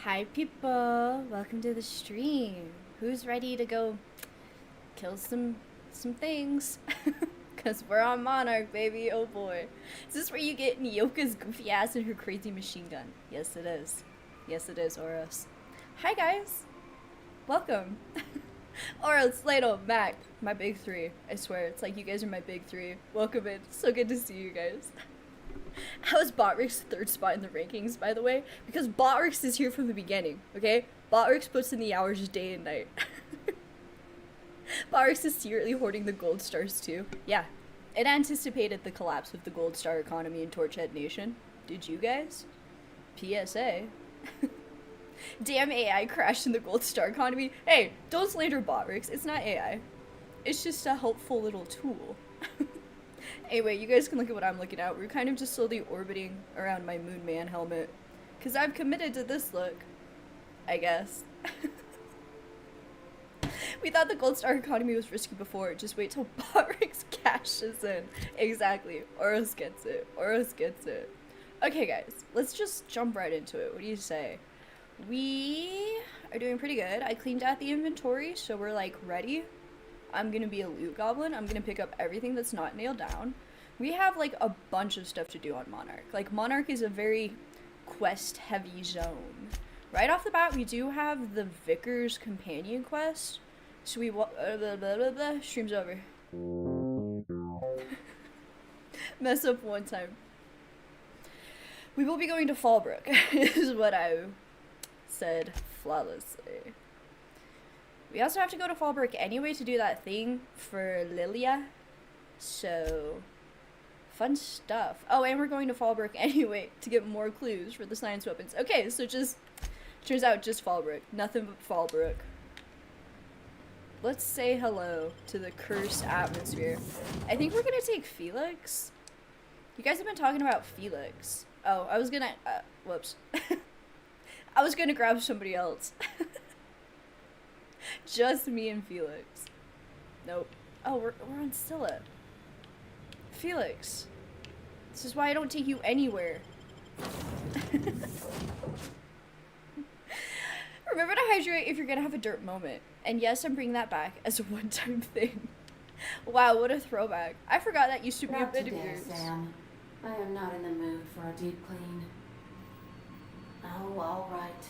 Hi people, welcome to the stream. Who's ready to go kill some things? Cause we're on Monarch, baby. Oh boy. Is this where you get Nyoka's goofy ass and her crazy machine gun? Yes it is. Yes it is, Oros. Hi guys. Welcome. Oros, Slato, Mac, my big three. I swear, it's like you guys are my big three. Welcome in. So good to see you guys. How is Botrix third spot in the rankings, by the way? Because Botrix is here from the beginning, okay? Botrix puts in the hours day and night. Botrix is secretly hoarding the gold stars too. Yeah, it anticipated the collapse of the gold star economy in Torchhead Nation. Did you guys? PSA. Damn AI crashed in the gold star economy. Hey, don't slander Botrix. It's not AI. It's just a helpful little tool. Anyway, you guys can look at what I'm looking at. We're kind of just slowly orbiting around my Moon Man helmet. Because I'm committed to this look. I guess. We thought the gold star economy was risky before. Just wait till Botrix cashes in. Exactly. Oros gets it. Oros gets it. Okay, guys. Let's just jump right into it. What do you say? We are doing pretty good. I cleaned out the inventory, so we're like ready. I'm gonna be a loot goblin. I'm gonna pick up everything that's not nailed down. We have like a bunch of stuff to do on Monarch. Like Monarch is a very quest heavy zone. Right off the bat, we do have the Vicar's companion quest. So we stream's over. Mess up one time. We will be going to Fallbrook, is what I said flawlessly. We also have to go to Fallbrook anyway to do that thing for Lilia. So, fun stuff. Oh, and we're going to Fallbrook anyway to get more clues for the science weapons. Okay, so just, turns out just Fallbrook. Nothing but Fallbrook. Let's say hello to the cursed atmosphere. I think we're gonna take Felix. You guys have been talking about Felix. Oh, I was gonna, whoops. I was gonna grab somebody else. Just me and Felix. Nope. Oh, we're on Scylla. Felix. This is why I don't take you anywhere. Remember to hydrate if you're gonna have a dirt moment. And yes, I'm bringing that back as a one-time thing. Wow, what a throwback. I forgot that used to be a bit of yours. Sam. I am not in the mood for a deep clean. Oh, all right.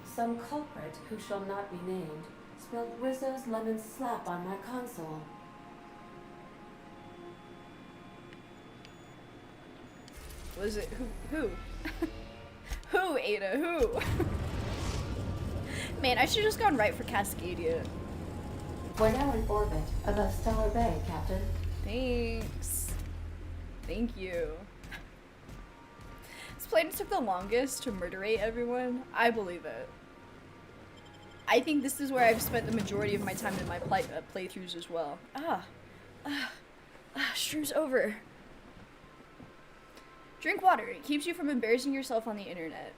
Some culprit who shall not be named spilled Rizzo's lemon slap on my console. Was it who? Who, Ada? Who? Man, I should've just gone right for Cascadia. We're now in orbit above Stellar Bay, Captain. Thanks. Thank you. This planet took the longest to murderate everyone. I believe it. I think this is where I've spent the majority of my time in my playthroughs as well. Stream's over. Drink water. It keeps you from embarrassing yourself on the internet.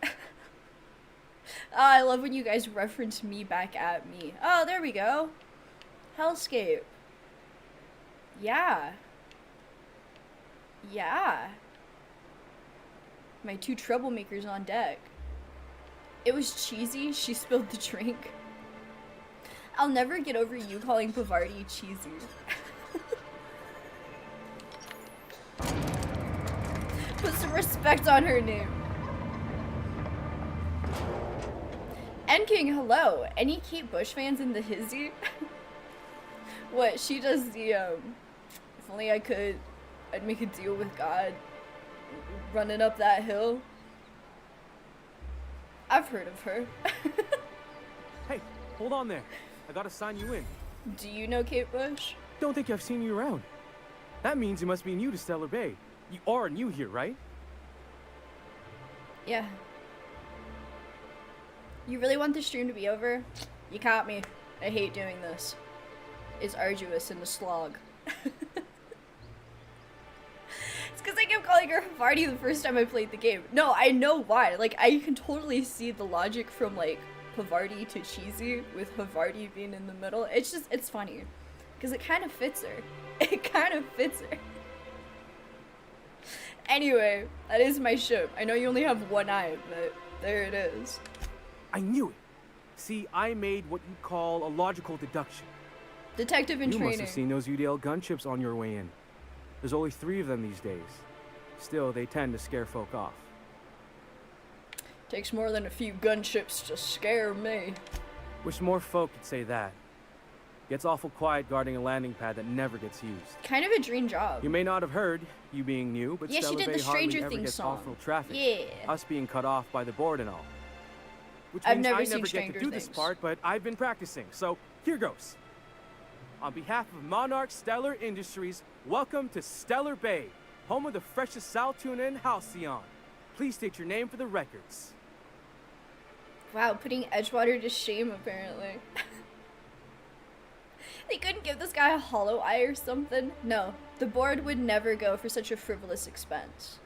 I love when you guys reference me back at me. Oh, there we go. Hellscape. Yeah. Yeah. My two troublemakers on deck. It was cheesy. She spilled the drink. I'll never get over you calling Pavardi cheesy. Put some respect on her name. N-King, hello. Any Kate Bush fans in the hizzy? What, she does the, if only I could, I'd make a deal with God. Running up that hill. I've heard of her. Hey, hold on there. I gotta sign you in. Do you know Kate Bush? Don't think I've seen you around. That means you must be new to Stellar Bay. You are new here, right? Yeah. You really want the stream to be over? You caught me. I hate doing this. It's arduous and a slog. It's because I kept calling her Havarti the first time I played the game. No, I know why. Like, I can totally see the logic from, like, Pavarti to cheesy with Havarti being in the middle. It's just, it's funny. Because it kind of fits her. It kind of fits her. Anyway, that is my ship. I know you only have one eye, but there it is. I knew it. See, I made what you'd call a logical deduction. Detective in You training. must have seen those UDL gunships on your way in. There's only 3 of them these days. Still, they tend to scare folk off. Takes more than a few gunships to scare me. Wish more folk could say that. Gets awful quiet guarding a landing pad that never gets used. Kind of a dream job. You may not have heard, you being new, but Yeah, she Stellar did Bay the hardly Stranger ever Things gets song. off-road traffic. Yeah. Us being cut off by the board and all. Which I've means never I seen never get Stranger to do this Things. part, but I've been practicing, so here goes. On behalf of Monarch Stellar Industries, welcome to Stellar Bay, home of the freshest sal tuna and halcyon. Please state your name for the records. Wow, putting Edgewater to shame, apparently. They couldn't give this guy a hollow eye or something? No, the board would never go for such a frivolous expense.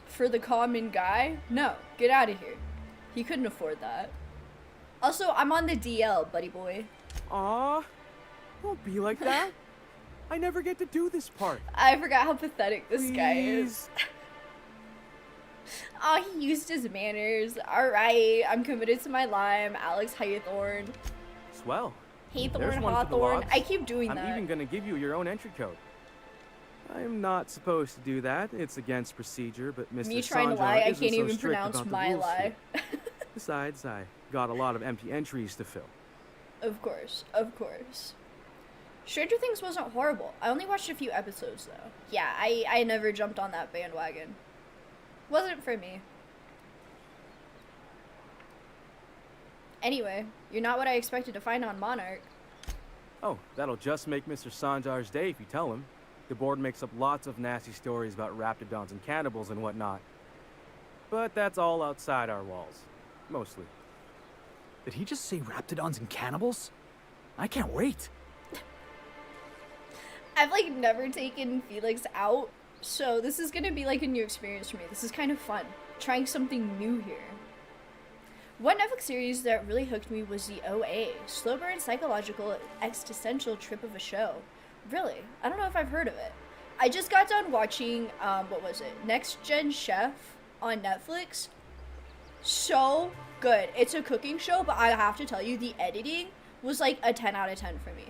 For the common guy? No, get out of here. He couldn't afford that. Also, I'm on the DL, buddy boy. Aw, don't be like that. I never get to do this part. I forgot how pathetic this guy is. Please. Oh, he used his manners. Alright, I'm committed to my lime. Alex Haythorn. Swell. Haythorn, There's one for the Hawthorne. logs. I keep doing I'm that. even gonna give you your own entry code. I'm not supposed to do that. It's against procedure, but Mr. Me trying to Sanjar lie, I isn't can't so even strict pronounce about the my rules lie. here. Besides, I got a lot of empty entries to fill. Of course, of course. Stranger Things wasn't horrible. I only watched a few episodes though. Yeah, I never jumped on that bandwagon. Wasn't for me. Anyway, you're not what I expected to find on Monarch. Oh, that'll just make Mr. Sanjar's day if you tell him. The board makes up lots of nasty stories about raptidons and cannibals and whatnot. But that's all outside our walls. Mostly. Did he just say raptidons and cannibals? I can't wait. I've like never taken Felix out, so this is gonna be like a new experience for me. This is kind of fun. Trying something new here. One Netflix series that really hooked me was the OA, slow burn psychological existential trip of a show. Really, I don't know if I've heard of it. I just got done watching, what was it? Next Gen Chef on Netflix. So good. It's a cooking show, but I have to tell you, the editing was like a 10 out of 10 for me.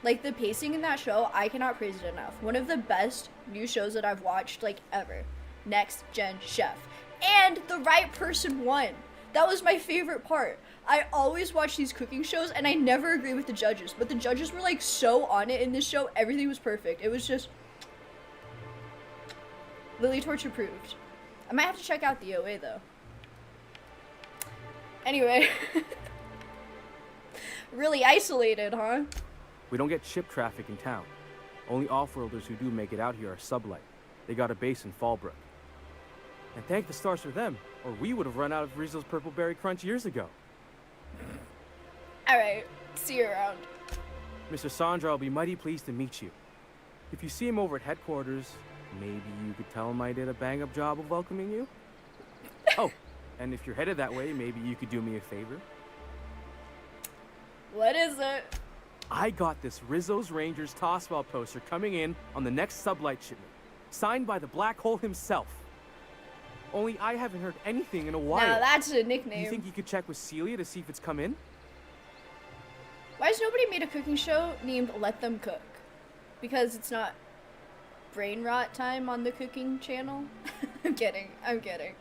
Like the pacing in that show, I cannot praise it enough. One of the best new shows that I've watched like ever. Next Gen Chef. And the right person won. That was my favorite part. I always watch these cooking shows and I never agree with the judges, but the judges were like so on it in this show. Everything was perfect. It was just Lily Torch approved. I might have to check out the OA though. Anyway. Really isolated, huh? We don't get ship traffic in town. Only off-worlders who do make it out here are sublight. They got a base in Fallbrook. And thank the stars for them, or we would have run out of Rizzo's Purple Berry Crunch years ago. Alright, see you around. Mr. Sandra will be mighty pleased to meet you. If you see him over at headquarters, maybe you could tell him I did a bang-up job of welcoming you? Oh, and if you're headed that way, maybe you could do me a favor? What is it? I got this Rizzo's Rangers Tosswell poster coming in on the next sublight shipment, signed by the Black Hole himself. Only I haven't heard anything in a while. Now that's a Do nickname. you think you could check with Celia to see if it's come in? Why has nobody made a cooking show named Let Them Cook? Because it's not brain rot time on the cooking channel? I'm kidding. I'm kidding.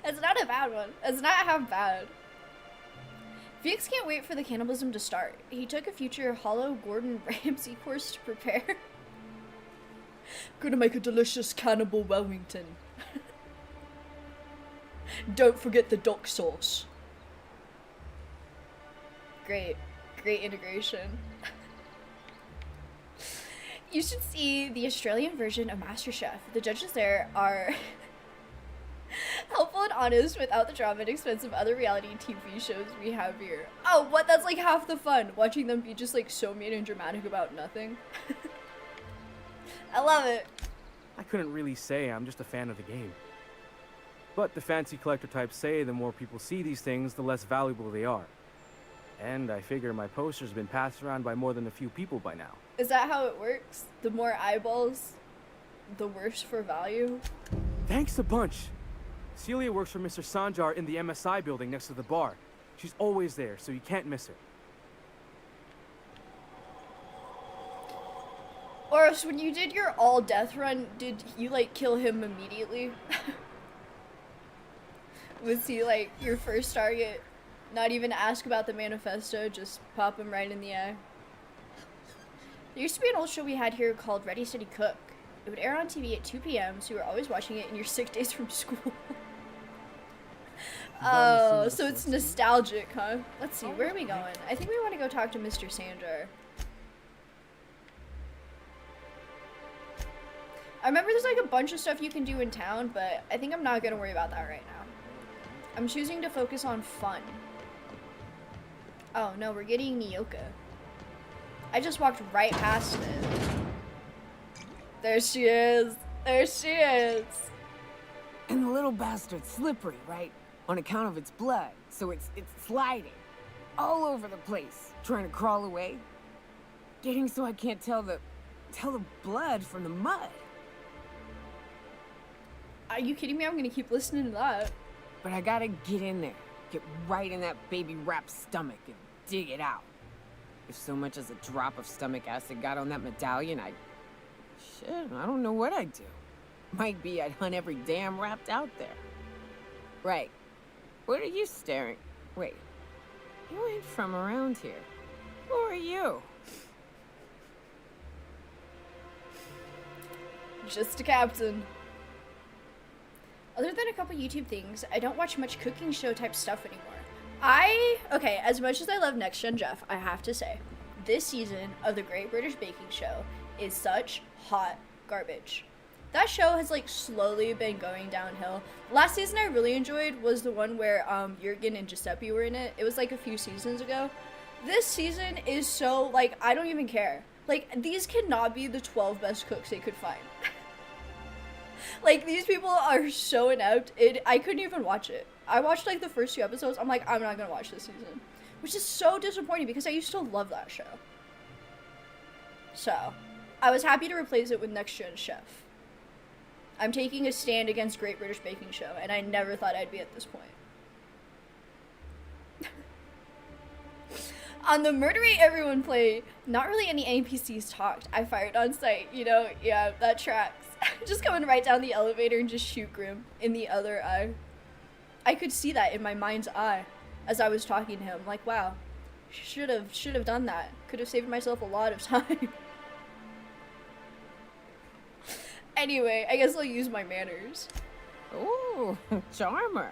It's not a bad one. It's not half bad. Felix can't wait for the cannibalism to start. He took a future Hollow Gordon Ramsay course to prepare. Gonna make a delicious cannibal Wellington. Don't forget the duck sauce. Great. Great integration. You should see the Australian version of MasterChef. The judges there are helpful and honest without the drama and expense of other reality TV shows we have here. Oh, what? That's like half the fun. Watching them be just like so mean and dramatic about nothing. I love it. I couldn't really say. I'm just a fan of the game. But the fancy collector types say the more people see these things, the less valuable they are. And I figure my poster's been passed around by more than a few people by now. Is that how it works? The more eyeballs, the worse for value? Thanks a bunch. Celia works for Mr. Sanjar in the MSI building next to the bar. She's always there, so you can't miss her. Oris, when you did your all-death run, did you, like, kill him immediately? Was he, like, your first target? Not even ask about the manifesto, just pop him right in the eye. There used to be an old show we had here called Ready, Steady, Cook. It would air on TV at 2 p.m., so you were always watching it in your sick days from school. Oh, so it's nostalgic, huh? Let's see, where are we going? I think we want to go talk to Mr. Sanjar. I remember there's like a bunch of stuff you can do in town, but I think I'm not going to worry about that right now. I'm choosing to focus on fun. Oh, no, we're getting Nyoka. I just walked right past it. There she is. There she is. And the little bastard's slippery, right? On account of its blood, so it's sliding all over the place, trying to crawl away. Getting so I can't tell the blood from the mud. Are you kidding me? I'm gonna keep listening to that. But I gotta get in there, get right in that baby rap's stomach and dig it out. If so much as a drop of stomach acid got on that medallion, I don't know what I'd do. Might be I'd hunt every damn wrapped out there. Right. What are you staring? Wait. You ain't from around here. Who are you? Just a captain. Other than a couple YouTube things, I don't watch much cooking show type stuff anymore. Okay, as much as I love Next Gen Jeff, I have to say, this season of the Great British Baking Show is such hot garbage. That show has like slowly been going downhill. Last season I really enjoyed was the one where Jurgen and Giuseppe were in it. It was like a few seasons ago. This season is so like, I don't even care. Like, these cannot be the 12 best cooks they could find. Like, these people are so inept. I couldn't even watch it. I watched like the first 2 episodes. I'm like, I'm not gonna watch this season. Which is so disappointing because I used to love that show. So, I was happy to replace it with Next Gen Chef. I'm taking a stand against Great British Baking Show, and I never thought I'd be at this point. On the Murder Rate Everyone play, not really any NPCs talked. I fired on sight, you know, yeah, that tracks. Just coming right down the elevator and just shoot Grim in the other eye. I could see that in my mind's eye as I was talking to him. Like, wow, should have done that. Could have saved myself a lot of time. Anyway, I guess I'll use my manners. Ooh, charmer.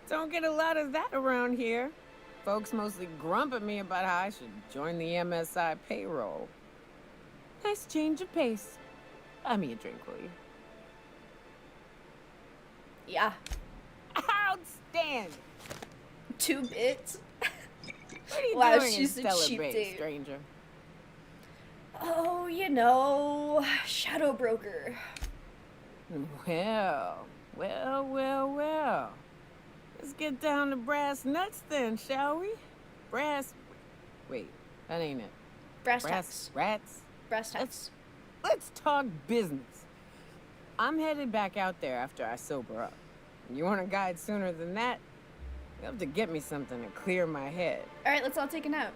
Don't get a lot of that around here. Folks mostly grump at me about how I should join the MSI payroll. Nice change of pace. Buy me a drink, will you? Yeah. Outstanding. 2 bits. What are you Wow, doing she's in a Stellar cheap Bay, date. stranger? Oh, you know, shadow broker. Well. Let's get down to brass nuts then, shall we? Wait, that ain't it. Brass tacks. Rats? Brass tacks. Let's talk business. I'm headed back out there after I sober up. You want a guide sooner than that? You'll have to get me something to clear my head. Alright, let's all take a nap.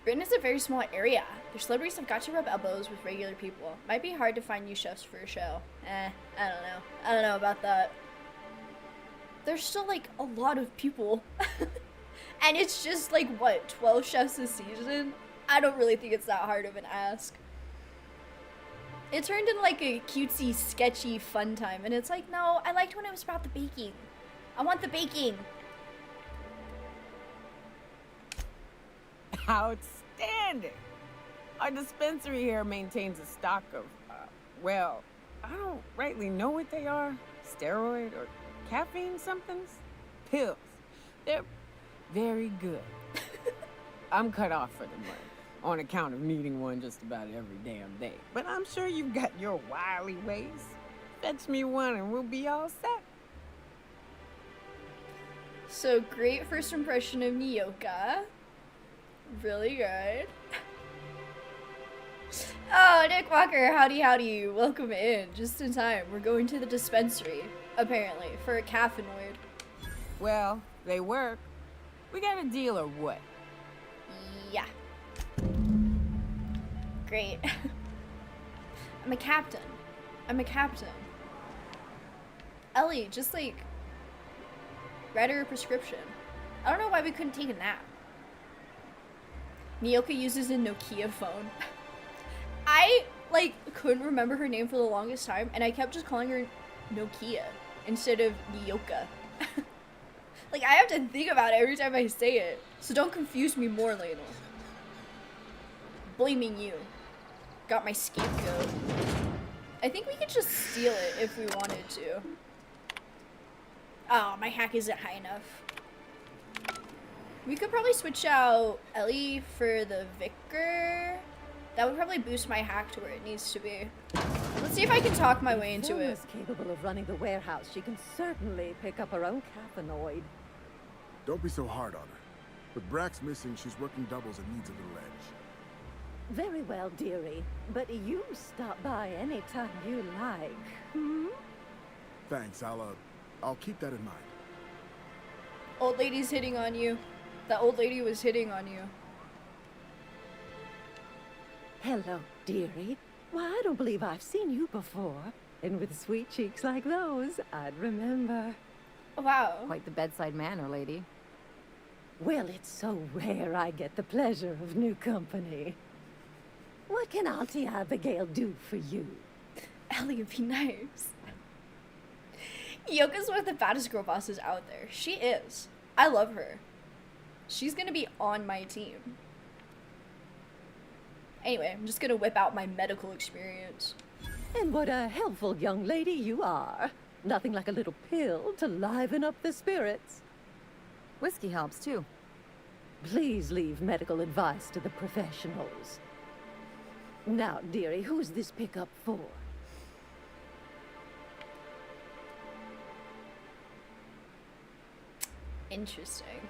Britain is a very small area. Their celebrities have got to rub elbows with regular people. Might be hard to find new chefs for a show. I don't know. I don't know about that. There's still, like, a lot of people. And it's just, like, what, 12 chefs this season? I don't really think it's that hard of an ask. It turned into, like, a cutesy, sketchy fun time. And it's like, no, I liked when it was about the baking. I want the baking. Outstanding! Our dispensary here maintains a stock of, well, I don't rightly know what they are. Steroid or caffeine somethings? Pills. They're very good. I'm cut off for the money, on account of needing one just about every damn day. But I'm sure you've got your wily ways. Fetch me one and we'll be all set. So, great first impression of Nyoka. Really good. Oh, Nick Walker, howdy howdy. Welcome in. Just in time. We're going to the dispensary, apparently, for a caffeinoid. Well, they work. We got a deal or what? Yeah. Great. I'm a captain. I'm a captain. Ellie, just like, write her a prescription. I don't know why we couldn't take a nap. Nyoka uses a Nokia phone. I, like, couldn't remember her name for the longest time, and I kept just calling her Nokia instead of Nyoka. Like, I have to think about it every time I say it. So don't confuse me more, Ladle. Blaming you. Got my scapegoat. I think we could just steal it if we wanted to. Oh, my hack isn't high enough. We could probably switch out Ellie for the Vicar. That would probably boost my hack to where it needs to be. Let's see if I can talk my way into it. If Velma's capable of running the warehouse, she can certainly pick up her own caffeinoid. Don't be so hard on her. With Brax missing, she's working doubles and needs a little edge. Very well, dearie. But you stop by anytime you like. Hmm? Thanks, I'll keep that in mind. Old lady's hitting on you. That old lady was hitting on you. Hello, dearie. Why, I don't believe I've seen you before. And with sweet cheeks like those, I'd remember. Wow. Quite the bedside manner, lady. Well, it's so rare I get the pleasure of new company. What can Auntie Abigail do for you? Ellie, be nice. Yoka's one of the baddest girl bosses out there. She is. I love her. She's gonna be on my team. Anyway, I'm just gonna whip out my medical experience. And what a helpful young lady you are. Nothing like a little pill to liven up the spirits. Whiskey helps, too. Please leave medical advice to the professionals. Now, dearie, who's this pickup for? Interesting.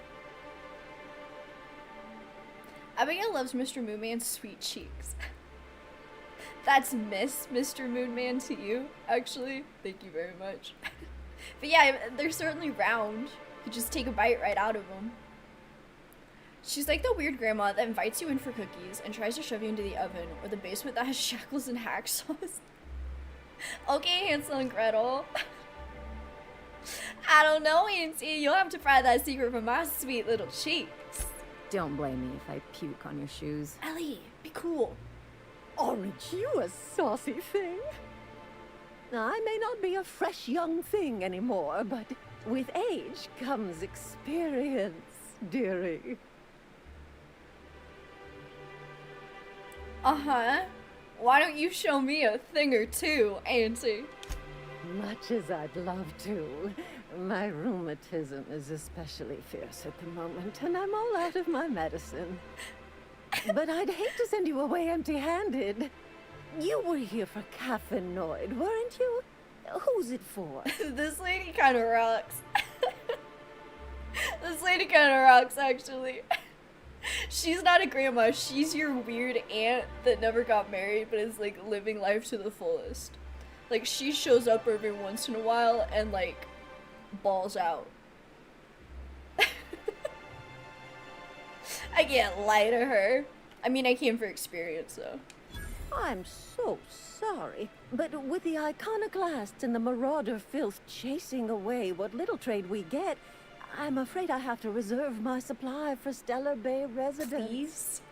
Abigail loves Mr. Moonman's sweet cheeks. That's Miss Mr. Moonman to you, actually. Thank you very much. But yeah, they're certainly round. You just take a bite right out of them. She's like the weird grandma that invites you in for cookies and tries to shove you into the oven or the basement that has shackles and hacksaws. Okay, Hansel and Gretel. I don't know, Auntie. You'll have to pry that secret from my sweet little cheeks. Don't blame me if I puke on your shoes. Ellie, be cool. Aren't you a saucy thing? I may not be a fresh young thing anymore, but with age comes experience, dearie. Uh-huh. Why don't you show me a thing or two, Auntie? Much as I'd love to. My rheumatism is especially fierce at the moment, and I'm all out of my medicine. But I'd hate to send you away empty-handed. You were here for caffeinoid, weren't you? Who's it for? This lady kind of rocks. This lady kind of rocks, actually. She's not a grandma. She's your weird aunt that never got married but is, like, living life to the fullest. Like, she shows up every once in a while and, like, balls out. I can't lie to her. I mean, I came for experience, though. I'm so sorry, but with the iconoclasts and the marauder filth chasing away what little trade we get, I'm afraid I have to reserve my supply for Stellar Bay residents. Please?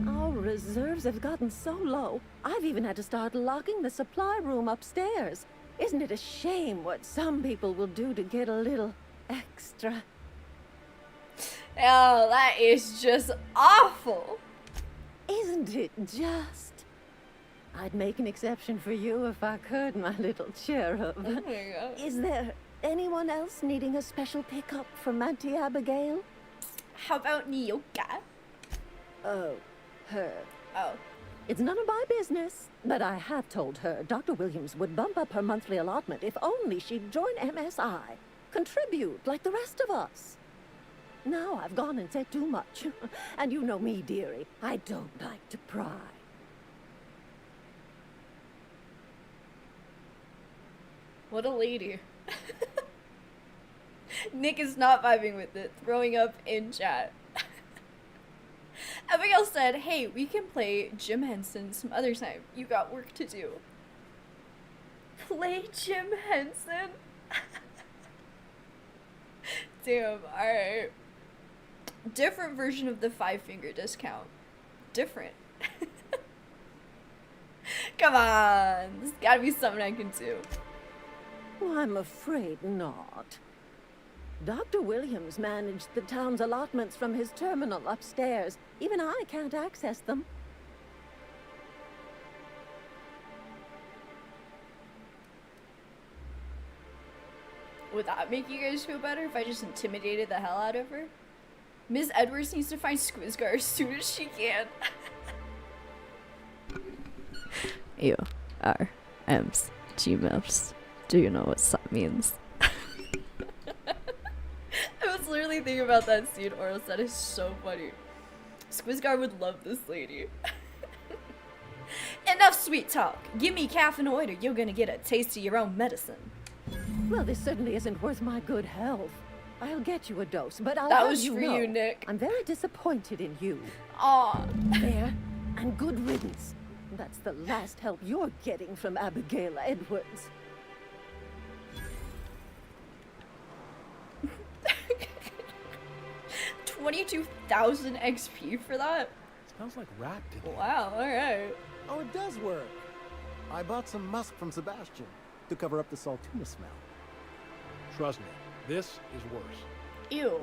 Our reserves have gotten so low, I've even had to start locking the supply room upstairs. Isn't it a shame what some people will do to get a little extra? Oh, that is just awful. Isn't it just? I'd make an exception for you if I could, my little cherub. Oh my god. Is there anyone else needing a special pickup from Auntie Abigail? How about Nyoka? Oh, her. Oh. It's none of my business, but I have told her Dr. Williams would bump up her monthly allotment if only she'd join MSI. Contribute like the rest of us. Now I've gone and said too much. And you know me, dearie. I don't like to pry. What a lady. Nick is not vibing with it, throwing up in chat. Abigail said, hey, we can play Jim Henson some other time. You got work to do. Play Jim Henson? Damn, alright. Different version of the 5-finger discount. Different. Come on. There's gotta be something I can do. Oh, I'm afraid not. Dr. Williams managed the town's allotments from his terminal upstairs. Even I can't access them. Would that make you guys feel better if I just intimidated the hell out of her? Ms. Edwards needs to find Squizgar as soon as she can. U-R-M's G-Mips. Do you know what that means? I was literally thinking about that scene, Oros. That is so funny. Squizgar would love this lady. Enough sweet talk. Give me caffeinoid or you're gonna get a taste of your own medicine. Well, this certainly isn't worth my good health. I'll get you a dose, but I'll That have was you for know, you, Nick. I'm very disappointed in you. Aw. There, and good riddance. That's the last help you're getting from Abigail Edwards. 22,000 XP for that? Smells like rat today. Wow, alright. Oh, it does work. I bought some musk from Sebastian to cover up the saltuna smell. Trust me, this is worse. Ew.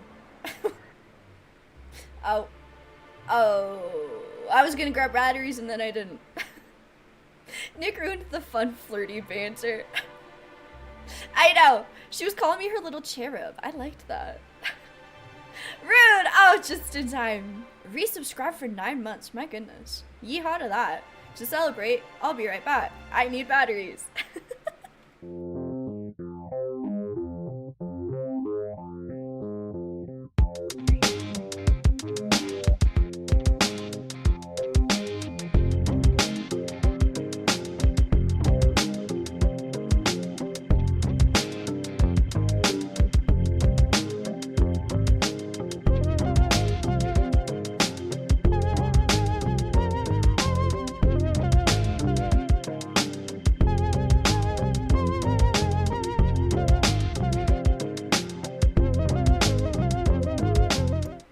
Oh. Oh. I was gonna grab batteries and then I didn't. Nick ruined the fun flirty banter. I know! She was calling me her little cherub. I liked that. Rude! Oh, just in time. Resubscribe for 9 months. My goodness. Yeehaw to that. To celebrate, I'll be right back. I need batteries.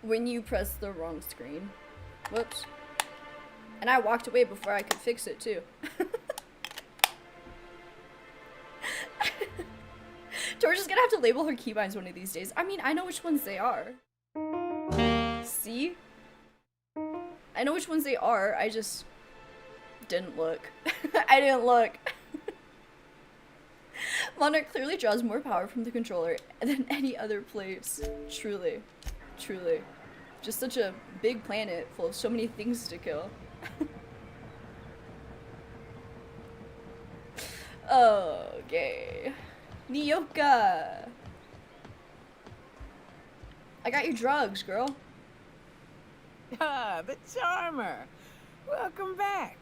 When you press the wrong screen. Whoops. And I walked away before I could fix it too. George is gonna have to label her keybinds one of these days. I mean, I know which ones they are. See? I know which ones they are, I just didn't look. I didn't look. Monarch clearly draws more power from the controller than any other place. Truly. Truly. Just such a big planet full of so many things to kill. Okay. Nyoka! I got your drugs, girl. Ah, the charmer. Welcome back.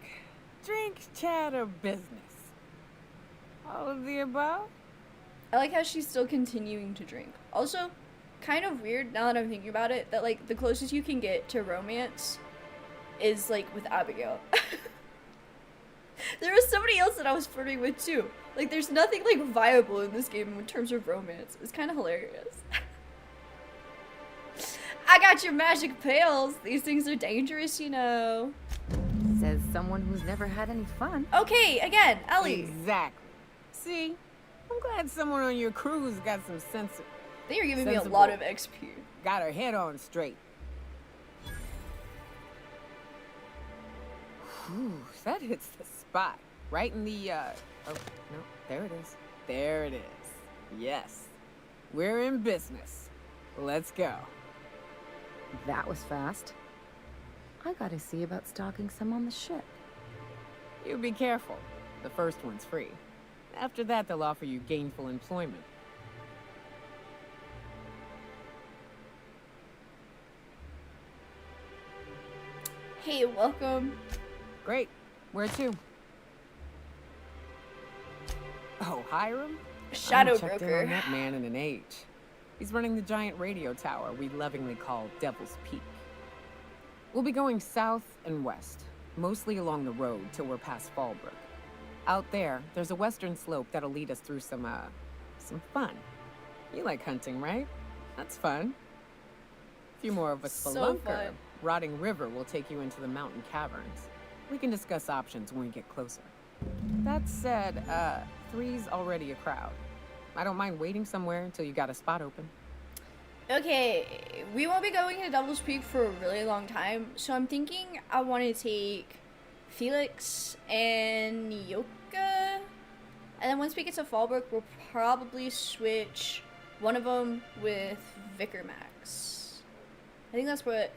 Drink, chat, or business? All of the above? I like how she's still continuing to drink. Also, kind of weird now that I'm thinking about it, that like the closest you can get to romance is like with Abigail. There was somebody else that I was flirting with too. Like there's nothing like viable in this game in terms of romance. It's kind of hilarious. I got your magic pails. These things are dangerous, you know. Says someone who's never had any fun. Okay, again, Ellie. Exactly. See? I'm glad someone on your crew's got some sense of... They are giving me a lot of XP. Got her head on straight. Whew, that hits the spot. Right in the, oh, no, there it is. There it is. Yes. We're in business. Let's go. That was fast. I gotta see about stalking some on the ship. You be careful. The first one's free. After that, they'll offer you gainful employment. Hey, welcome. Great. Where to? Oh, Hiram? Shadow I haven't checked in broker. on that man in an age. He's running the giant radio tower we lovingly call Devil's Peak. We'll be going south and west, mostly along the road till we're past Fallbrook. Out there's a western slope that'll lead us through some fun. You like hunting, right? That's fun. If you're more of a So spelunker, fun. Rotting River will take you into the mountain caverns. We can discuss options when we get closer. That said, 3's already a crowd. I don't mind waiting somewhere until you got a spot open. Okay, we won't be going to Devil's Peak for a really long time, so I'm thinking I want to take Felix and Nyoka. And then once we get to Fallbrook, we'll probably switch one of them with Vicar Max. I think that's what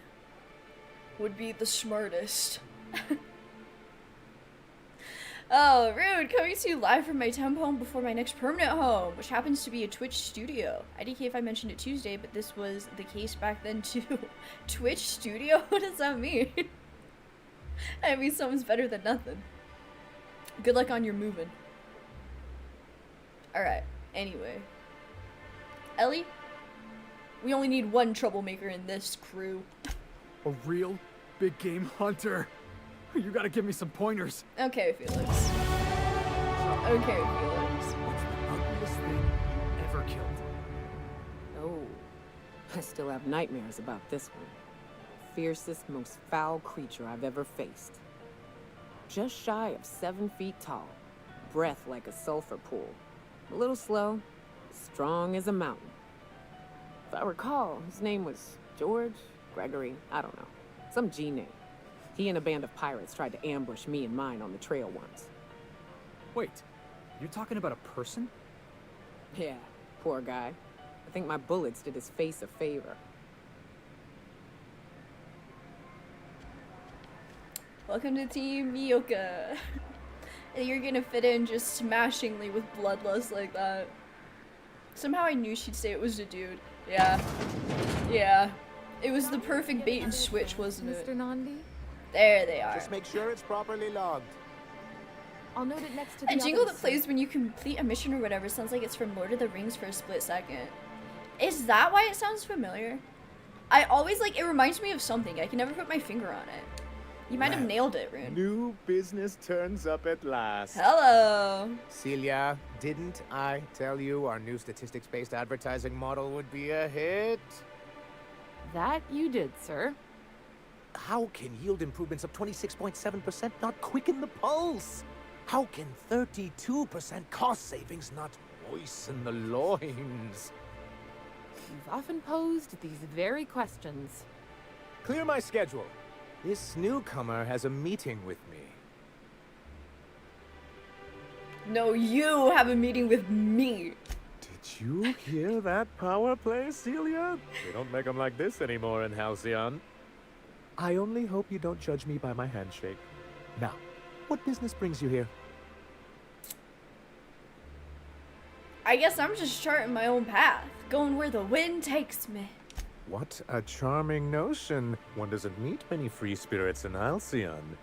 would be the smartest. Oh, rude! Coming to you live from my temp home before my next permanent home, which happens to be a Twitch studio. IDK if I mentioned it Tuesday, but this was the case back then too. Twitch studio? What does that mean? I mean, something's better than nothing. Good luck on your moving. Alright, anyway. Ellie? We only need one troublemaker in this crew. A real big game hunter. You gotta give me some pointers. Okay, Felix. Okay, Felix. What's the ugliest thing you ever killed? Oh, I still have nightmares about this one. Fiercest, most foul creature I've ever faced. Just shy of 7 feet tall, breath like a sulfur pool. A little slow, strong as a mountain. If I recall, his name was George, Gregory, I don't know. Some G name. He and a band of pirates tried to ambush me and mine on the trail once. Wait, you're talking about a person? Yeah, poor guy. I think my bullets did his face a favor. Welcome to Team Nyoka. And you're gonna fit in just smashingly with bloodlust like that. Somehow I knew she'd say it was a dude. Yeah. Yeah. It was the perfect bait and switch, wasn't it? Mr. Nandi? There they are. Just make sure it's properly logged. I'll note it next to the A jingle others, that plays when you complete a mission or whatever sounds like it's from Lord of the Rings for a split second. Is that why it sounds familiar? I always it reminds me of something. I can never put my finger on it. You might have nailed it, Rune. New business turns up at last. Hello. Celia, didn't I tell you our new statistics-based advertising model would be a hit? That you did, sir. How can yield improvements of 26.7% not quicken the pulse? How can 32% cost savings not moisten the loins? You've often posed these very questions. Clear my schedule. This newcomer has a meeting with me. No, you have a meeting with me. Did you hear that power play, Celia? They don't make them like this anymore in Halcyon. I only hope you don't judge me by my handshake. Now, what business brings you here? I guess I'm just charting my own path, going where the wind takes me. What a charming notion. One doesn't meet many free spirits in Halcyon.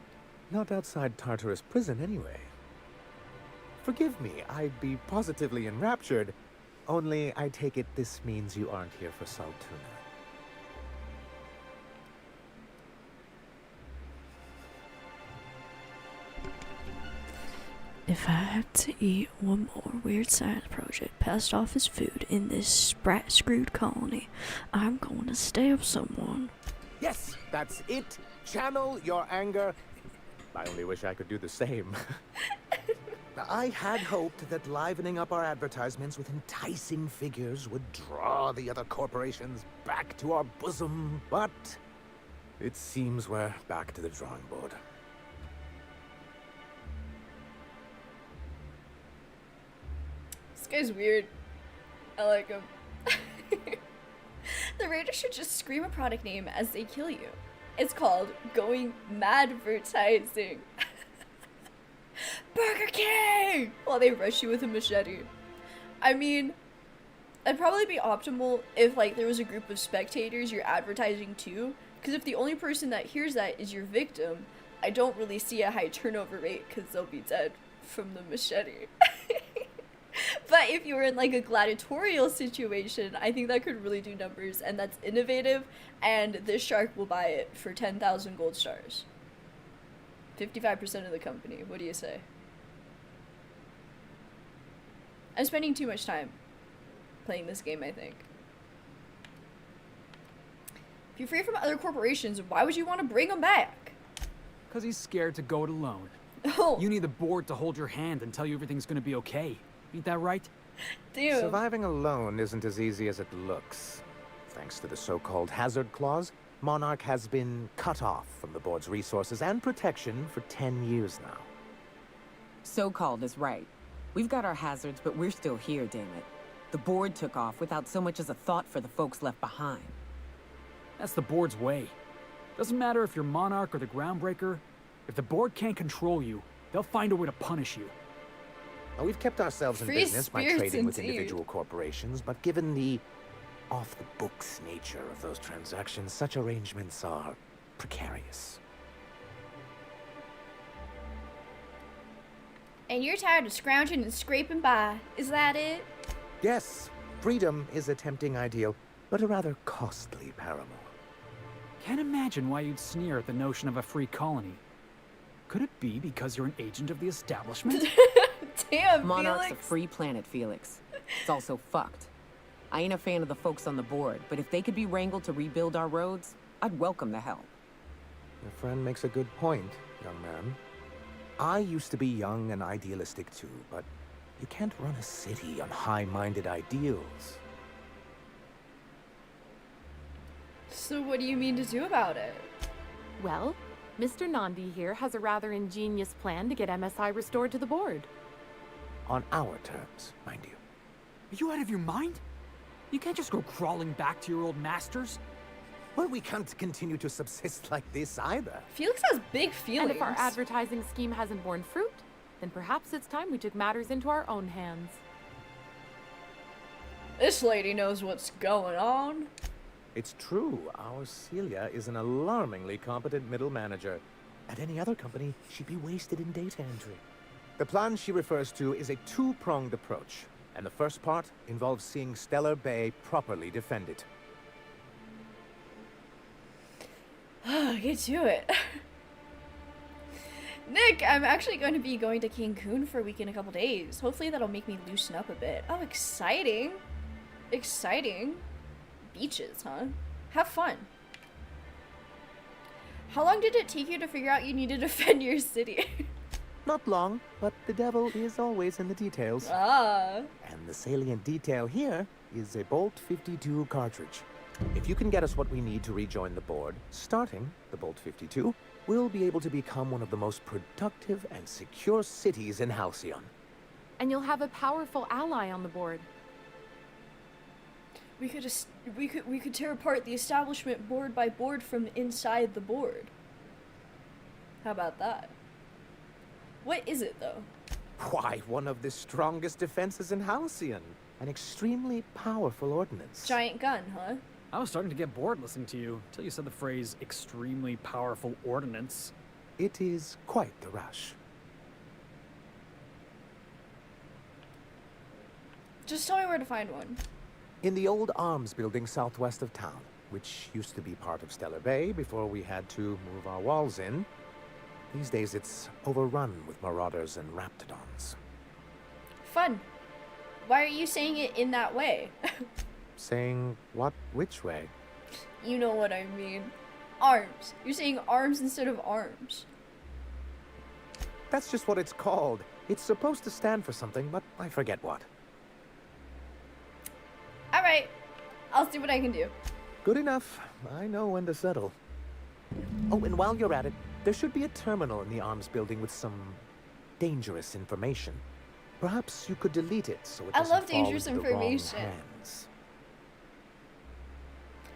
Not outside Tartarus prison, anyway. Forgive me, I'd be positively enraptured. Only, I take it this means you aren't here for Saltuna. If I have to eat one more weird science project passed off as food in this sprat-screwed colony, I'm going to stab someone. Yes, that's it. Channel your anger. I only wish I could do the same. I had hoped that livening up our advertisements with enticing figures would draw the other corporations back to our bosom, but it seems we're back to the drawing board. This guy's weird. I like him. The Raiders should just scream a product name as they kill you. It's called Going Madvertising. Burger King! While they rush you with a machete. I mean, it'd probably be optimal if there was a group of spectators you're advertising to, because if the only person that hears that is your victim, I don't really see a high turnover rate because they'll be dead from the machete. But if you were in like a gladiatorial situation, I think that could really do numbers, and that's innovative, and this shark will buy it for 10,000 gold stars. 55% of the company. What do you say? I'm spending too much time playing this game, I think. If you're free from other corporations, why would you want to bring them back? Because he's scared to go it alone. Oh. You need the board to hold your hand and tell you everything's gonna be okay. Ain't that right? Damn. Surviving alone isn't as easy as it looks. Thanks to the so-called hazard clause, Monarch has been cut off from the board's resources and protection for 10 years now. So-called is right. We've got our hazards, but we're still here, damn it. The board took off without so much as a thought for the folks left behind. That's the board's way. Doesn't matter if you're Monarch or the Groundbreaker. If the board can't control you, they'll find a way to punish you. Now, we've kept ourselves in Free business by spirits trading with indeed. individual corporations, but given the off-the-books nature of those transactions, such arrangements are precarious. And you're tired of scrounging and scraping by, is that it? Yes, freedom is a tempting ideal, but a rather costly paramour. Can't imagine why you'd sneer at the notion of a free colony. Could it be because you're an agent of the establishment? Damn, Monarch's Felix. a free planet, Felix. It's also fucked. I ain't a fan of the folks on the board, but if they could be wrangled to rebuild our roads, I'd welcome the help. Your friend makes a good point, young man. I used to be young and idealistic too, but you can't run a city on high-minded ideals. So what do you mean to do about it? Well, Mr. Nandi here has a rather ingenious plan to get MSI restored to the board. On our terms, mind you. Are you out of your mind? You can't just go crawling back to your old masters. Well, we can't continue to subsist like this either. Felix has big feelings. And if our advertising scheme hasn't borne fruit, then perhaps it's time we took matters into our own hands. This lady knows what's going on. It's true, our Celia is an alarmingly competent middle manager. At any other company, she'd be wasted in data entry. The plan she refers to is a two-pronged approach, and the first part involves seeing Stellar Bay properly defended. Get to it. Nick, I'm actually going to be going to Cancun for a week in a couple days. Hopefully that'll make me loosen up a bit. Oh, exciting. Exciting. Beaches, huh? Have fun. How long did it take you to figure out you needed to defend your city? Not long, but the devil is always in the details. Ah. And the salient detail here is a Bolt 52 cartridge. If you can get us what we need to rejoin the board, starting the Bolt 52, we'll be able to become one of the most productive and secure cities in Halcyon. And you'll have a powerful ally on the board. We could tear apart the establishment board by board from inside the board. How about that? What is it though? Why, one of the strongest defenses in Halcyon. An extremely powerful ordnance. Giant gun, huh? I was starting to get bored listening to you until you said the phrase extremely powerful ordnance. It is quite the rush. Just tell me where to find one. In the old arms building southwest of town, which used to be part of Stellar Bay before we had to move our walls in. These days it's overrun with marauders and raptidons. Fun. Why are you saying it in that way? Saying what? Which way? You know what I mean. Arms. You're saying arms instead of arms. That's just what it's called. It's supposed to stand for something, but I forget what. Alright. I'll see what I can do. Good enough. I know when to settle. Oh, and while you're at it, there should be a terminal in the arms building with some dangerous information. Perhaps you could delete it so it I doesn't love fall dangerous into the wrong information. hands.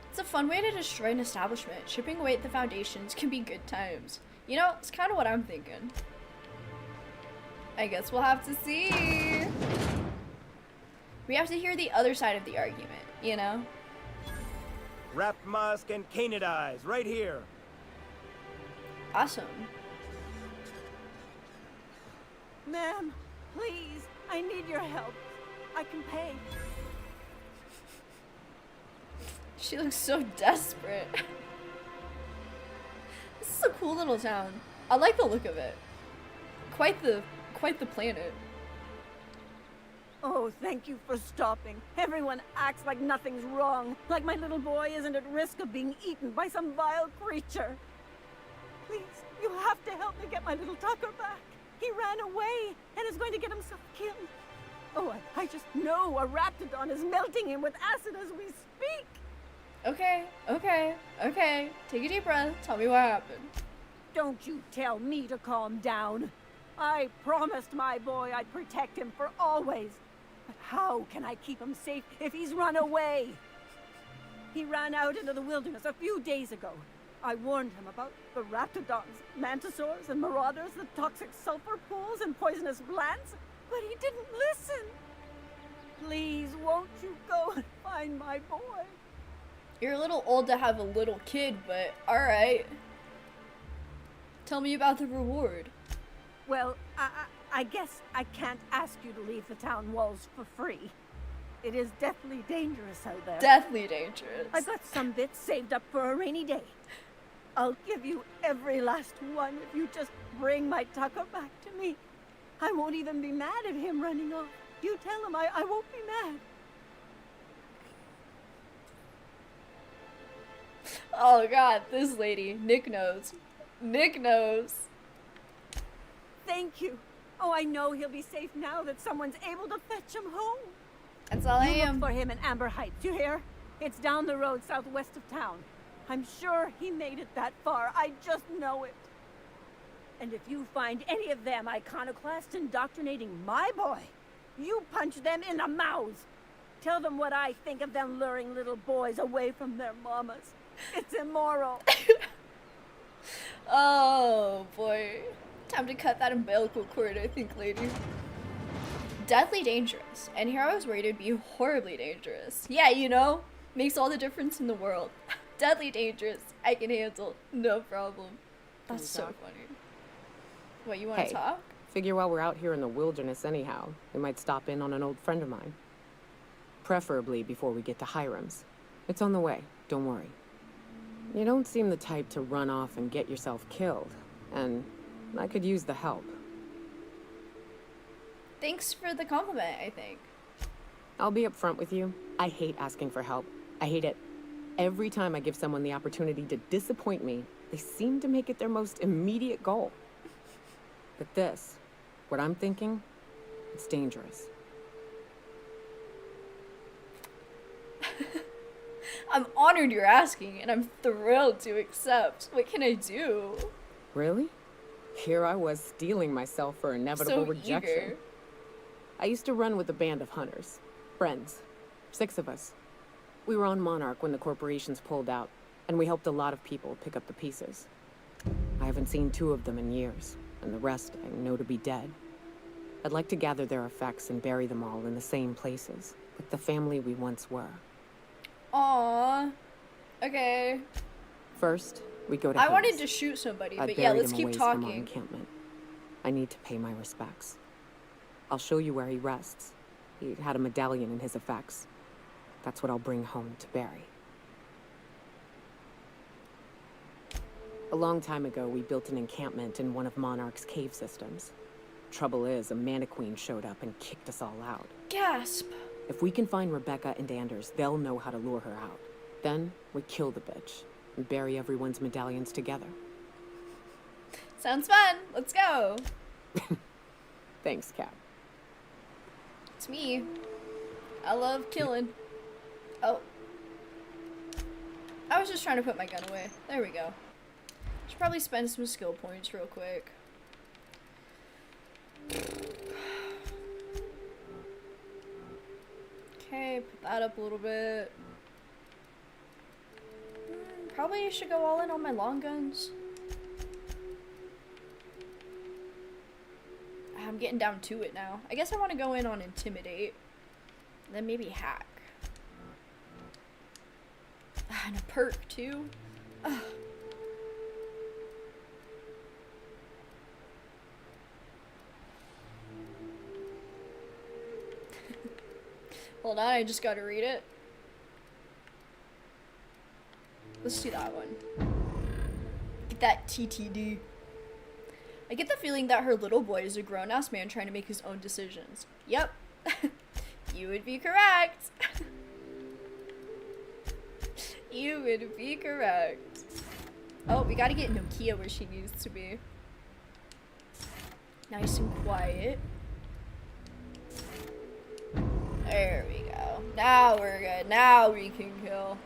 It's a fun way to destroy an establishment. Chipping away at the foundations can be good times. You know, it's kind of what I'm thinking. I guess we'll have to see. We have to hear the other side of the argument, you know? Wrapped musk and canid eyes, right here. Awesome. Ma'am, please, I need your help. I can pay. She looks so desperate. This is a cool little town. I like the look of it. Quite the planet. Oh, thank you for stopping. Everyone acts like nothing's wrong, like my little boy isn't at risk of being eaten by some vile creature. Please, you have to help me get my little Tucker back. He ran away and is going to get himself killed. Oh, I just know a raptidon is melting him with acid as we speak. Okay. Take a deep breath. Tell me what happened. Don't you tell me to calm down. I promised my boy I'd protect him for always. But how can I keep him safe if he's run away? He ran out into the wilderness a few days ago. I warned him about the raptidons, mantisaurs, and marauders, the toxic sulfur pools, and poisonous plants, but he didn't listen. Please, won't you go and find my boy? You're a little old to have a little kid, but alright. Tell me about the reward. Well, I guess I can't ask you to leave the town walls for free. It is deathly dangerous out there. Deathly dangerous. I've got some bits saved up for a rainy day. I'll give you every last one if you just bring my Tucker back to me. I won't even be mad at him running off. You tell him I won't be mad. Oh god, this lady. Nick knows. Nick knows. Thank you. Oh, I know he'll be safe now that someone's able to fetch him home. That's all I You am. look for him in Amber Heights, you hear? It's down the road southwest of town. I'm sure he made it that far. I just know it. And if you find any of them iconoclasts indoctrinating my boy, you punch them in the mouths. Tell them what I think of them luring little boys away from their mamas. It's immoral. Oh boy. Time to cut that umbilical cord, I think, lady. Deathly dangerous. And here I was worried it'd be horribly dangerous. Yeah, you know, makes all the difference in the world. Deadly dangerous. I can handle. No problem. That's so funny. What, you want to talk? Figure while we're out here in the wilderness anyhow, we might stop in on an old friend of mine. Preferably before we get to Hiram's. It's on the way, don't worry. You don't seem the type to run off and get yourself killed, and I could use the help. Thanks for the compliment, I think. I'll be upfront with you. I hate asking for help. I hate it. Every time I give someone the opportunity to disappoint me, they seem to make it their most immediate goal. But this, what I'm thinking, it's dangerous. I'm honored you're asking, and I'm thrilled to accept. What can I do? Really? Here I was steeling myself for inevitable So rejection. eager. I used to run with a band of hunters. Friends. 6 of us. We were on Monarch when the corporations pulled out, and we helped a lot of people pick up the pieces. I haven't seen 2 of them in years, and the rest I know to be dead. I'd like to gather their effects and bury them all in the same places, with the family we once were. Aww. Okay. First, we go to I wanted Hayes. to shoot somebody, I'd but yeah, buried let's him a keep ways from our talking. encampment. I need to pay my respects. I'll show you where he rests. He had a medallion in his effects. That's what I'll bring home to Barry. A long time ago, we built an encampment in one of Monarch's cave systems. Trouble is, a Mantiqueen showed up and kicked us all out. Gasp. If we can find Rebecca and Anders, they'll know how to lure her out. Then, we kill the bitch and bury everyone's medallions together. Sounds fun. Let's go. Thanks, Cap. It's me. I love killing. Oh. I was just trying to put my gun away. There we go. Should probably spend some skill points real quick. Okay, put that up a little bit. Probably should go all in on my long guns. I'm getting down to it now. I guess I want to go in on Intimidate. Then maybe Hack. And a perk too. Ugh. Hold on, I just gotta read it. Let's do that one. Get that TTD. I get the feeling that her little boy is a grown-ass man trying to make his own decisions. Yep. You would be correct. You would be correct. Oh, we gotta get Nokia where she needs to be. Nice and quiet. There we go. Now we're good. Now we can kill.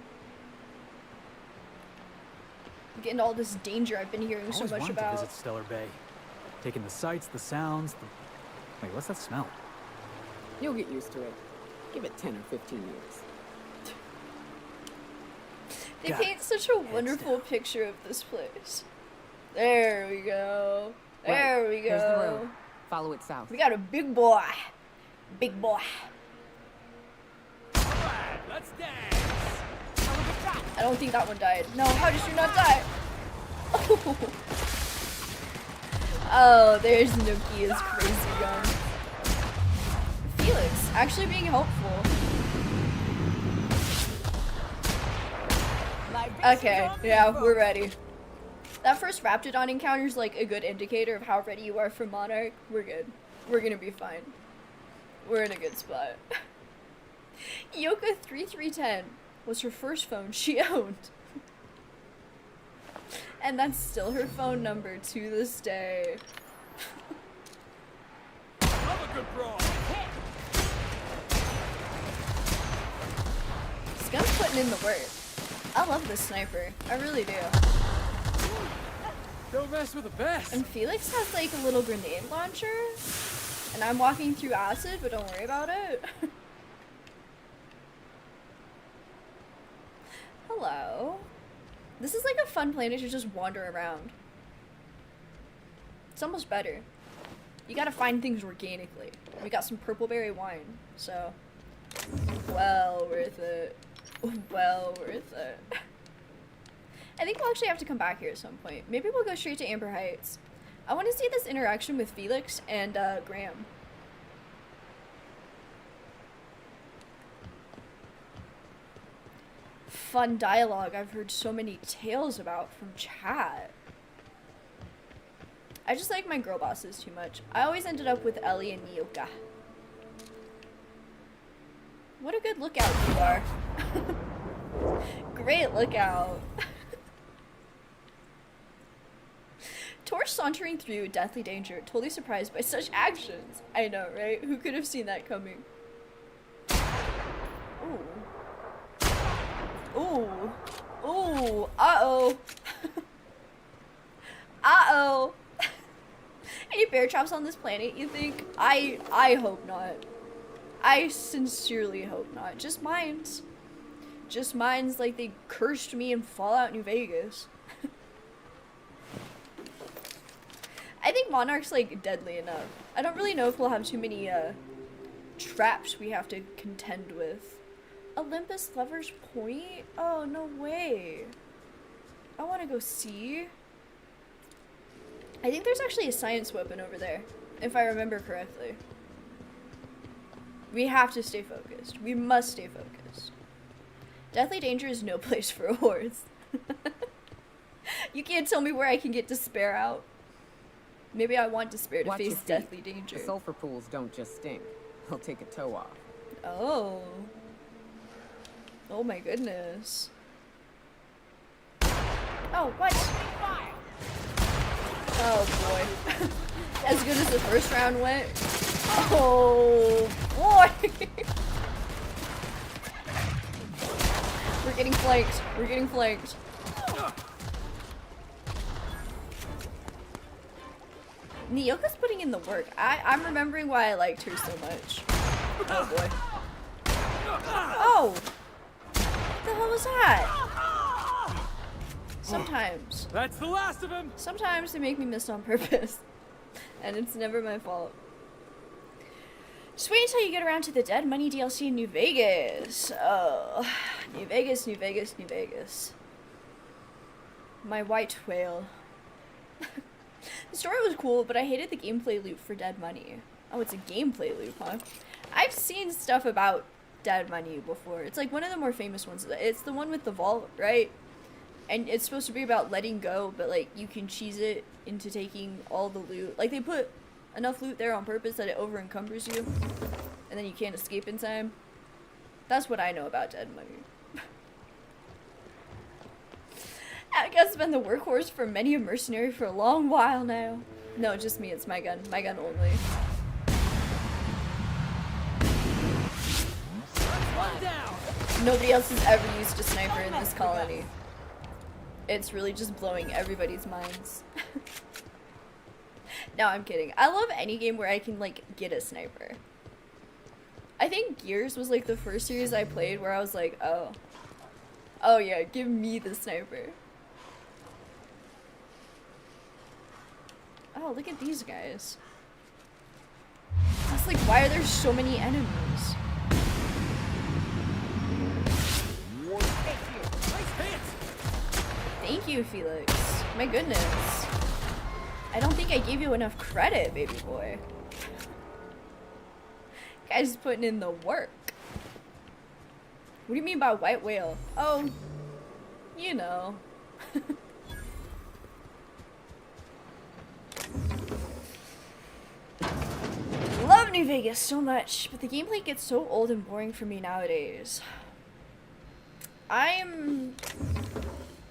I'm getting all this danger I've been hearing so much about. To visit Stellar Bay. Taking the sights, the sounds, Wait, what's that smell? You'll get used to it. Give it 10 or 15 years. They paint such a wonderful picture of this place. There we go. There we go. Here's the road. Follow it south. We got a big boy. Big boy. Alright, let's dance. I don't think that one died. No, how did you not die? Oh, there's Nokia's crazy gun. Felix, actually being helpful. Okay, yeah, we're ready. That first Raptidon encounter is like a good indicator of how ready you are for Monarch. We're good. We're gonna be fine. We're in a good spot. Yoka 3310 was her first phone she owned. And that's still her phone number to this day. I'm a good bro. This gun's putting in the work. I love this sniper. I really do. Don't mess with the best. And Felix has like a little grenade launcher. And I'm walking through acid, but don't worry about it. Hello. This is like a fun planet to just wander around. It's almost better. You gotta find things organically. We got some purple berry wine, so well worth it. Well worth it. I think we'll actually have to come back here at some point. Maybe we'll go straight to Amber Heights. I want to see this interaction with Felix and Graham. Fun dialogue I've heard so many tales about from chat. I just like my girl bosses too much. I always ended up with Ellie and Nyoka. What a good lookout you are. Great lookout. Torch sauntering through deathly danger, totally surprised by such actions. I know, right? Who could have seen that coming? Ooh. Ooh. Ooh. Uh-oh. Uh-oh. Any bear traps on this planet, you think? I hope not. I sincerely hope not. Just mines. Just mines like they cursed me in Fallout New Vegas. I think Monarch's like deadly enough. I don't really know if we'll have too many traps we have to contend with. Olympus Lover's Point? Oh, no way. I want to go see. I think there's actually a science weapon over there, if I remember correctly. We have to stay focused. We must stay focused. Deathly danger is no place for a horse. You can't tell me where I can get despair out. Maybe I want despair to Watch your face feet. deathly danger. The sulfur pools don't just stink. They'll take a toe off. Oh. Oh my goodness. Oh, what? Oh boy. As good as the first round went. Oh boy. We're getting flanked. We're getting flanked. Nyoka's putting in the work. I'm remembering why I liked her so much. Oh boy. Oh! What the hell was that? Sometimes. That's the last of him! Sometimes they make me miss on purpose. And it's never my fault. Just wait until you get around to the Dead Money DLC in New Vegas. Oh. New Vegas, New Vegas, New Vegas. My white whale. The story was cool, but I hated the gameplay loop for Dead Money. Oh, it's a gameplay loop, huh? I've seen stuff about Dead Menu before. It's like one of the more famous ones. It's the one with the vault, right? And it's supposed to be about letting go, but like you can cheese it into taking all the loot. Like they put enough loot there on purpose that it over encumbers you, and then you can't escape in time. That's what I know about Dead Menu. I guess been the workhorse for many a mercenary for a long while now. No, just me. It's my gun. My gun only. Nobody else has ever used a sniper in this colony. It's really just blowing everybody's minds. No, I'm kidding. I love any game where I can, like, get a sniper. I think Gears was, like, the first series I played where I was like, oh. Oh, yeah, give me the sniper. Oh, look at these guys. That's like, why are there so many enemies? Thank you, Felix. My goodness. I don't think I gave you enough credit, baby boy. Guy's putting in the work. What do you mean by white whale? Oh, you know. Love New Vegas so much, but the gameplay gets so old and boring for me nowadays. I'm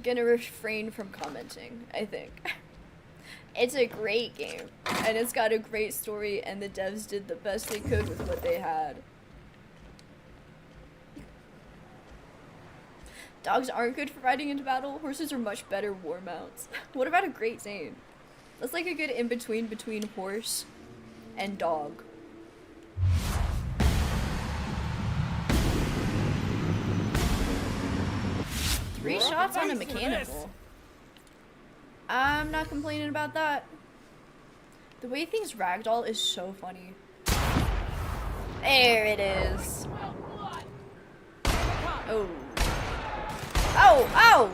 gonna refrain from commenting, I think. It's a great game, and it's got a great story, and the devs did the best they could with what they had. Dogs aren't good for riding into battle. Horses are much better war mounts. What about a Great Dane? That's like a good in-between between horse and dog. Three shots on a mechanical. I'm not complaining about that. The way things ragdoll is so funny. There it is. Oh. Oh, oh!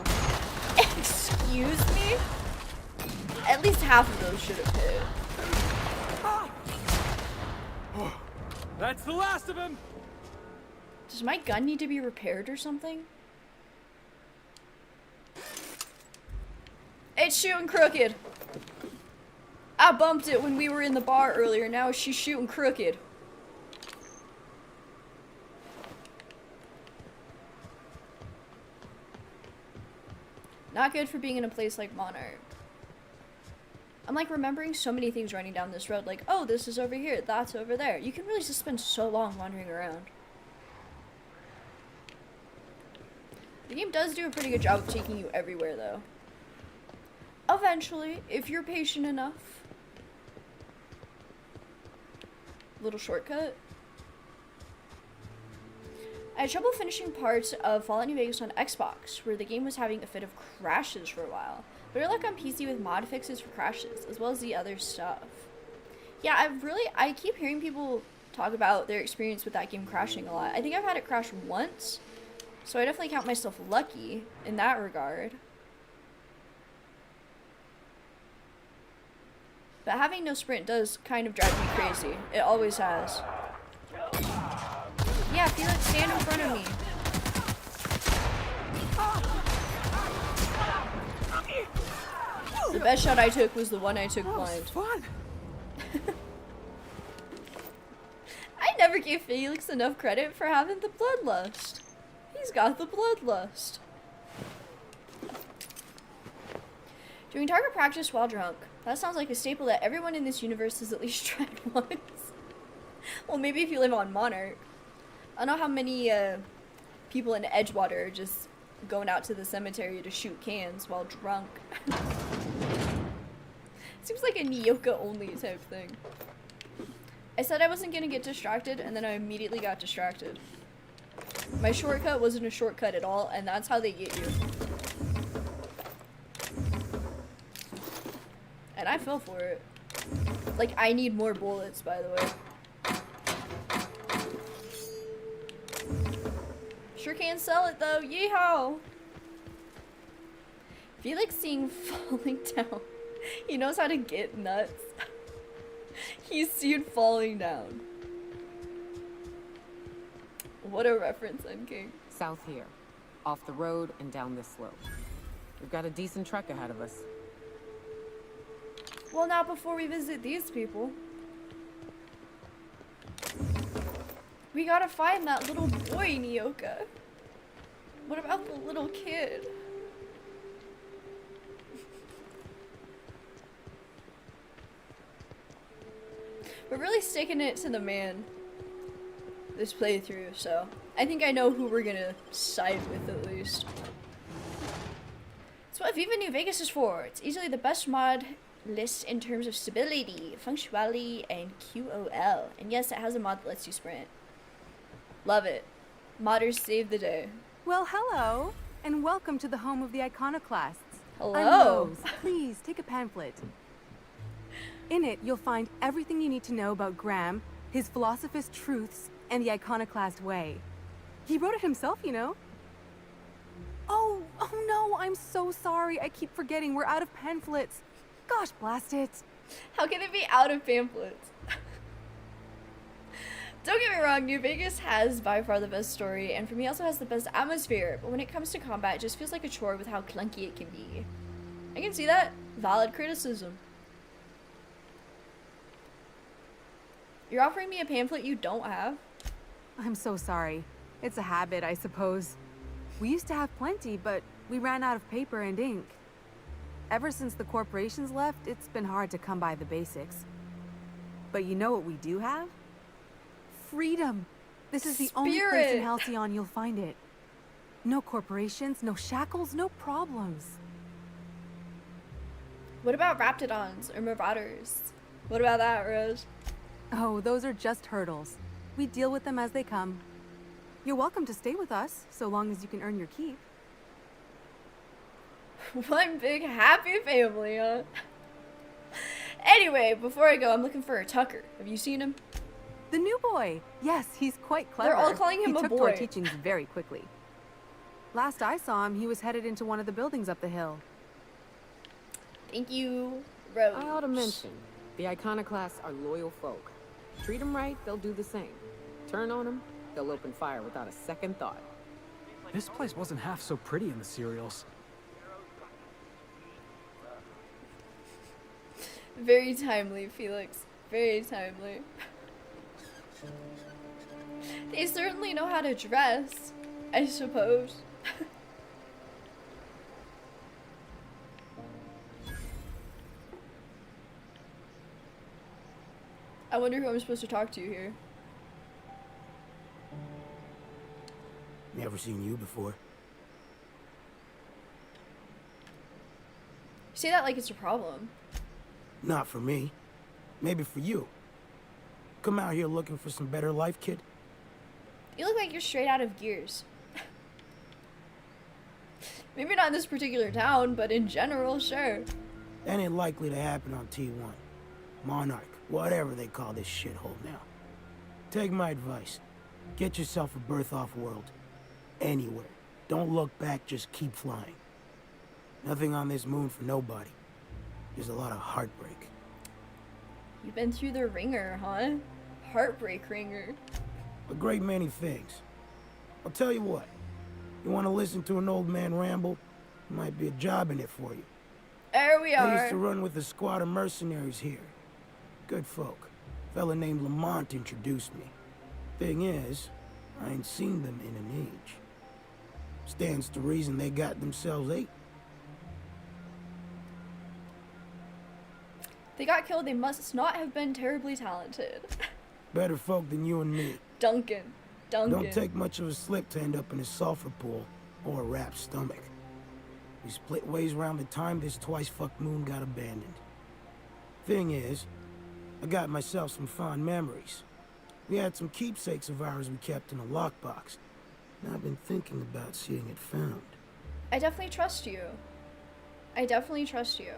Excuse me? At least half of those should have hit. That's the last of him! Does my gun need to be repaired or something? It's shooting crooked. I bumped it when we were in the bar earlier. Now she's shooting crooked. Not good for being in a place like Monarch. I'm like remembering so many things running down this road. Like, oh, this is over here. That's over there. You can really just spend so long wandering around. The game does do a pretty good job of taking you everywhere, though. Eventually, if you're patient enough. Little shortcut. I had trouble finishing parts of Fallout New Vegas on Xbox, where the game was having a fit of crashes for a while. Better luck on PC with mod fixes for crashes, as well as the other stuff. Yeah, I keep hearing people talk about their experience with that game crashing a lot. I think I've had it crash once, so I definitely count myself lucky in that regard. But having no sprint does kind of drive me crazy. It always has. Yeah, Felix, stand in front of me. The best shot I took was the one I took blind. Fun. I never gave Felix enough credit for having the bloodlust. He's got the bloodlust. Doing target practice while drunk. That sounds like a staple that everyone in this universe has at least tried once. Well, maybe if you live on Monarch. I don't know how many people in Edgewater are just going out to the cemetery to shoot cans while drunk. Seems like a Nyoka only type thing. I said I wasn't gonna get distracted, and then I immediately got distracted. My shortcut wasn't a shortcut at all, and that's how they get you. And I fell for it. Like, I need more bullets, by the way. Sure can sell it though, yeehaw! Felix seeing falling down. He knows how to get nuts. He's seen falling down. What a reference, King. South here. Off the road and down this slope. We've got a decent trek ahead of us. Well, not before we visit these people. We gotta find that little boy, Nyoka. What about the little kid? We're really sticking it to the man this playthrough, so I think I know who we're gonna side with at least. That's what Viva New Vegas is for. It's easily the best mod list in terms of stability, functionality, and QOL. And yes, it has a mod that lets you sprint. Love it. Modders save the day. Well, hello, and welcome to the home of the iconoclasts. Hello. I'm Rose. Please, take a pamphlet. In it, you'll find everything you need to know about Graham, his philosophist truths, and the iconoclast way. He wrote it himself, you know. Oh no, I'm so sorry. I keep forgetting we're out of pamphlets. Gosh, blast it. How can it be out of pamphlets? Don't get me wrong, New Vegas has by far the best story, and for me also has the best atmosphere, but when it comes to combat, it just feels like a chore with how clunky it can be. I can see that. Valid criticism. You're offering me a pamphlet you don't have? I'm so sorry. It's a habit, I suppose. We used to have plenty, but we ran out of paper and ink. Ever since the corporations left, it's been hard to come by the basics. But you know what we do have? Freedom! This is the only place in Halcyon you'll find it. No corporations, no shackles, no problems. What about Raptidons or Marauders? What about that, Rose? Oh, those are just hurdles. We deal with them as they come. You're welcome to stay with us, so long as you can earn your keep. One big happy family, huh? Anyway, before I go, I'm looking for a Tucker. Have you seen him? The new boy! Yes, he's quite clever. They're all calling him a boy. He took to our teachings very quickly. Last I saw him, he was headed into one of the buildings up the hill. Thank you, Rose. I ought to mention, the iconoclasts are loyal folk. Treat them right, they'll do the same. Turn on them, they'll open fire without a second thought. This place wasn't half so pretty in the serials. Very timely, Felix. Very timely. They certainly know how to dress, I suppose. I wonder who I'm supposed to talk to here. Never seen you before. You say that like it's a problem. Not for me. Maybe for you. Come out here looking for some better life, kid? You look like you're straight out of Gears. Maybe not in this particular town, but in general, sure. That ain't likely to happen on T1. Monarch, whatever they call this shithole now. Take my advice. Get yourself a berth off-world. Anywhere. Don't look back, just keep flying. Nothing on this moon for nobody. There's a lot of heartbreak. You've been through the ringer, huh? Heartbreak ringer. A great many things. I'll tell you what. You want to listen to an old man ramble? Might be a job in it for you. There we are. I used to run with a squad of mercenaries here. Good folk. A fella named Lamont introduced me. Thing is, I ain't seen them in an age. Stands to reason they got themselves ate. They got killed, they must not have been terribly talented. Better folk than you and me. Duncan. Don't take much of a slip to end up in a sulfur pool or a wrapped stomach. We split ways around the time this twice-fucked moon got abandoned. Thing is, I got myself some fond memories. We had some keepsakes of ours we kept in a lockbox, and I've been thinking about seeing it found. I definitely trust you. I definitely trust you.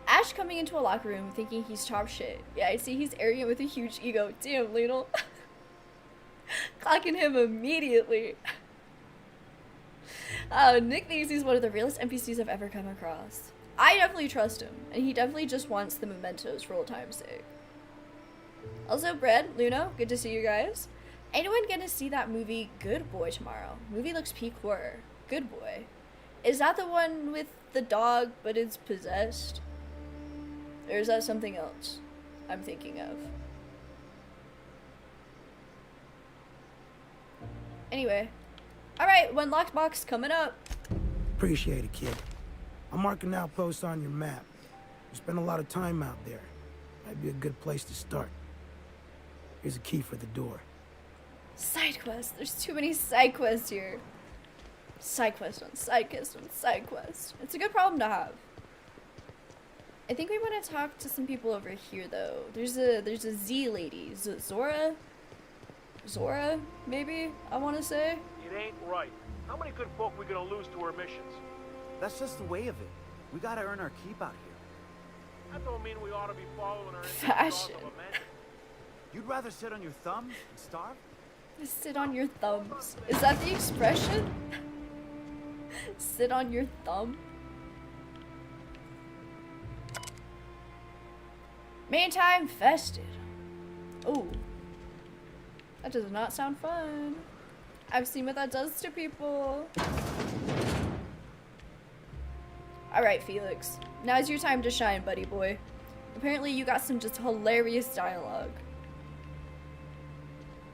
Ash coming into a locker room thinking he's top shit. Yeah, I see he's arrogant with a huge ego. Damn, Lionel. Clocking him immediately. Nick thinks he's one of the realest NPCs I've ever come across. I definitely trust him, and he definitely just wants the mementos for old time's sake. Also, Brad, Luna, good to see you guys. Anyone gonna see that movie Good Boy tomorrow? Movie looks peak horror. Good Boy. Is that the one with the dog, but it's possessed? Or is that something else I'm thinking of? Anyway. Alright, one locked box coming up. Appreciate it, kid. I'm marking outposts on your map. You spend a lot of time out there. Might be a good place to start. Here's a key for the door. Side quests. There's too many side quests here. Side quest on side quest on side quest. It's a good problem to have. I think we want to talk to some people over here though. There's a Z lady. Zora? Zora, maybe? I want to say. It ain't right. How many good folk we gonna lose to our missions? That's just the way of it. We gotta earn our keep out here. That don't mean we ought to be following our Fashion. You'd rather sit on your thumb and starve? Sit on your thumbs. Is that the expression? Sit on your thumb? Main time fested. Oh. That does not sound fun. I've seen what that does to people. Alright, Felix. Now's your time to shine, buddy boy. Apparently you got some just hilarious dialogue.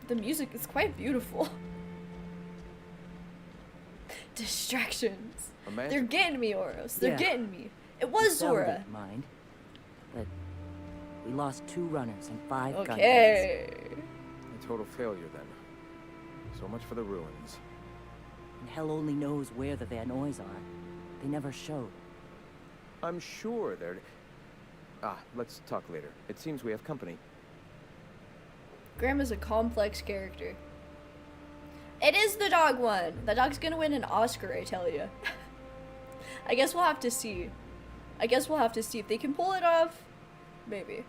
The music is quite beautiful. Distractions. They're getting me, Oros. They're getting me. It was Zora. Mind, but we lost 2 runners and 5 guns. Okay. A total failure then. So much for the ruins. And hell only knows where the Van Noys are. They never showed. I'm sure they're... let's talk later. It seems we have company. Graham is a complex character. It is the dog one. The dog's gonna win an Oscar, I tell you. I guess we'll have to see. If they can pull it off. Maybe.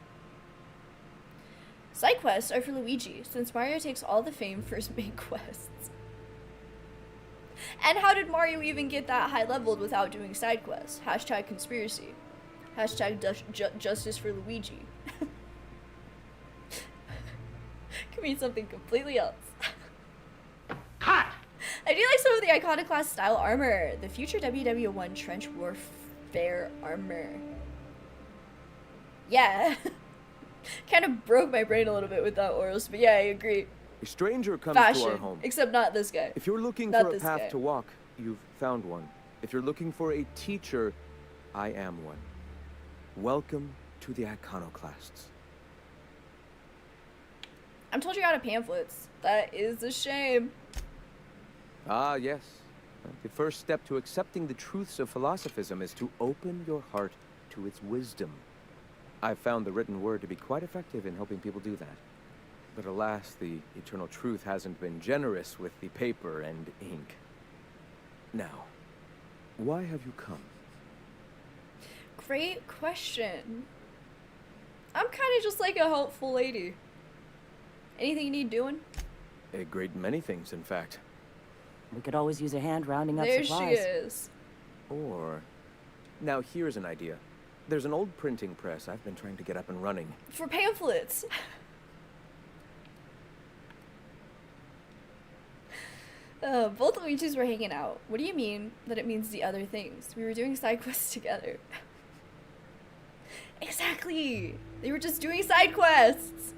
Side quests are for Luigi, since Mario takes all the fame for his main quests. And how did Mario even get that high leveled without doing side quests? Hashtag conspiracy. Hashtag justice for Luigi. Could mean something completely else. Cut! I do like some of the iconoclast style armor. The future WW1 trench warfare armor. Yeah. Kind of broke my brain a little bit with that, Oros, but yeah, I agree. A stranger comes Fashion. to our home. Except not this guy. If you're looking Not for a this path guy. to walk, you've found one. If you're looking for a teacher, I am one. Welcome to the iconoclasts. I'm told you're out of pamphlets. That is a shame. Ah, yes. The first step to accepting the truths of philosophism is to open your heart to its wisdom. I've found the written word to be quite effective in helping people do that. But alas, the eternal truth hasn't been generous with the paper and ink. Now, why have you come? Great question. I'm kind of just like a helpful lady. Anything you need doing? A great many things, in fact. We could always use a hand rounding up There supplies. she is. Or... Now, here's an idea. There's an old printing press I've been trying to get up and running. For pamphlets. Both Luigi's were hanging out. What do you mean that it means the other things? We were doing side quests together. Exactly! They were just doing side quests!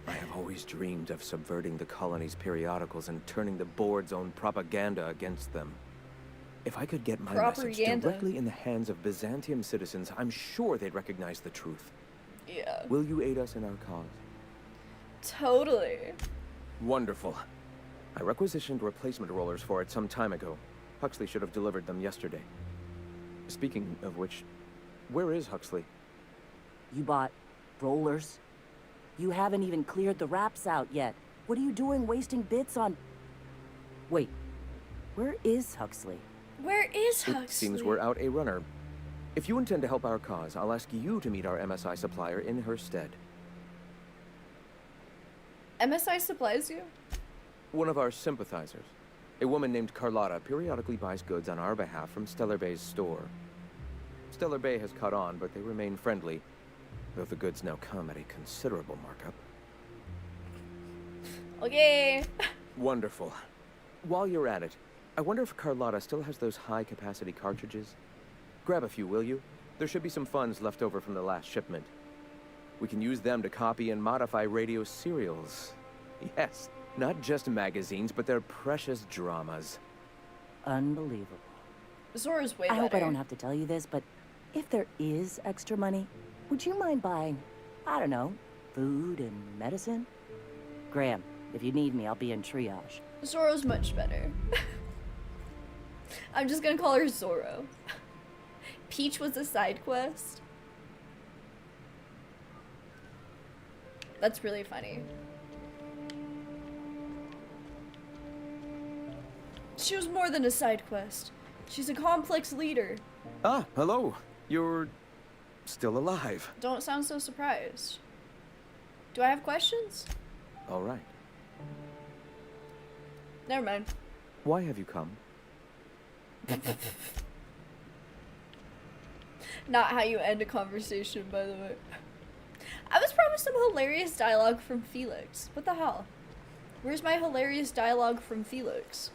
I have always dreamed of subverting the colony's periodicals and turning the board's own propaganda against them. If I could get my message Propaganda. directly in the hands of Byzantium citizens, I'm sure they'd recognize the truth. Yeah. Will you aid us in our cause? Totally. Wonderful. I requisitioned replacement rollers for it some time ago. Huxley should have delivered them yesterday. Speaking of which, where is Huxley? You bought rollers? You haven't even cleared the wraps out yet. What are you doing wasting bits on... Wait, where is Huxley? Where is Huxley? It seems we're out a runner. If you intend to help our cause, I'll ask you to meet our MSI supplier in her stead. MSI supplies you? One of our sympathizers. A woman named Carlotta periodically buys goods on our behalf from Stellar Bay's store. Stellar Bay has caught on, but they remain friendly. though the goods now come at a considerable markup. Okay. Wonderful. While you're at it, I wonder if Carlotta still has those high-capacity cartridges? Grab a few, will you? There should be some funds left over from the last shipment. We can use them to copy and modify radio serials. Yes, not just magazines, but their precious dramas. Unbelievable. Zora's way I hope I better. don't have to tell you this, but if there is extra money, would you mind buying, I don't know, food and medicine? Graham, if you need me, I'll be in triage. Zoro's much better. I'm just gonna call her Zoro. Peach was a side quest. That's really funny. She was more than a side quest. She's a complex leader. Ah, hello. You're still alive. Don't sound so surprised. Do I have questions? All right. Never mind. Why have you come? Not how you end a conversation, by the way. I was promised some hilarious dialogue from Felix. What the hell? Where's my hilarious dialogue from Felix?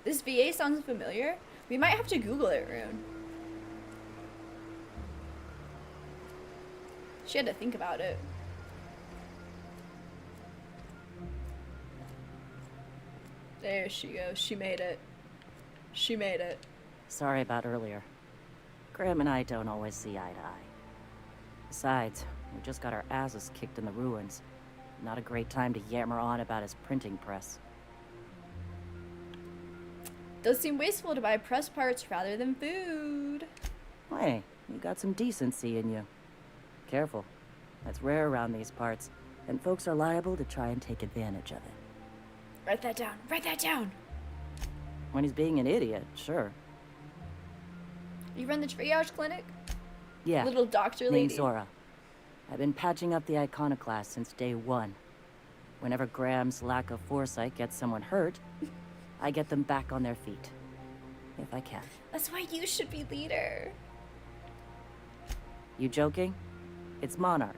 This VA sounds familiar. We might have to Google it, Rune. She had to think about it. There she goes. She made it. She made it. Sorry about earlier. Graham and I don't always see eye to eye. Besides, we just got our asses kicked in the ruins. Not a great time to yammer on about his printing press. Does seem wasteful to buy press parts rather than food. Hey, you got some decency in you. Careful. That's rare around these parts, and folks are liable to try and take advantage of it. Write that down. Write that down. When he's being an idiot, sure. You run the triage clinic? Yeah. Little doctor Name's lady. Zora. I've been patching up the iconoclast since day one. Whenever Graham's lack of foresight gets someone hurt, I get them back on their feet. If I can. That's why you should be leader. You joking? It's Monarch.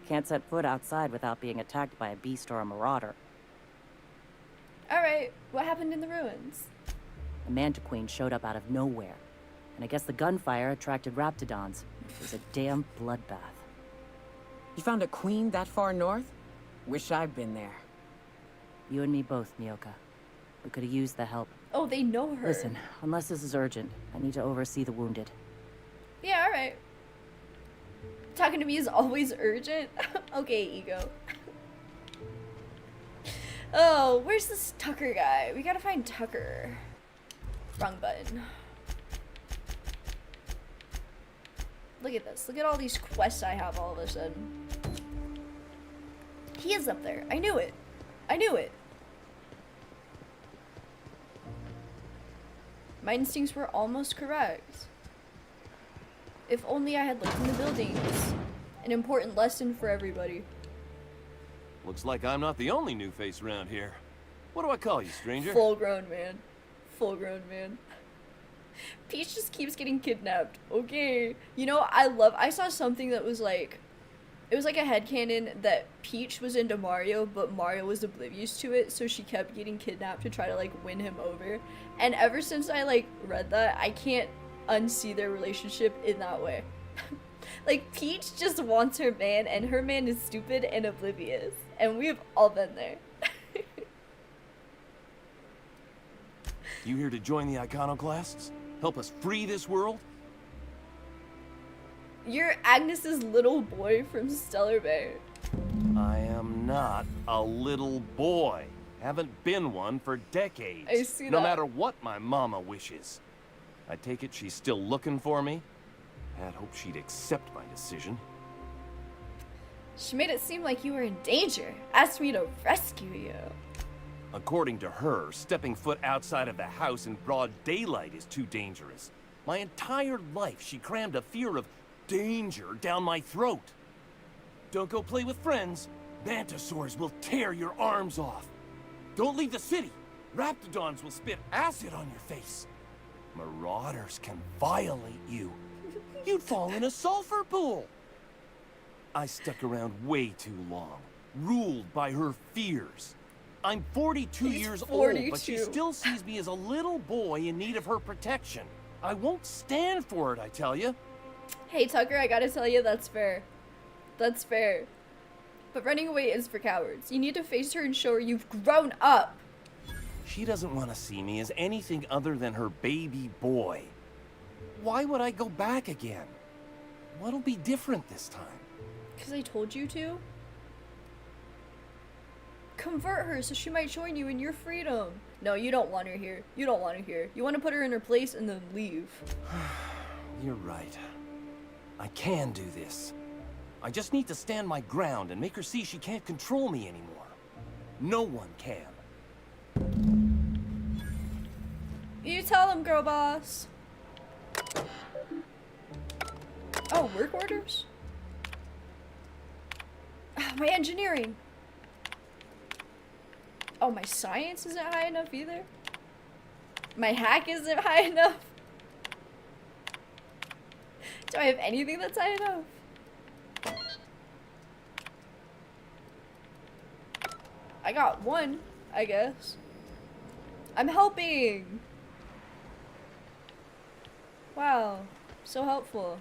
Can't set foot outside without being attacked by a beast or a marauder. Alright, what happened in the ruins? A Mantiqueen showed up out of nowhere. And I guess the gunfire attracted Raptidons. It was a damn bloodbath. You found a queen that far north? Wish I'd been there. You and me both, Mioka. We could have used the help. Oh, they know her. Listen, unless this is urgent, I need to oversee the wounded. Yeah, alright. Talking to me is always urgent. Okay, ego. Oh, where's this Tucker guy? We gotta find Tucker. Wrong button. Look at this. Look at all these quests I have all of a sudden. He is up there. I knew it. I knew it. My instincts were almost correct. If only I had looked in the buildings. An important lesson for everybody. Looks like I'm not the only new face around here. What do I call you, stranger? Full grown man. Full grown man. Peach just keeps getting kidnapped. Okay. You know, I saw something that was like, it was like a headcanon that Peach was into Mario, but Mario was oblivious to it, so she kept getting kidnapped to try to like win him over. And ever since I like read that, I can't unsee their relationship in that way. Like, Peach just wants her man, and her man is stupid and oblivious. And we've all been there. You here to join the Iconoclasts? Help us free this world? You're Agnes's little boy from Stellar Bay. I am not a little boy. Haven't been one for decades. I see No that. matter what my mama wishes. I take it she's still looking for me? I'd hope she'd accept my decision. She made it seem like you were in danger. Asked me to rescue you. According to her, stepping foot outside of the house in broad daylight is too dangerous. My entire life, she crammed a fear of danger down my throat. Don't go play with friends. Mantisaurs will tear your arms off. Don't leave the city. Raptidons will spit acid on your face. Marauders can violate you. You'd fall in a sulfur pool. I stuck around way too long, ruled by her fears. I'm 42 years old, but she 42. still sees me as a little boy in need of her protection. I won't stand for it, I tell you. Hey, Tucker, I gotta tell you, that's fair. That's fair. But running away is for cowards. You need to face her and show her you've grown up. She doesn't want to see me as anything other than her baby boy. Why would I go back again? What'll be different this time? Because I told you to? Convert her so she might join you in your freedom. No, you don't want her here. You don't want her here. You want to put her in her place and then leave. You're right. I can do this. I just need to stand my ground and make her see she can't control me anymore. No one can. You tell him, girl boss. Oh, work orders? Oh, my engineering. Oh, my science isn't high enough either. My hack isn't high enough. Do I have anything that's high enough? I got one, I guess. I'm helping! Wow, so helpful.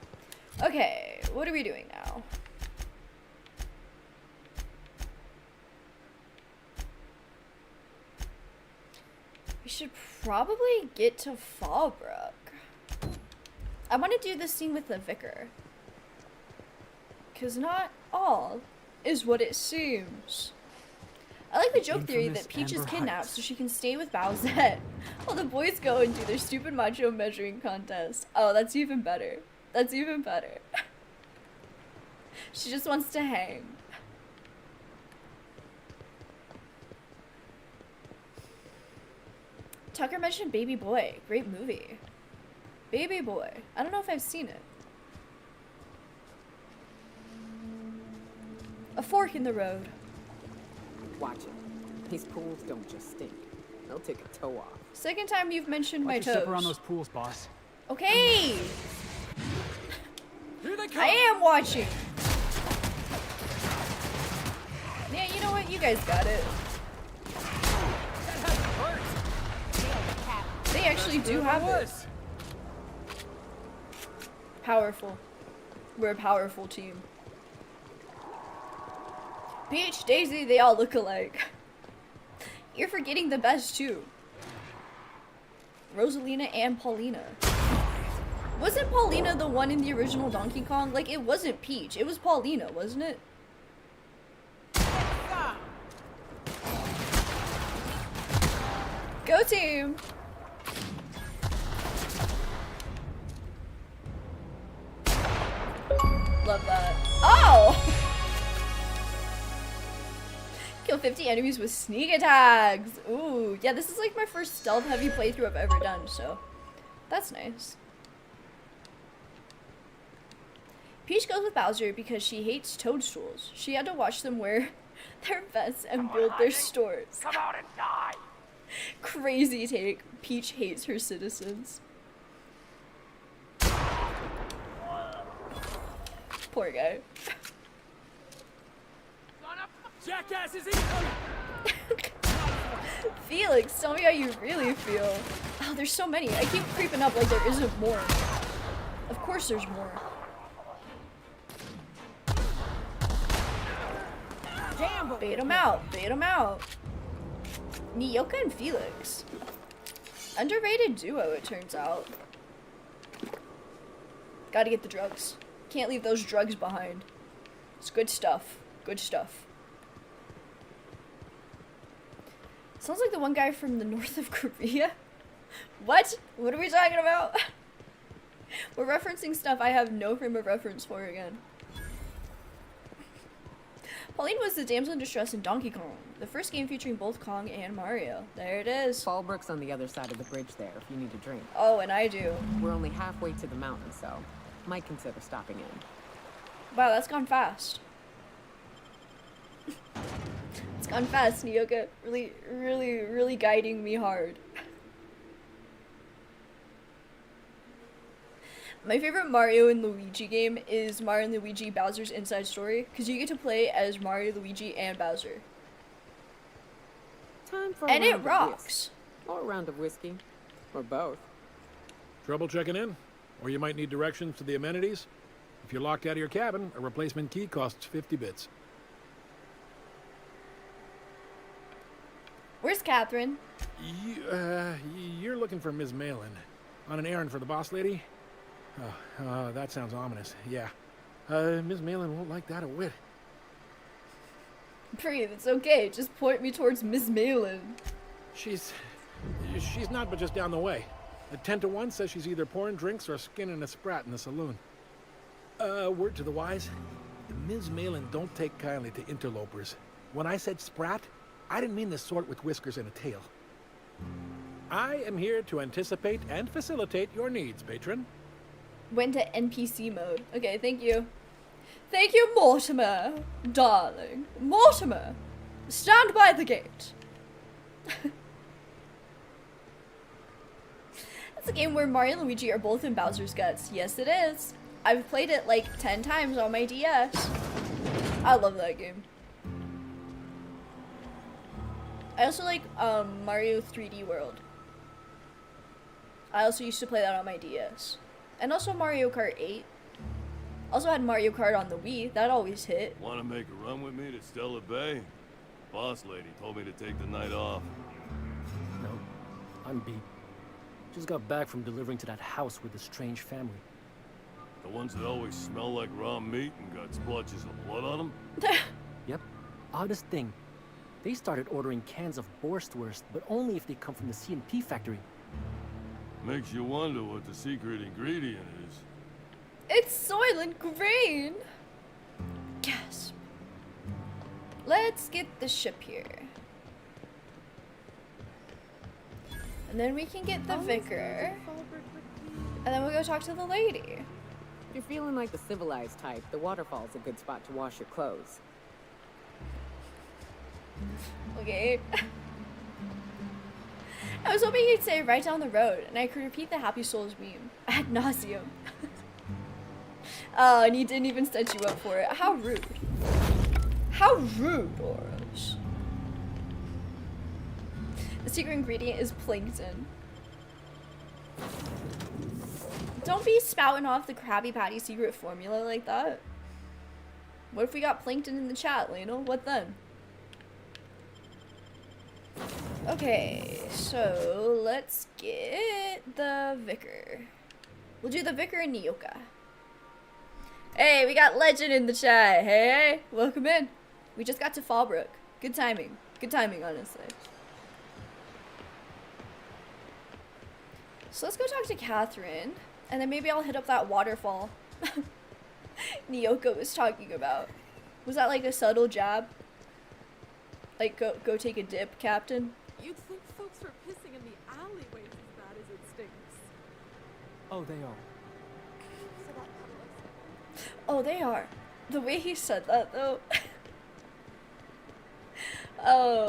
Okay, what are we doing now? We should probably get to Fallbrook. I want to do this scene with the vicar. Because not all is what it seems. I like the joke theory that Peach is kidnapped so she can stay with Bowsette while the boys go and do their stupid macho measuring contest. Oh, that's even better. That's even better. She just wants to hang. Tucker mentioned Baby Boy. Great movie. Baby Boy. I don't know if I've seen it. A fork in the road. Watch it. These pools don't just stink. They'll take a toe off. Second time you've mentioned my Watch your step toes. around those pools, boss. Okay. Here they come. I am watching. Yeah, you know what? You guys got it. They actually do have it. Powerful. We're a powerful team. Peach, Daisy, they all look alike. You're forgetting the best too. Rosalina and Paulina. Wasn't Paulina the one in the original Donkey Kong? Like, it wasn't Peach. It was Paulina, wasn't it? Go team! Love that. Oh! Kill 50 enemies with sneak attacks. Ooh, yeah, this is like my first stealth heavy playthrough I've ever done, so that's nice. Peach goes with Bowser because she hates toadstools. She had to watch them wear their vests and build their stores. Come out and die! Crazy take. Peach hates her citizens. Poor guy. Jackass is incoming! Felix, tell me how you really feel. Oh, there's so many. I keep creeping up like there isn't more. Of course there's more. Damn, bait him out. Bait him out. Nyoka and Felix. Underrated duo, it turns out. Gotta get the drugs. Can't leave those drugs behind. It's good stuff. Good stuff. Sounds like the one guy from the north of Korea. What? What are we talking about? We're referencing stuff I have no frame of reference for again. Pauline was the damsel in distress in Donkey Kong, the first game featuring both Kong and Mario. There it is. Fallbrook's on the other side of the bridge there if you need a drink. Oh, and I do. We're only halfway to the mountain, so might consider stopping in. Wow, that's gone fast. It's gone fast, Nyoka. Really, really, really guiding me hard. My favorite Mario and Luigi game is Mario and Luigi Bowser's Inside Story, because you get to play as Mario, Luigi, and Bowser. Time for And a it round of rocks. whist. Or a round of whiskey. Or both. Trouble checking in? Or you might need directions to the amenities? If you're locked out of your cabin, a replacement key costs 50 bits. Where's Catherine? You're looking for Ms. Malin. On an errand for the boss lady? Oh, that sounds ominous. Yeah. Ms. Malin won't like that a whit. Breathe, it's okay. Just point me towards Miss Malin. She's not but just down the way. A 10 to 1 says she's either pouring drinks or skinning a sprat in the saloon. Word to the wise, Ms. Malin don't take kindly to interlopers. When I said sprat, I didn't mean the sort with whiskers and a tail. I am here to anticipate and facilitate your needs, patron. Went to NPC mode. Okay, thank you. Thank you, Mortimer. Darling. Mortimer, stand by the gate. That's a game where Mario and Luigi are both in Bowser's Guts. Yes, it is. I've played it like 10 times on my DS. I love that game. I also like Mario 3D World. I also used to play that on my DS. And also Mario Kart 8. Also had Mario Kart on the Wii. That always hit. Want to make a run with me to Stella Bay? Boss lady told me to take the night off. No, I'm beat. Just got back from delivering to that house with the strange family. The ones that always smell like raw meat and got splotches of blood on them? Yep. Oddest thing. They started ordering cans of Borstwurst, but only if they come from the C&P factory. Makes you wonder what the secret ingredient is. It's Soylent Green! Gasp. Let's get the ship here. And then we can get the vicar. And then we'll go talk to the lady. If you're feeling like the civilized type, the waterfall's a good spot to wash your clothes. Okay. I was hoping he'd say right down the road, and I could repeat the Happy Souls meme ad nauseum. Oh, and he didn't even set you up for it. How rude. How rude, Oros. The secret ingredient is plankton. Don't be spouting off the Krabby Patty secret formula like that. What if we got plankton in the chat, Lionel? What then? Okay, so let's get the vicar. We'll do the vicar and Nyoka. Hey, we got Legend in the chat. Hey, welcome in. We just got to Fallbrook. Good timing. Good timing, honestly. So let's go talk to Catherine, and then maybe I'll hit up that waterfall Nyoka was talking about. Was that like a subtle jab? Like, go take a dip, Captain? You'd think folks were pissing in the alleyways as bad as it stinks. Oh, they are. Oh, they are. The way he said that, though. Oh,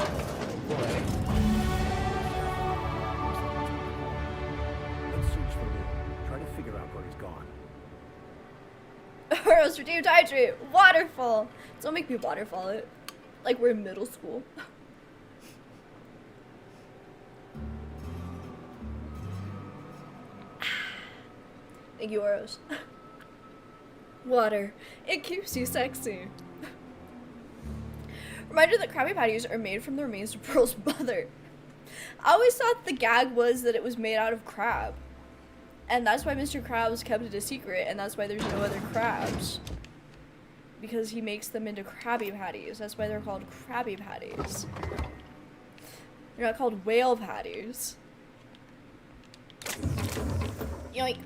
boy. Let's search for him. Try to figure out where he's gone. Oros redeemed hydrate. Waterfall. Don't make me waterfall it. Like we're in middle school. Thank you, Oros. Water. It keeps you sexy. Reminder that Krabby Patties are made from the remains of Pearl's mother. I always thought the gag was that it was made out of crab. And that's why Mr. Krabs kept it a secret, and that's why there's no other crabs. Because he makes them into Krabby Patties. That's why they're called Krabby Patties. They're not called whale patties. Yoink.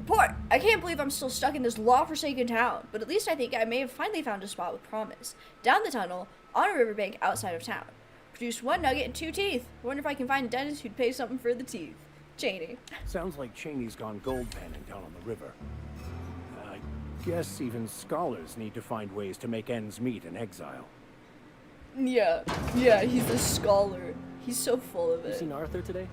Report! I can't believe I'm still stuck in this law-forsaken town, but at least I think I may have finally found a spot with promise. Down the tunnel, on a riverbank outside of town. Produced 1 nugget and 2 teeth. I wonder if I can find a dentist who'd pay something for the teeth. Cheney. Sounds like Cheney's gone gold panning down on the river. I guess even scholars need to find ways to make ends meet in exile. Yeah, he's a scholar. He's so full of it. You seen Arthur today?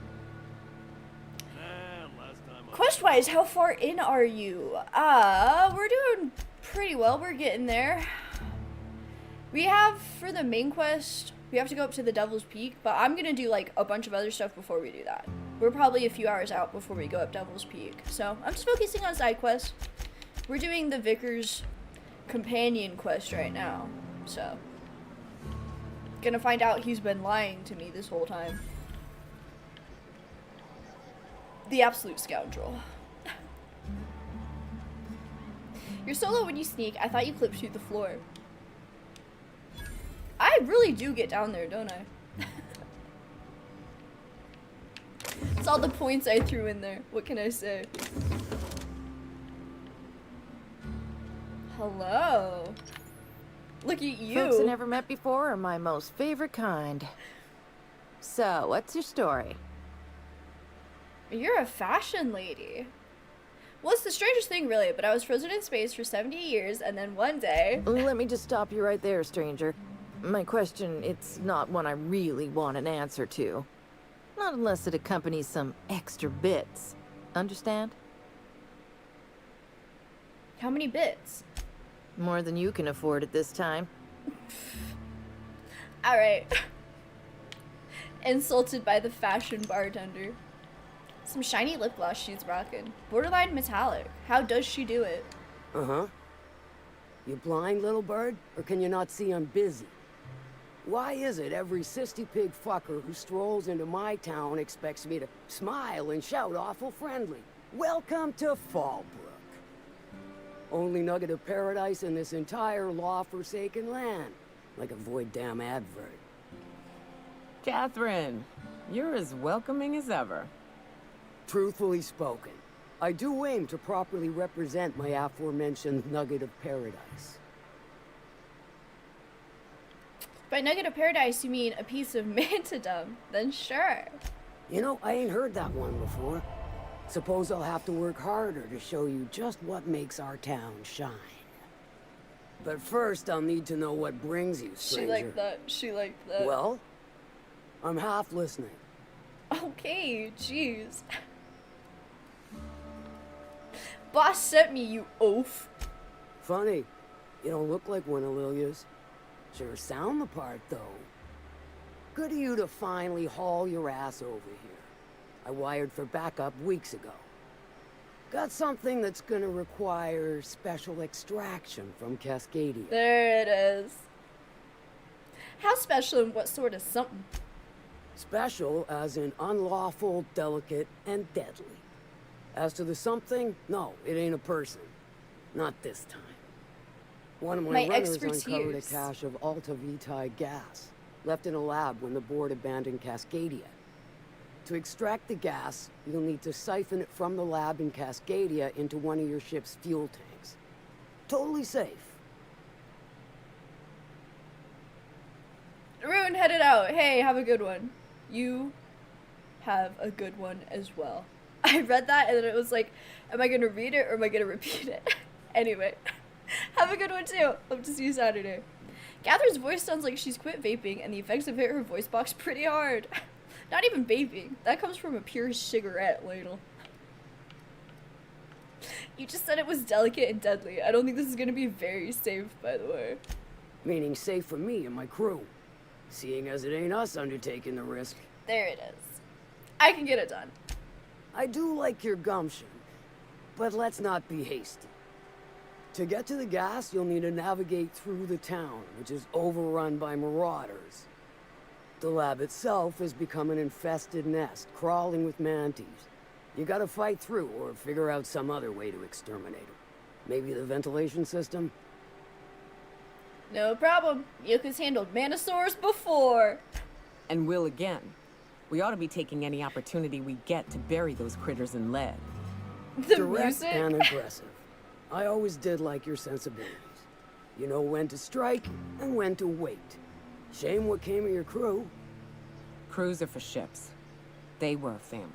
Last time Quest-wise, how far in are you? We're doing pretty well. We're getting there. We have, for the main quest, we have to go up to the Devil's Peak, but I'm gonna do like a bunch of other stuff before we do that. We're probably a few hours out before we go up Devil's Peak, so I'm just focusing on side quests. We're doing the Vicar's companion quest right now, so gonna find out he's been lying to me this whole time. The absolute scoundrel. You're so low when you sneak, I thought you clipped through the floor. I really do get down there, don't I? It's all the points I threw in there. What can I say? Hello. Look at you. Folks I never met before are my most favorite kind. So, what's your story? You're a fashion lady. Well, it's the strangest thing, really, but I was frozen in space for 70 years, and then one day... Let me just stop you right there, stranger. My question, it's not one I really want an answer to. Not unless it accompanies some extra bits. Understand? How many bits? More than you can afford at this time. Alright. Insulted by the fashion bartender. Some shiny lip gloss she's rocking. Borderline metallic. How does she do it? Uh-huh. You blind, little bird? Or can you not see I'm busy? Why is it every sissy pig fucker who strolls into my town expects me to smile and shout awful friendly? Welcome to Fallbrook. Only nugget of paradise in this entire law-forsaken land. Like a void damn advert. Catherine, you're as welcoming as ever. Truthfully spoken, I do aim to properly represent my aforementioned nugget of paradise. By nugget of paradise, you mean a piece of mantadum? Then sure. You know, I ain't heard that one before. Suppose I'll have to work harder to show you just what makes our town shine. But first, I'll need to know what brings you, stranger. She liked that. She liked that. Well, I'm half listening. Okay, jeez. Boss sent me, you oaf. Funny. You don't look like one of Lilia's. Sure sound the part, though. Good of you to finally haul your ass over here. I wired for backup weeks ago. Got something that's gonna require special extraction from Cascadia. There it is. How special and what sort of something? Special as in unlawful, delicate, and deadly. As to the something, no, it ain't a person. Not this time. One of my runners uncovered a cache of Alta Vitae gas, left in a lab when the board abandoned Cascadia. To extract the gas, you'll need to siphon it from the lab in Cascadia into one of your ship's fuel tanks. Totally safe. Rune headed out. Hey, have a good one. You have a good one as well. I read that and then it was like, am I gonna read it or am I gonna repeat it? Anyway, have a good one too. Hope to see you Saturday. Catherine's voice sounds like she's quit vaping and the effects have hit her voice box pretty hard. Not even vaping. That comes from a pure cigarette ladle. You just said it was delicate and deadly. I don't think this is gonna be very safe, by the way. Meaning safe for me and my crew. Seeing as it ain't us undertaking the risk. There it is. I can get it done. I do like your gumption, but let's not be hasty. To get to the gas, you'll need to navigate through the town, which is overrun by marauders. The lab itself has become an infested nest, crawling with mantis. You gotta fight through or figure out some other way to exterminate them. Maybe the ventilation system? No problem. Yoko's handled Manosaurs before. And will again. We ought to be taking any opportunity we get to bury those critters in lead. The Direct music? and aggressive. I always did like your sensibilities. You know when to strike and when to wait. Shame what came of your crew. Crews are for ships. They were a family.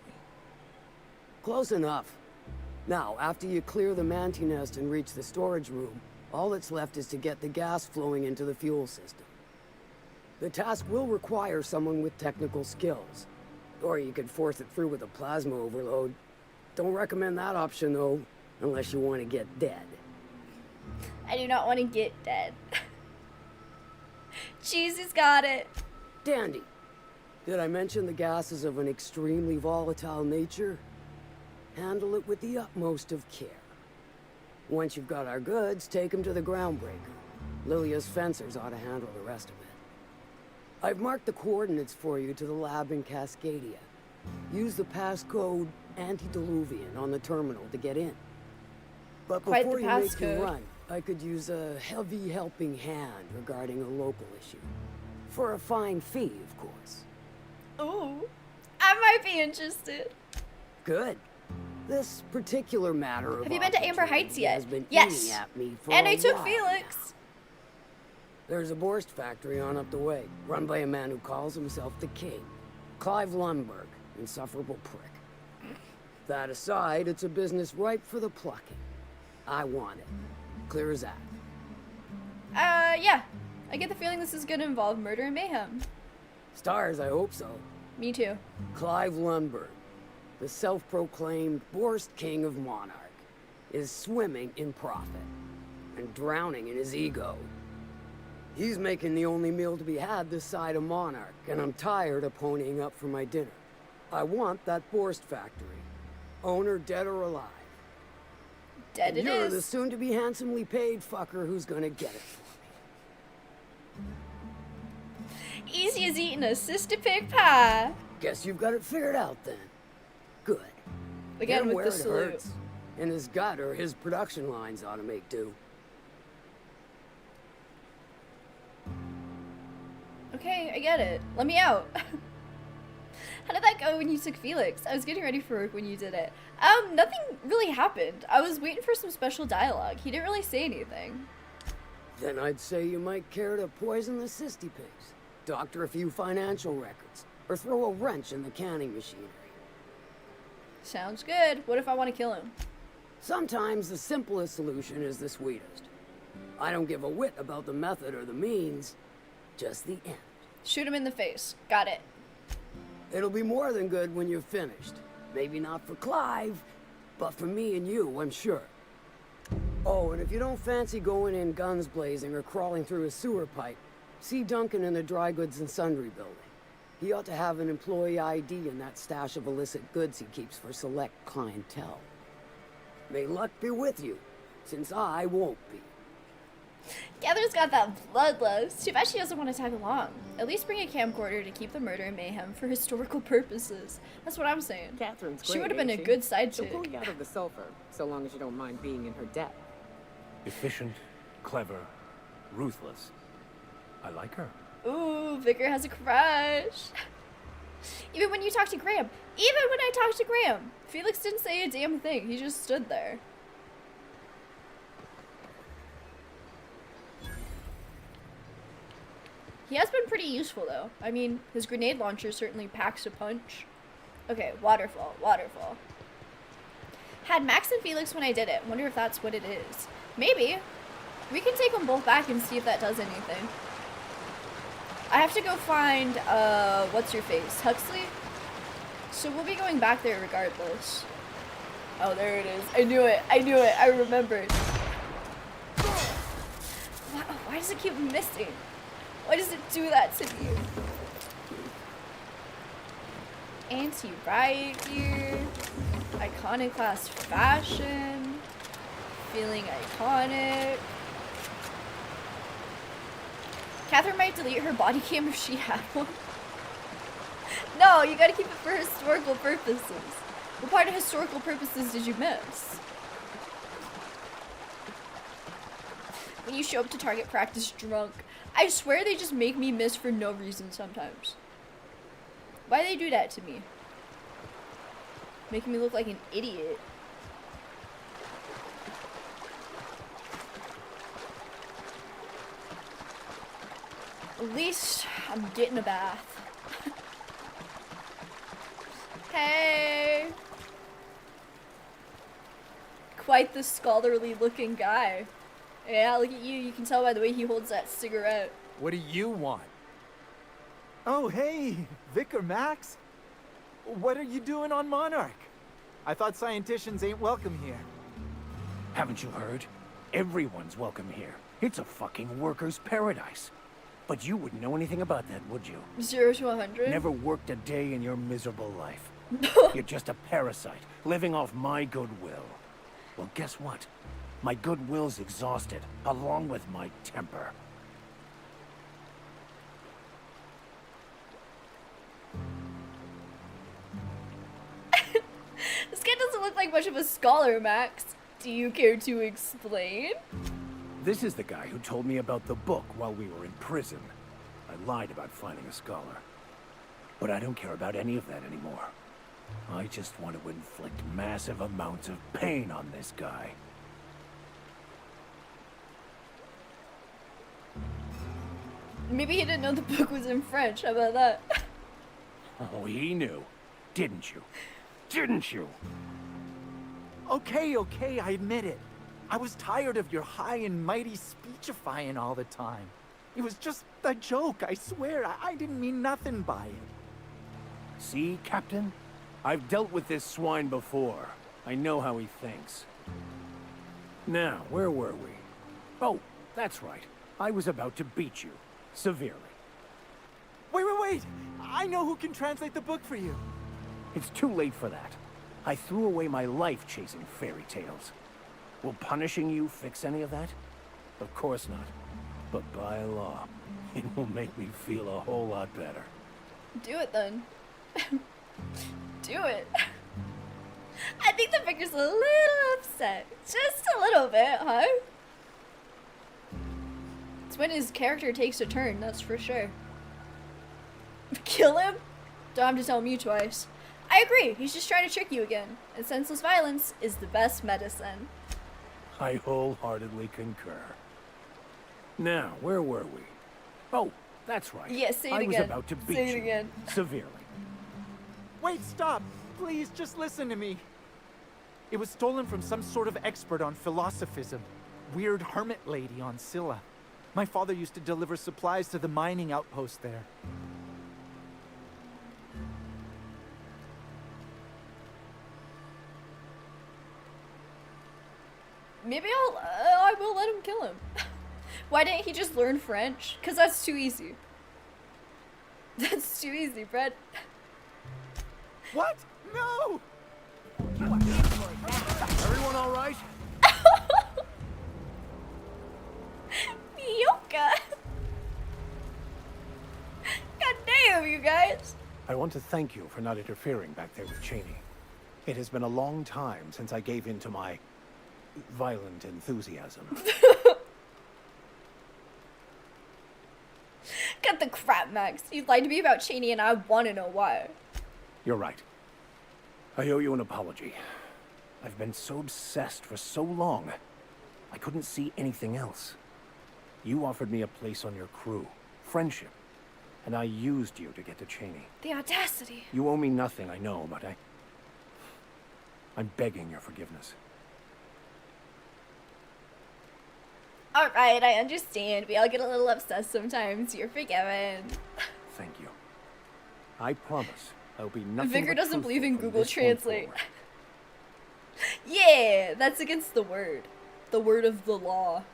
Close enough. Now, after you clear the manti nest and reach the storage room, all that's left is to get the gas flowing into the fuel system. The task will require someone with technical skills. Or you could force it through with a plasma overload. Don't recommend that option, though, unless you want to get dead. I do not want to get dead. Cheesy's got it. Dandy. Did I mention the gas is of an extremely volatile nature? Handle it with the utmost of care. Once you've got our goods, take them to the groundbreaker. Lilia's fencers ought to handle the rest of it. I've marked the coordinates for you to the lab in Cascadia. Use the passcode Antediluvian on the terminal to get in. But Quite before the you make your passcode. run, I could use a heavy helping hand regarding a local issue. For a fine fee, of course. Ooh, I might be interested. Good. This particular matter of Have you been to Amber opportunity Heights yet? has been Yes. eating at me for And a I took while Felix. There's a Borst factory on up the way, run by a man who calls himself the King. Clive Lundberg, insufferable prick. That aside, it's a business ripe for the plucking. I want it. Clear as that. Yeah. I get the feeling this is gonna involve murder and mayhem. Stars, I hope so. Me too. Clive Lundberg, the self-proclaimed Borst King of Monarch, is swimming in profit and drowning in his ego. He's making the only meal to be had this side of Monarch, and I'm tired of ponying up for my dinner. I want that Borst factory. Owner dead or alive. Dead And it you're is. the soon-to-be handsomely paid fucker who's gonna get it for me. Easy as eating a sister pig pie. Guess you've got it figured out then. Good. Again Hit him with where the it salute. hurts. And his gut or his production lines ought to make do. Okay, I get it. Let me out. How did that go when you took Felix? I was getting ready for work when you did it. Nothing really happened. I was waiting for some special dialogue. He didn't really say anything. Then I'd say you might care to poison the cysty pigs, doctor a few financial records, or throw a wrench in the canning machinery. Sounds good. What if I want to kill him? Sometimes the simplest solution is the sweetest. I don't give a whit about the method or the means, just the end. Shoot him in the face. Got it. It'll be more than good when you're finished. Maybe not for Clive, but for me and you, I'm sure. Oh, and if you don't fancy going in guns blazing or crawling through a sewer pipe, see Duncan in the dry goods and sundry building. He ought to have an employee ID in that stash of illicit goods he keeps for select clientele. May luck be with you, since I won't be. Catherine's got that bloodlust. Too bad she doesn't want to tag along. At least bring a camcorder to keep the murder and mayhem for historical purposes. That's what I'm saying. Catherine's She great, would have been a ain't she? good side She'll chick. pull you out of the sulfur, so long as you don't mind being in her debt. Efficient, clever, ruthless. I like her. Ooh, Vicar has a crush. Even when you talk to Graham. Even when I talked to Graham. Felix didn't say a damn thing. He just stood there. He has been pretty useful, though. I mean, his grenade launcher certainly packs a punch. Okay, waterfall, waterfall. Had Max and Felix when I did it. Wonder if that's what it is. Maybe. We can take them both back and see if that does anything. I have to go find, what's-your-face? Huxley? So we'll be going back there regardless. Oh, there it is. I knew it. I knew it. I remembered. Why does it keep missing? Why does it do that to me? Anti-riot gear. Iconoclast fashion. Feeling iconic. Catherine might delete her body cam if she had one. No, you gotta keep it for historical purposes. What part of historical purposes did you miss? When you show up to target practice drunk. I swear they just make me miss for no reason sometimes. Why they do that to me? Making me look like an idiot. At least I'm getting a bath. Hey! Quite the scholarly looking guy. Yeah, look at you. You can tell by the way he holds that cigarette. What do you want? Oh, hey, Vicar Max. What are you doing on Monarch? I thought scienticians ain't welcome here. Haven't you heard? Everyone's welcome here. It's a fucking worker's paradise. But you wouldn't know anything about that, would you? 0 to 100? Never worked a day in your miserable life. You're just a parasite, living off my goodwill. Well, guess what? My goodwill's exhausted, along with my temper. This guy doesn't look like much of a scholar, Max. Do you care to explain? This is the guy who told me about the book while we were in prison. I lied about finding a scholar. But I don't care about any of that anymore. I just want to inflict massive amounts of pain on this guy. Maybe he didn't know the book was in French. How about that? Oh, he knew. Didn't you? Didn't you? Okay, I admit it. I was tired of your high and mighty speechifying all the time. It was just a joke, I swear. I didn't mean nothing by it. See, Captain? I've dealt with this swine before. I know how he thinks. Now, where were we? Oh, that's right. I was about to beat you. Severely. Wait. I know who can translate the book for you. It's too late for that. I threw away my life chasing fairy tales. Will punishing you fix any of that? Of course not. But by law, it will make me feel a whole lot better. Do it then. Do it. I think the vicar's a little upset. Just a little bit, huh? It's when his character takes a turn, that's for sure. Kill him? Don't have to tell me twice. I agree, he's just trying to trick you again. And senseless violence is the best medicine. I wholeheartedly concur. Now, where were we? Oh, that's right. Yeah, say it I again. was about to beat Say it you again. severely. Wait, stop. Please, just listen to me. It was stolen from some sort of expert on philosophism. Weird hermit lady on Scylla. My father used to deliver supplies to the mining outpost there. Maybe I will let him kill him. Why didn't he just learn French? Because that's too easy. That's too easy, Fred. What? No! Everyone all right? Yoka! God damn, you guys! I want to thank you for not interfering back there with Cheney. It has been a long time since I gave in to my violent enthusiasm. Cut the crap, Max. You lied to me about Cheney and I want to know why. You're right. I owe you an apology. I've been so obsessed for so long, I couldn't see anything else. You offered me a place on your crew, friendship, and I used you to get to Cheney. The audacity. You owe me nothing, I know, but I'm begging your forgiveness. Alright, I understand. We all get a little obsessed sometimes. You're forgiven. Thank you. I promise I'll be nothing Vicar but doesn't believe in truthful from Google this point Translate. forward. Yeah, that's against the word. The word of the law.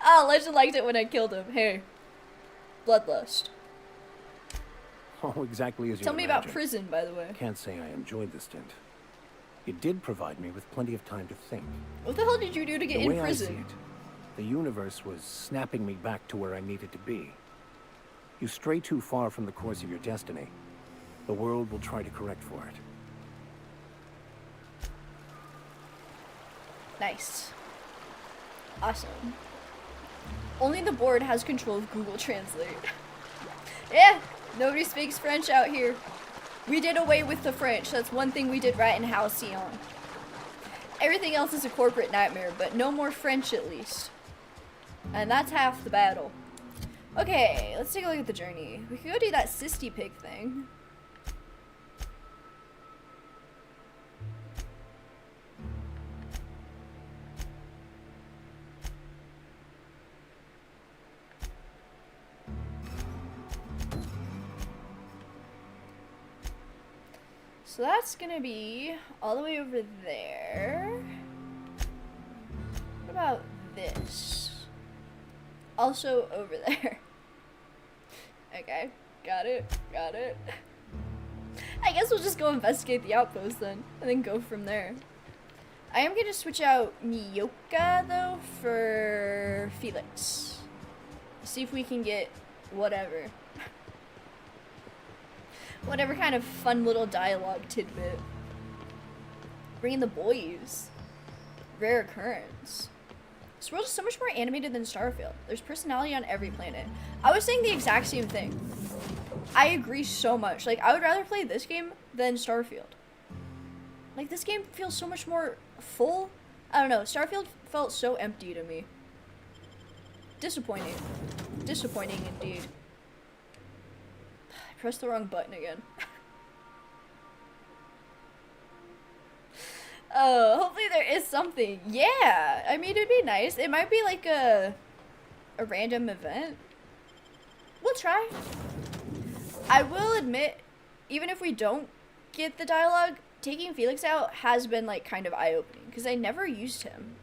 Ah, Legend liked it when I killed him. Hey. Bloodlust. Oh, exactly as you Tell me about imagined. prison, by the way. Can't say I enjoyed the stint. It did provide me with plenty of time to think. What the hell did you do to get The in way I see prison? it, the universe was snapping me back to where I needed to be. You stray too far from the course of your destiny, the world will try to correct for it. Nice. Awesome. Only the board has control of Google Translate. Yeah, nobody speaks French out here. We did away with the French. That's one thing we did right in Halcyon. Everything else is a corporate nightmare, but no more French at least. And that's half the battle. Okay, let's take a look at the journey. We could go do that Sisty Pig thing. So that's gonna be all the way over there. What about this? Also over there. Okay, got it, got it. I guess we'll just go investigate the outpost then, and then go from there. I am gonna switch out Nyoka though for Felix. See if we can get whatever. Whatever kind of fun little dialogue tidbit. Bringing the boys. Rare occurrence. This world is so much more animated than Starfield. There's personality on every planet. I was saying the exact same thing. I agree so much. Like, I would rather play this game than Starfield. Like, this game feels so much more full. I don't know. Starfield felt so empty to me. Disappointing. Disappointing indeed. I pressed the wrong button again. Hopefully there is something. Yeah, I mean, it'd be nice. It might be like a random event. We'll try. I will admit, even if we don't get the dialogue, taking Felix out has been like kind of eye-opening because I never used him.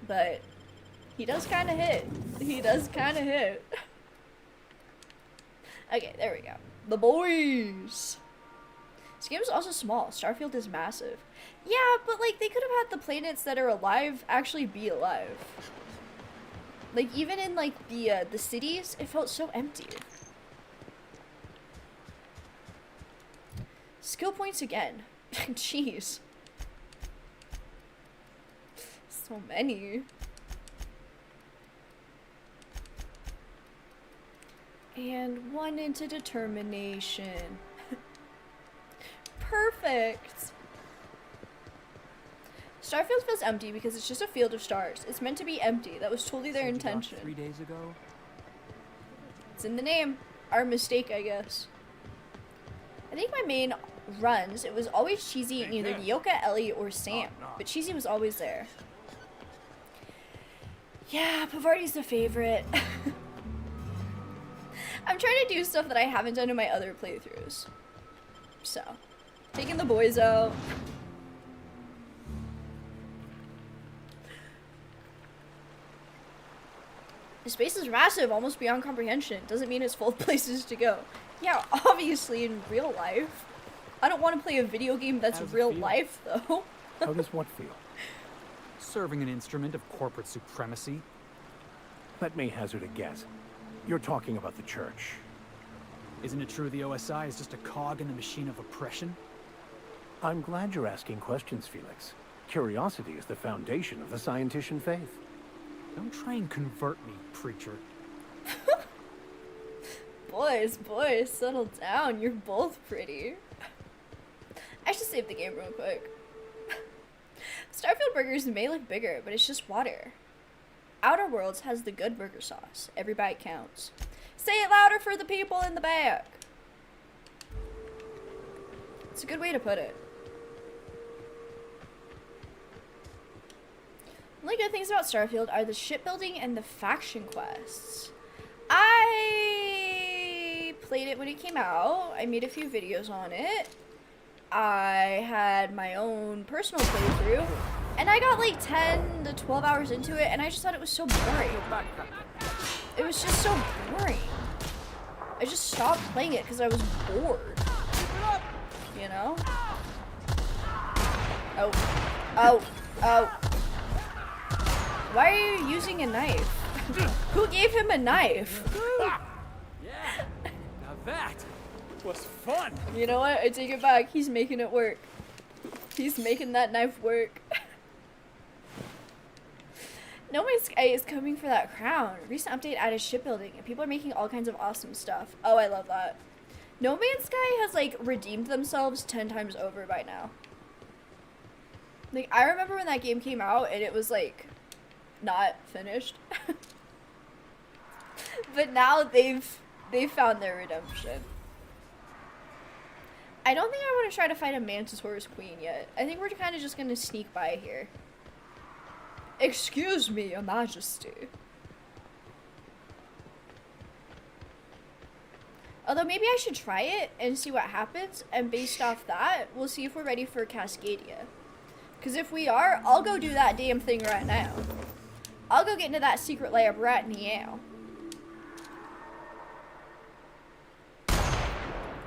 But he does kind of hit. He does kind of hit. Okay, there we go. The boys. This game is also small. Starfield is massive. Yeah, but like they could have had the planets that are alive actually be alive. Like even in like the cities, it felt so empty. Skill points again. Jeez. So many. And one into determination. Perfect. Starfield feels empty because it's just a field of stars. It's meant to be empty. That was totally their intention. 3 days ago? It's in the name. Our mistake, I guess. I think my main runs, it was always Cheesy and either Yoka, Ellie, or Sam. But Cheesy was always there. Yeah, Pavardi's the favorite. I'm trying to do stuff that I haven't done in my other playthroughs. So, taking the boys out. The space is massive, almost beyond comprehension. Doesn't mean it's full of places to go. Yeah, obviously in real life. I don't want to play a video game that's real life, though. How does what feel? Serving an instrument of corporate supremacy. Let me hazard a guess. You're talking about the church. Isn't it true the OSI is just a cog in the machine of oppression? I'm glad you're asking questions, Felix. Curiosity is the foundation of the scientician faith. Don't try and convert me, preacher. Boys, settle down. You're both pretty. I should save the game real quick. Starfield burgers may look bigger, but it's just water. Outer Worlds has the good burger sauce. Every bite counts. Say it louder for the people in the back. It's a good way to put it. Only good things about Starfield are the shipbuilding and the faction quests. I played it when it came out. I made a few videos on it. I had my own personal playthrough. And I got like 10 to 12 hours into it, and I just thought it was so boring. It was just so boring. I just stopped playing it because I was bored. You know? Oh. Why are you using a knife? Who gave him a knife? Yeah, now that was fun. You know what? I take it back. He's making it work. He's making that knife work. No Man's Sky is coming for that crown. Recent update added shipbuilding, and people are making all kinds of awesome stuff. Oh, I love that. No Man's Sky has, like, redeemed themselves 10 times over by now. Like, I remember when that game came out, and it was, like, not finished. But now they've found their redemption. I don't think I want to try to fight a Mantisaurus Queen yet. I think we're kind of just going to sneak by here. Excuse me, Your Majesty. Although maybe I should try it and see what happens, and based off that, we'll see if we're ready for Cascadia. Because if we are, I'll go do that damn thing right now. I'll go get into that secret lab right now.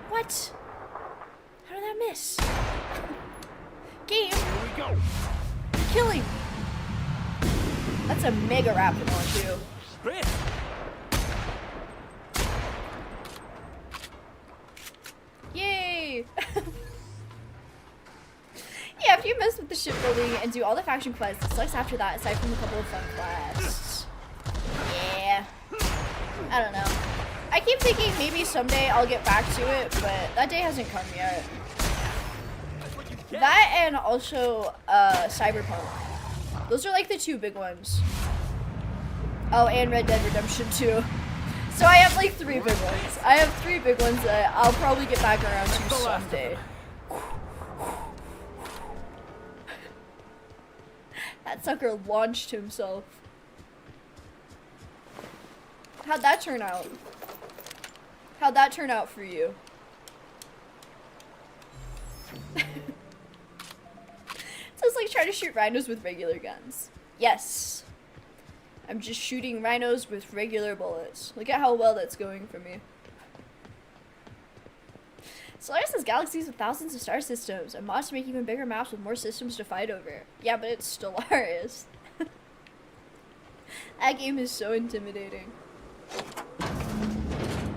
What? How did that miss? Game. Here we go. Killing. That's a mega rapid one too. Spit. Yay! Yeah, if you mess with the shipbuilding and do all the faction quests, it sucks after that, aside from a couple of fun quests. Yeah. I don't know. I keep thinking maybe someday I'll get back to it, but that day hasn't come yet. That and also Cyberpunk. Those are like the two big ones. Oh, and Red Dead Redemption 2. So I have like 3 big ones. I have 3 big ones that I'll probably get back around to someday. That sucker launched himself. How'd that turn out? How'd that turn out for you? So it's like trying to shoot rhinos with regular guns. Yes. I'm just shooting rhinos with regular bullets. Look at how well that's going for me. Solaris has galaxies with thousands of star systems, and mods to make even bigger maps with more systems to fight over. Yeah, but it's Stellaris. That game is so intimidating.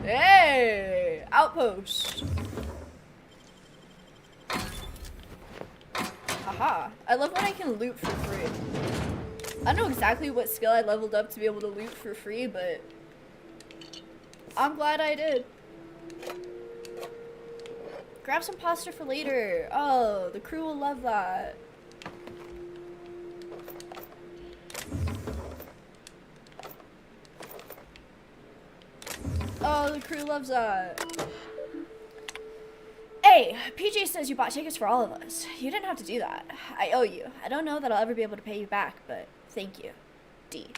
Hey! Outpost! Haha. I love when I can loot for free. I don't know exactly what skill I leveled up to be able to loot for free, but I'm glad I did. Grab some pasta for later. Oh, the crew will love that. Oh, the crew loves that. Hey, PJ says you bought tickets for all of us. You didn't have to do that. I owe you. I don't know that I'll ever be able to pay you back, but thank you. D.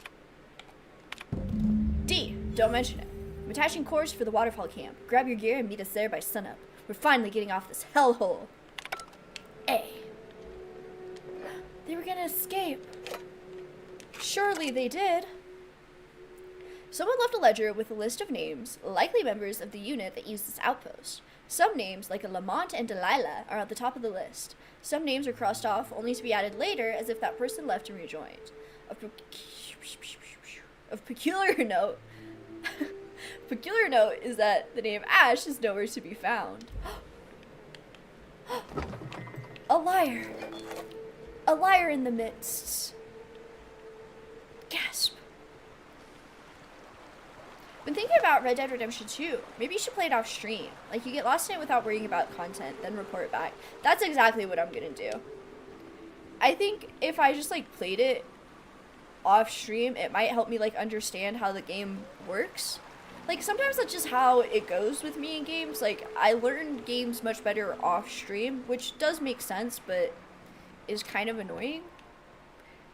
D, don't mention it. I'm attaching cores for the waterfall camp. Grab your gear and meet us there by sunup. We're finally getting off this hellhole. A. They were gonna escape. Surely they did. Someone left a ledger with a list of names, likely members of the unit that used this outpost. Some names, like a Lamont and Delilah, are at the top of the list. Some names are crossed off, only to be added later, as if that person left and rejoined. Of peculiar note, peculiar note is that the name Ash is nowhere to be found. A liar. A liar in the midst. Gasp. Been thinking about Red Dead Redemption 2. Maybe you should play it off stream. Like, you get lost in it without worrying about content, then report back. That's exactly what I'm gonna do. I think if I just, like, played it off stream, it might help me, like, understand how the game works. Like, sometimes that's just how it goes with me in games. Like, I learn games much better off stream, which does make sense, but is kind of annoying.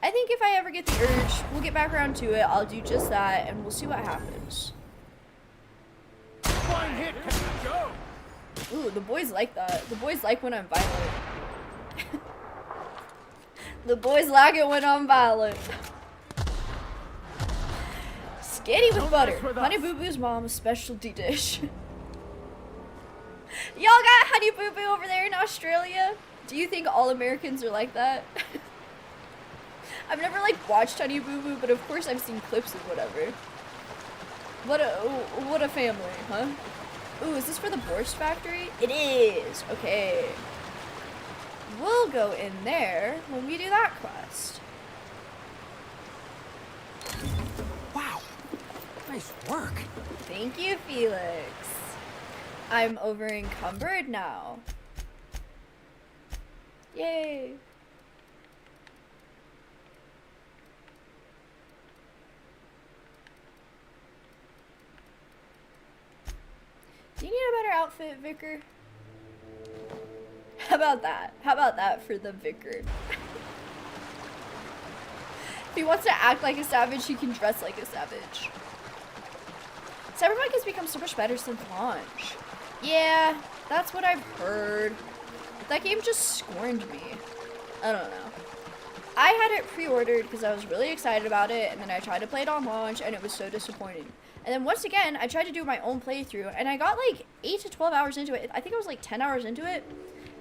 I think if I ever get the urge, we'll get back around to it, I'll do just that, and we'll see what happens. One hit, go! Ooh, the boys like that. The boys like when I'm violent. The boys like it when I'm violent. Skitty with butter. Honey Boo Boo's mom's specialty dish. Y'all got Honey Boo Boo over there in Australia? Do you think all Americans are like that? I've never, like, watched Honey Boo Boo, but of course I've seen clips of whatever. What a family, huh? Ooh, is this for the Borscht factory? It is! Okay. We'll go in there when we do that quest. Wow. Nice work. Thank you, Felix. I'm over encumbered now. Yay. Do you need a better outfit, Vicar? How about that? How about that for the Vicar? If he wants to act like a savage, he can dress like a savage. Cyberpunk has become so much better since launch. Yeah, that's what I've heard. That game just scorned me. I don't know. I had it pre-ordered because I was really excited about it, and then I tried to play it on launch, and it was so disappointing. And then once again, I tried to do my own playthrough, and I got like 8 to 12 hours into it. I think I was like 10 hours into it,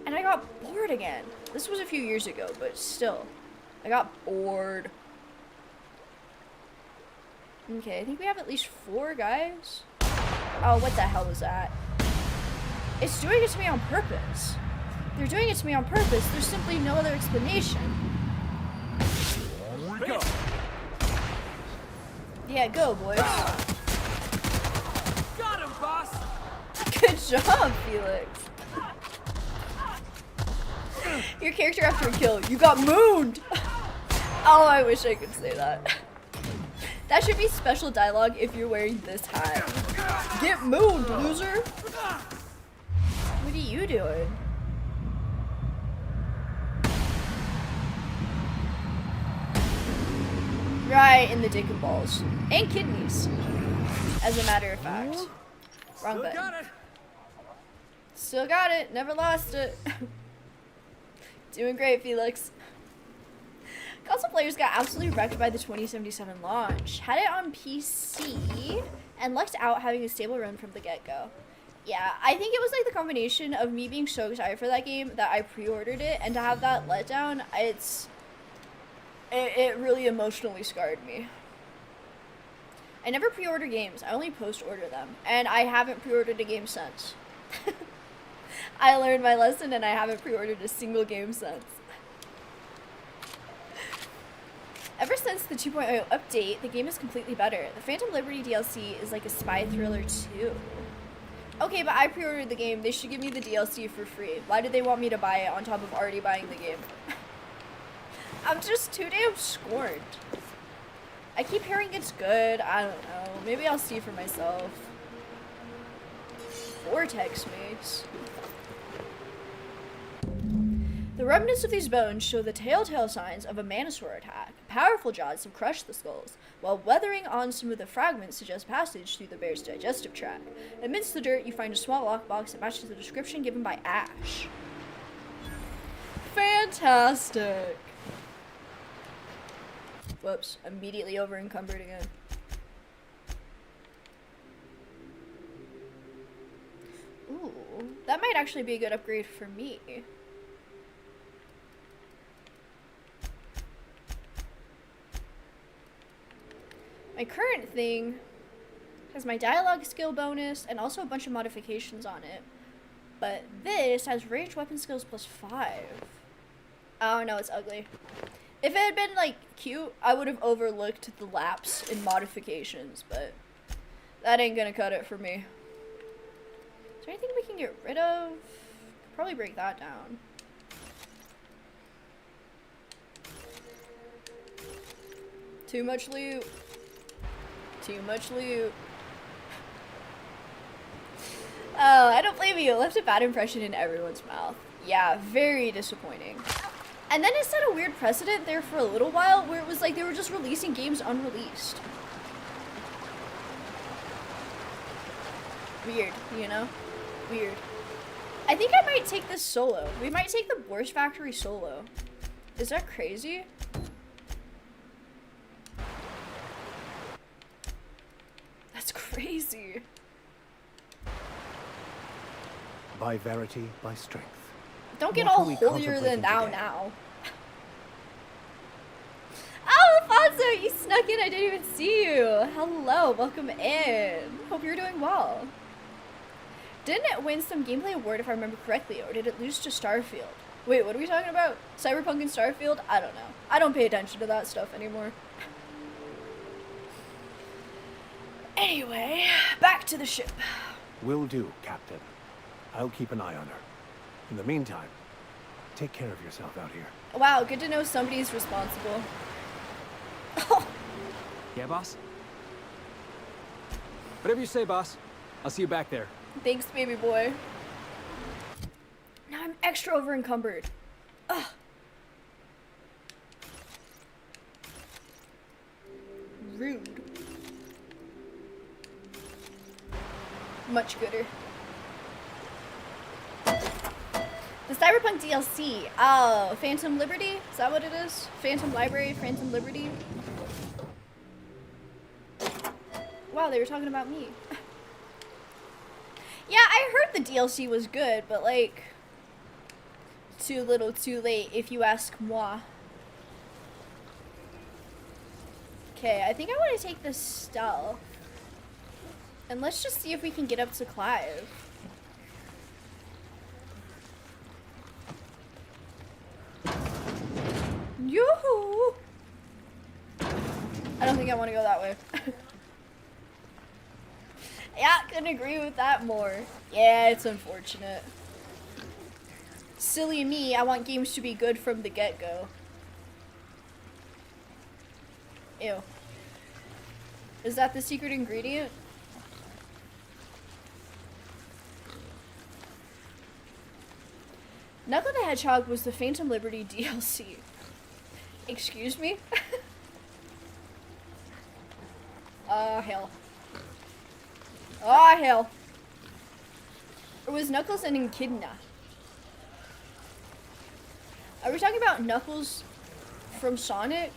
and I got bored again. This was a few years ago, but still. I got bored. Okay, I think we have at least 4 guys. Oh, what the hell was that? It's doing it to me on purpose. They're doing it to me on purpose. There's simply no other explanation. Go. Yeah, go, boys. Got him, boss. Good job, Felix. Your character after a kill, you got mooned. Oh, I wish I could say that. That should be special dialogue if you're wearing this hat. Get mooned, loser. What are you doing? Right in the dick and balls. And kidneys. As a matter of fact. Wrong button. Still got it. Never lost it. Doing great, Felix. Console players got absolutely wrecked by the 2077 launch. Had it on PC and lucked out having a stable run from the get-go. Yeah, I think it was like the combination of me being so excited for that game that I pre-ordered it, and to have that letdown, it really emotionally scarred me. I never pre-order games, I only post-order them, and I haven't pre-ordered a game since. I learned my lesson and I haven't pre-ordered a single game since. Ever since the 2.0 update, the game is completely better. The Phantom Liberty DLC is like a spy thriller too. Okay, but I pre-ordered the game. They should give me the DLC for free. Why did they want me to buy it on top of already buying the game? I'm just too damn scorned. I keep hearing it's good. I don't know. Maybe I'll see for myself. Vortex mates. The remnants of these bones show the telltale signs of a Manosaur attack. Powerful jaws have crushed the skulls, while weathering on some of the fragments suggest passage through the bear's digestive tract. Amidst the dirt, you find a small lockbox that matches the description given by Ash. Fantastic! Whoops, immediately over encumbered again. Ooh, that might actually be a good upgrade for me. My current thing has my dialogue skill bonus and also a bunch of modifications on it. But this has ranged weapon skills +5. Oh no, it's ugly. If it had been like cute, I would have overlooked the lapse in modifications, but that ain't gonna cut it for me. Is there anything we can get rid of? Could probably break that down. Too much loot. Too much loot. Oh, I don't blame you. It left a bad impression in everyone's mouth. Yeah, very disappointing. And then it set a weird precedent there for a little while where it was like they were just releasing games unreleased. Weird, you know? Weird. I think I might take this solo. We might take the Borscht Factory solo. Is that crazy? That's crazy. By verity, by strength. Don't get What all are we holier than contemplating thou today? now. Oh, Alfonso, you snuck in. I didn't even see you. Hello, welcome in. Hope you're doing well. Didn't it win some gameplay award if I remember correctly, or did it lose to Starfield? Wait, what are we talking about? Cyberpunk and Starfield? I don't know. I don't pay attention to that stuff anymore. Anyway, back to the ship. Will do, Captain. I'll keep an eye on her. In the meantime, take care of yourself out here. Wow, good to know somebody's responsible. Yeah, boss? Whatever you say, boss. I'll see you back there. Thanks, baby boy. Now I'm extra over encumbered. Ugh. Rude. Much gooder. The Cyberpunk DLC. Oh, Phantom Liberty? Is that what it is? Phantom Library, Phantom Liberty? Wow, they were talking about me. Yeah, I heard the DLC was good, but like, too little too late if you ask moi. Okay, I think I want to take this stuff. And let's just see if we can get up to Clive. Yoo-hoo! I don't think I want to go that way. Yeah, couldn't agree with that more. Yeah, it's unfortunate. Silly me, I want games to be good from the get-go. Ew. Is that the secret ingredient? Knuckle the Hedgehog was the Phantom Liberty DLC. Excuse me? Hell. Oh, hell. Or was Knuckles an Echidna? Are we talking about Knuckles from Sonic?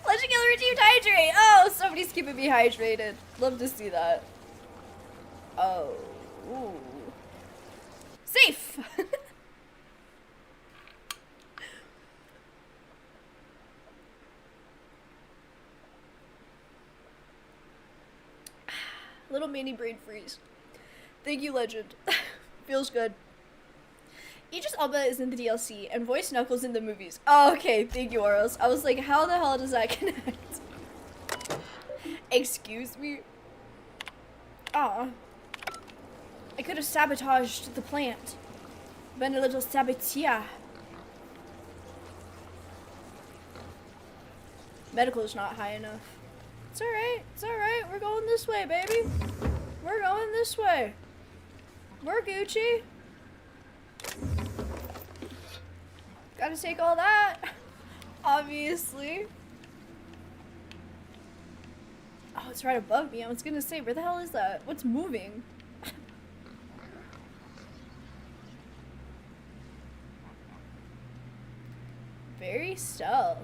Legend Killer received hydrate! Oh, somebody's keeping me hydrated. Love to see that. Oh. Ooh. Safe! Little mini brain freeze. Thank you, Legend. Feels good. Idris Elba is in the DLC and voiced Knuckles in the movies. Oh, okay, thank you, Oros. I was like, how the hell does that connect? Excuse me? Aw. I could have sabotaged the plant. Been a little saboteur. Medical is not high enough. It's alright, it's alright. We're going this way, baby. We're going this way. We're Gucci. Gotta take all that. Obviously. Oh, it's right above me. I was gonna say, where the hell is that? What's moving? Very stealth.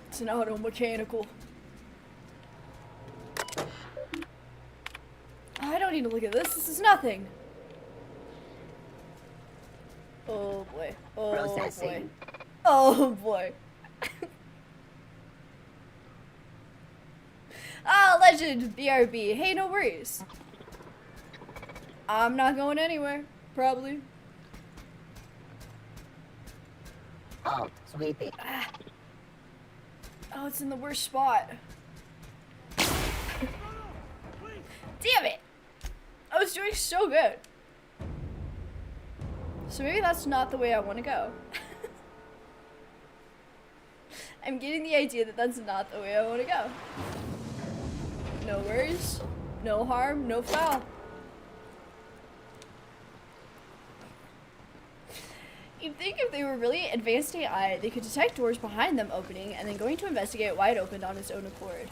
It's an auto mechanical. I don't need to look at this. This is nothing. Oh boy. Oh Processing. boy. Oh boy. Ah, Legend BRB. Hey, no worries. I'm not going anywhere. Probably. Halt, sweeping. Ah. Oh, it's in the worst spot. Damn it! I was doing so good. So maybe that's not the way I want to go. I'm getting the idea that that's not the way I want to go. No worries, no harm, no foul. You'd think if they were really advanced AI, they could detect doors behind them opening and then going to investigate why it opened on its own accord.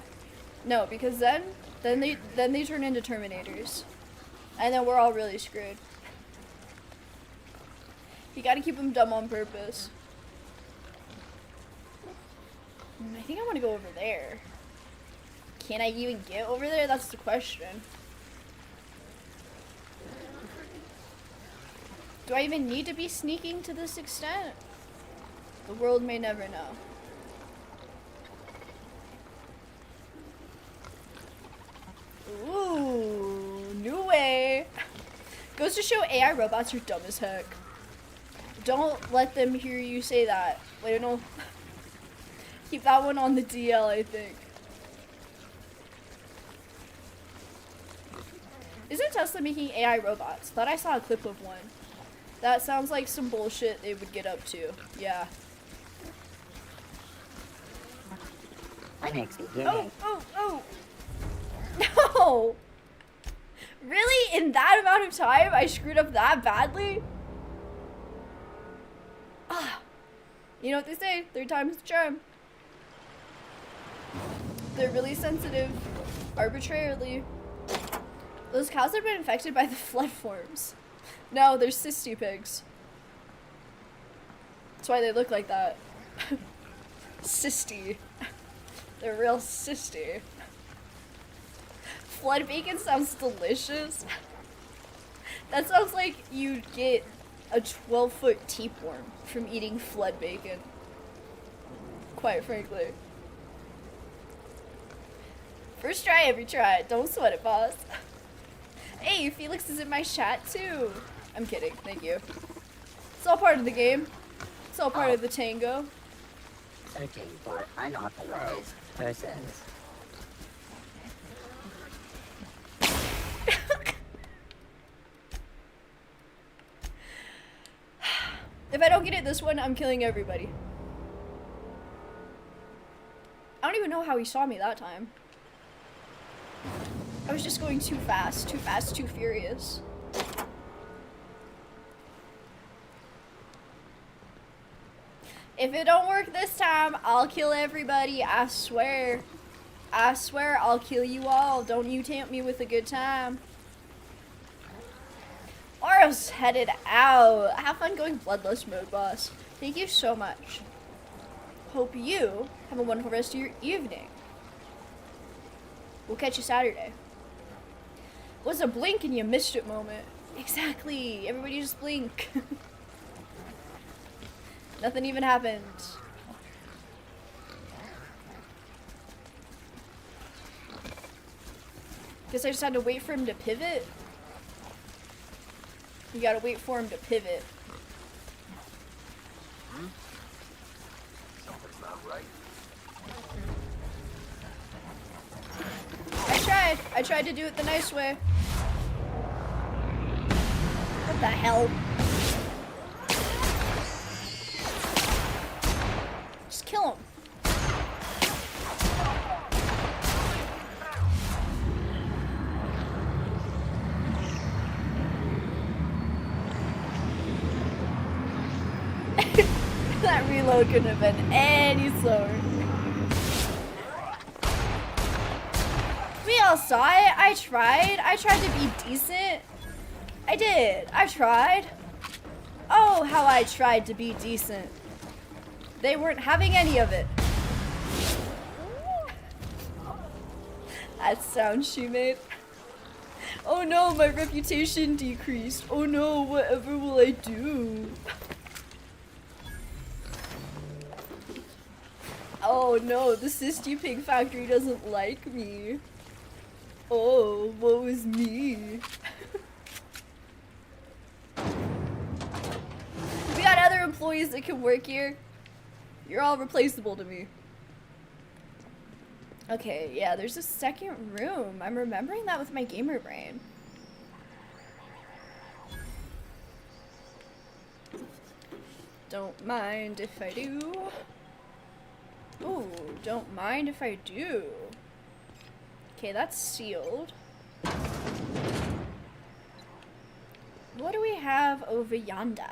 No, because then they turn into Terminators. And then we're all really screwed. You gotta keep them dumb on purpose. I think I want to go over there. Can I even get over there? That's the question. Do I even need to be sneaking to this extent? The world may never know. Ooh, new way. Goes to show AI robots are dumb as heck. Don't let them hear you say that. Wait, no. Keep that one on the DL, I think. Isn't Tesla making AI robots? Thought I saw a clip of one. That sounds like some bullshit they would get up to. Yeah. Oh! No! Really? In that amount of time, I screwed up that badly? You know what they say, third time's the charm. They're really sensitive, arbitrarily. Those cows have been infected by the flood forms. No, they're cysty pigs. That's why they look like that. Cysty. They're real cysty. Flood bacon sounds delicious. That sounds like you'd get a 12-foot tapeworm from eating flood bacon. Quite frankly. First try, every try. Don't sweat it, boss. Hey, Felix is in my chat too. I'm kidding, thank you. It's all part of the game. It's all part of the tango. Searching for unauthorized persons. If I don't get it this one, I'm killing everybody. I don't even know how he saw me that time. I was just going too fast, too furious. If it don't work this time, I'll kill everybody, I swear. I swear I'll kill you all. Don't you tempt me with a good time. Auro's headed out. Have fun going bloodlust mode, boss. Thank you so much. Hope you have a wonderful rest of your evening. We'll catch you Saturday. Was a blink and you missed it moment. Exactly. Everybody just blink. Nothing even happened. Guess I just had to wait for him to pivot. You gotta wait for him to pivot. I tried to do it the nice way. What the hell? Just kill him. That reload couldn't have been any slower. We all saw it. I tried to be decent. I did. I tried. Oh, how I tried to be decent. They weren't having any of it. That sound she made. Oh no, my reputation decreased. Oh no, whatever will I do? Oh no, the Sisty Pig Factory doesn't like me. Oh, what was me? We got other employees that can work here. You're all replaceable to me. Okay, yeah, there's a second room. I'm remembering that with my gamer brain. Don't mind if I do. Ooh, don't mind if I do. Okay, that's sealed. What do we have over yonder?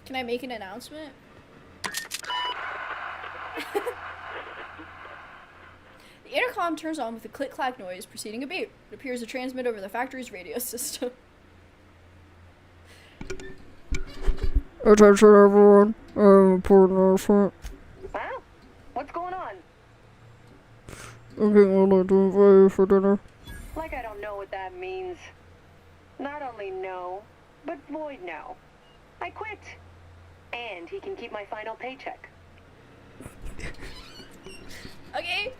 Can I make an announcement? The intercom turns on with a click-clack noise preceding a beep. It appears to transmit over the factory's radio system. Attention everyone, important announcement. Wow, what's going on? I'm getting ready to invite you for dinner. Like I don't know what that means. Not only no, but void no. I quit. And he can keep my final paycheck. Okay.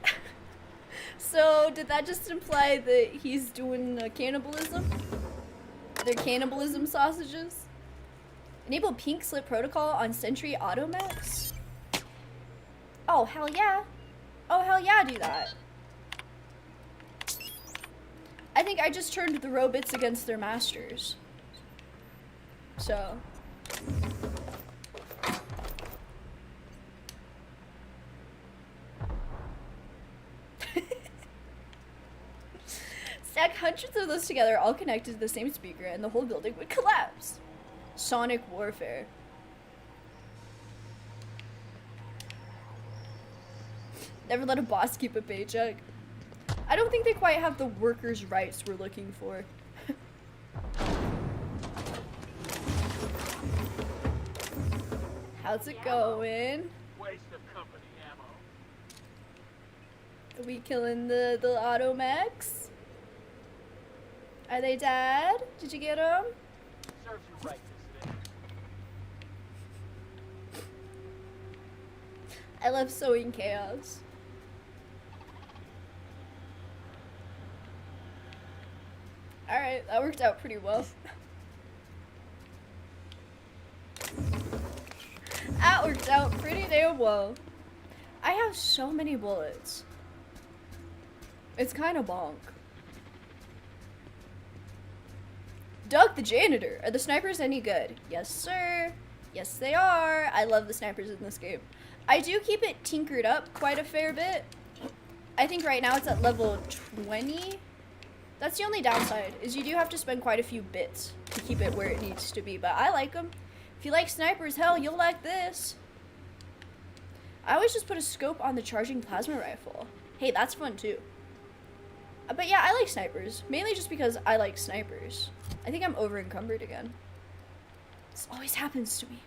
So, did that just imply that he's doing cannibalism? They're cannibalism sausages? Enable pink slip protocol on Sentry Automax? Oh, hell yeah. Oh, hell yeah, do that. I think I just turned the robots against their masters. So. Stack hundreds of those together, all connected to the same speaker, and the whole building would collapse. Sonic warfare. Never let a boss keep a paycheck. I don't think they quite have the workers' rights we're looking for. How's it going? Waste of company ammo. Are we killing the automechs? Are they dead? Did you get them? Serves you right, dissident. I love sowing chaos. Alright, that worked out pretty well. That worked out pretty damn well. I have so many bullets. It's kind of bonk. Doug the janitor. Are the snipers any good? Yes, sir. Yes, they are. I love the snipers in this game. I do keep it tinkered up quite a fair bit. I think right now it's at level 20. That's the only downside, is you do have to spend quite a few bits to keep it where it needs to be, but I like them. If you like snipers, hell, you'll like this. I always just put a scope on the charging plasma rifle. Hey, that's fun too. But yeah, I like snipers, mainly just because I like snipers. I think I'm over encumbered again. This always happens to me.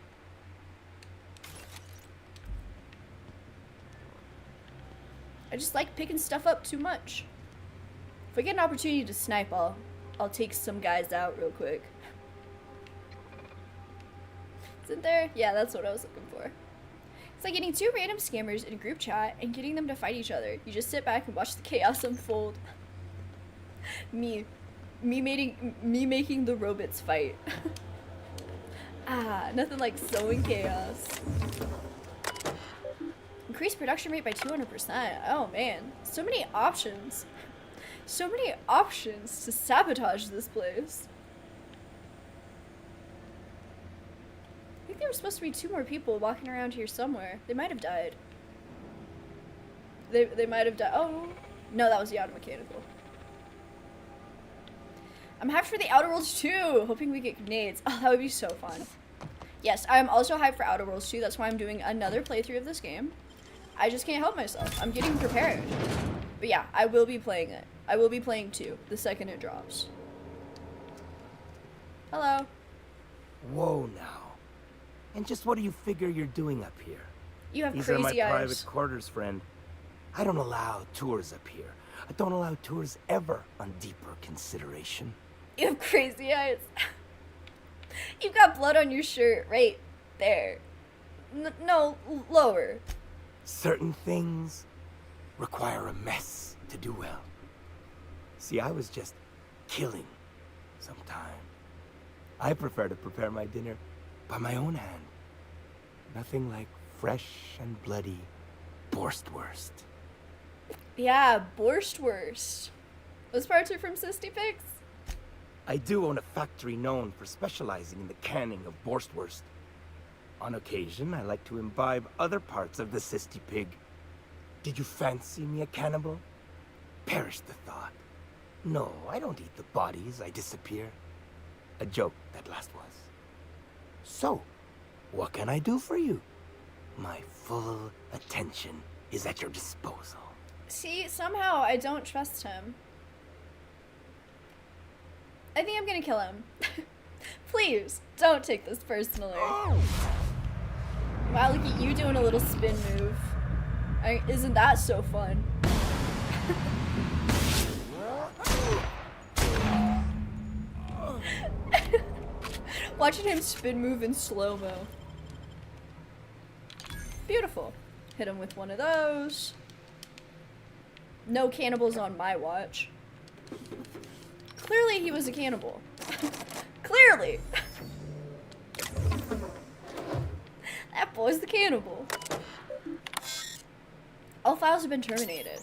I just like picking stuff up too much. If I get an opportunity to snipe, I'll take some guys out real quick. Isn't there? Yeah, that's what I was looking for. It's like getting two random scammers in a group chat and getting them to fight each other. You just sit back and watch the chaos unfold. Me making the robots fight. Nothing like sowing chaos. Increase production rate by 200%. Oh man, so many options. So many options to sabotage this place. I think there were supposed to be 2 more people walking around here somewhere. They might have died. They might have died. Oh, no, that was the auto mechanical. I'm hyped for the Outer Worlds 2. Hoping we get grenades. Oh, that would be so fun. Yes, I'm also hyped for Outer Worlds 2. That's why I'm doing another playthrough of this game. I just can't help myself. I'm getting prepared. But yeah, I will be playing it. I will be playing 2 the second it drops. Hello. Whoa now. And just what do you figure you're doing up here? You have These crazy are my eyes. private quarters, friend. I don't allow tours up here. I don't allow tours ever on deeper consideration. You have crazy eyes. You've got blood on your shirt right there. No, lower. Certain things require a mess to do well. See, I was just killing sometime. I prefer to prepare my dinner by my own hand. Nothing like fresh and bloody Borstwurst. Yeah, Borstwurst. Those parts are from Sisty Pigs? I do own a factory known for specializing in the canning of Borstwurst. On occasion, I like to imbibe other parts of the Sisty Pig. Did you fancy me a cannibal? Perish the thought. No, I don't eat the bodies, I disappear. A joke, that last was. So, what can I do for you? My full attention is at your disposal. See, somehow I don't trust him. I think I'm gonna kill him. Please, don't take this personally. Wow, look at you doing a little spin move. Isn't that so fun? Watching him spin move in slow-mo. Beautiful. Hit him with one of those. No cannibals on my watch. Clearly he was a cannibal. Clearly! That boy's the cannibal. All files have been terminated.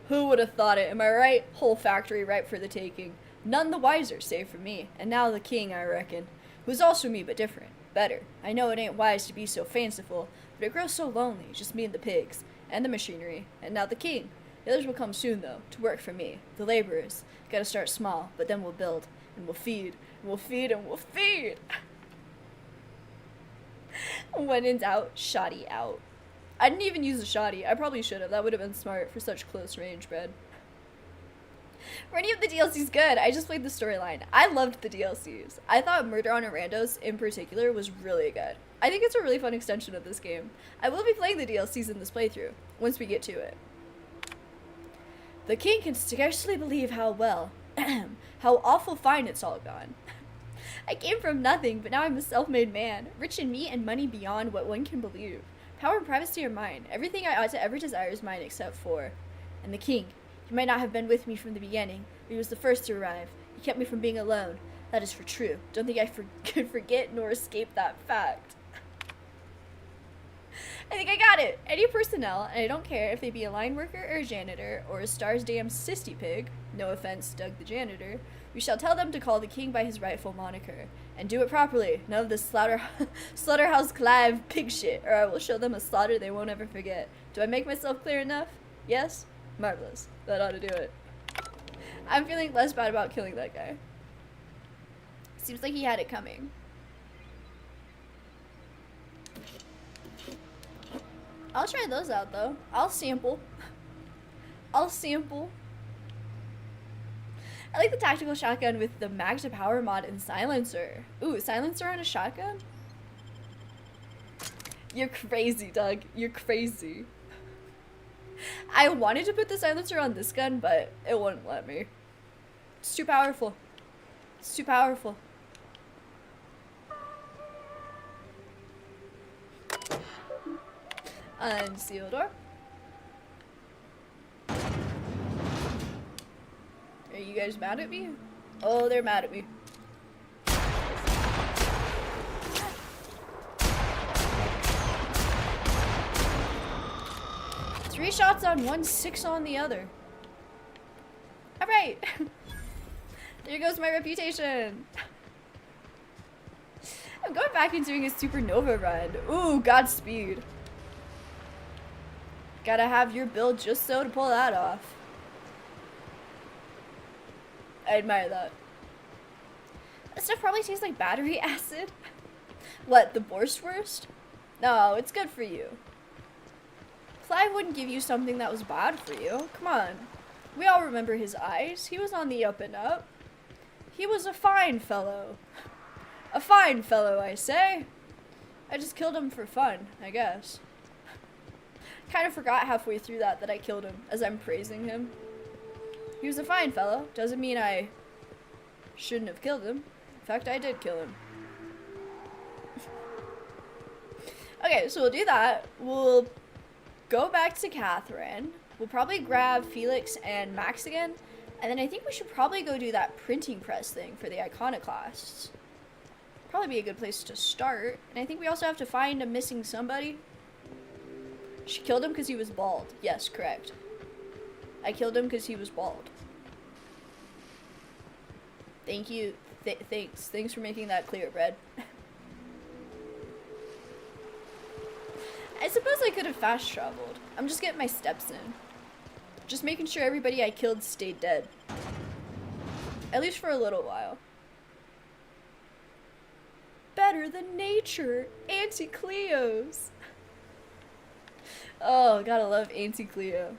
Who would have thought it, am I right? Whole factory ripe for the taking. None the wiser, save for me. And now the king, I reckon. Who's also me, but different. Better. I know it ain't wise to be so fanciful, but it grows so lonely, just me and the pigs. And the machinery. And now the king. The others will come soon, though, to work for me. The laborers. Gotta start small, but then we'll build. And we'll feed. And we'll feed and we'll feed! When in doubt, shoddy out. I didn't even use a shoddy. I probably should have. That would have been smart for such close range, Bread. Were any of the DLCs good? I just played the storyline. I loved the DLCs. I thought Murder on Randos in particular was really good. I think it's a really fun extension of this game. I will be playing the DLCs in this playthrough, once we get to it. The king can scarcely believe how how awful fine it's all gone. I came from nothing, but now I'm a self-made man, rich in meat and money beyond what one can believe. Power and privacy are mine. Everything I ought to ever desire is mine except for... And the king. He might not have been with me from the beginning, but he was the first to arrive. He kept me from being alone. That is for true. Don't think I could forget nor escape that fact. I think I got it. Any personnel, and I don't care if they be a line worker or a janitor, or a Star's damn sissy pig, no offense, Doug the janitor, we shall tell them to call the king by his rightful moniker. And do it properly. None of this Slaughterhouse Clive pig shit, or I will show them a slaughter they won't ever forget. Do I make myself clear enough? Yes? Marvelous. That ought to do it. I'm feeling less bad about killing that guy. Seems like he had it coming. I'll try those out though. I'll sample. I'll sample. I like the tactical shotgun with the mag to power mod and silencer. Ooh, silencer on a shotgun? You're crazy, Doug. You're crazy. I wanted to put the silencer on this gun, but it wouldn't let me. It's too powerful. It's too powerful. Unseal door. Are you guys mad at me? Oh, they're mad at me. Three shots on one, 6 on the other. Alright. There goes my reputation. I'm going back and doing a supernova run. Ooh, Godspeed. Gotta have your build just so to pull that off. I admire that. That stuff probably tastes like battery acid. What, the Borstwurst? No, it's good for you. Clive wouldn't give you something that was bad for you. Come on. We all remember his eyes. He was on the up and up. He was a fine fellow. A fine fellow, I say. I just killed him for fun, I guess. Kind of forgot halfway through that I killed him as I'm praising him. He was a fine fellow. Doesn't mean I shouldn't have killed him. In fact, I did kill him. Okay, so we'll do that. We'll go back to Catherine. We'll probably grab Felix and Max again. And then I think we should probably go do that printing press thing for the iconoclasts. Probably be a good place to start. And I think we also have to find a missing somebody. She killed him because he was bald. Yes, correct. I killed him because he was bald. Thank you. Thanks. Thanks for making that clear, Brad. I suppose I could have fast traveled. I'm just getting my steps in. Just making sure everybody I killed stayed dead. At least for a little while. Better than nature. Auntie Cleo's. Oh, gotta love Auntie Cleo.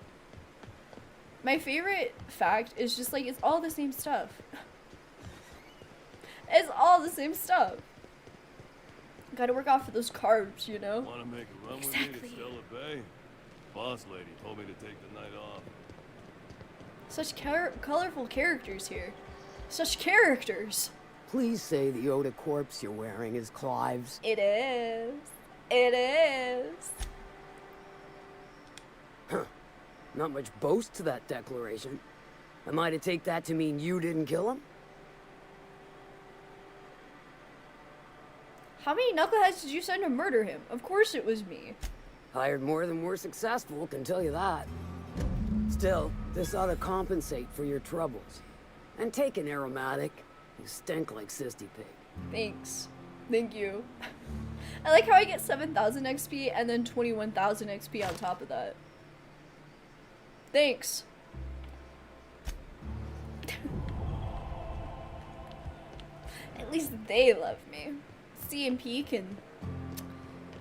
My favorite fact is just like, it's all the same stuff. It's all the same stuff. Gotta work off of those carbs, you know? Wanna make a run Exactly. with me to Stella Bay? Boss lady told me to take the night off. Such colorful characters here. Such characters. Please say the Yoda corpse you're wearing is Clive's. It is. It is. Huh. Not much boast to that declaration. Am I to take that to mean you didn't kill him? How many knuckleheads did you send to murder him? Of course it was me. Hired more than were successful, can tell you that. Still, this ought to compensate for your troubles. And take an aromatic. You stink like Sisty Pig. Thanks. Thank you. I like how I get 7,000 XP and then 21,000 XP on top of that. Thanks. At least they love me. CMP can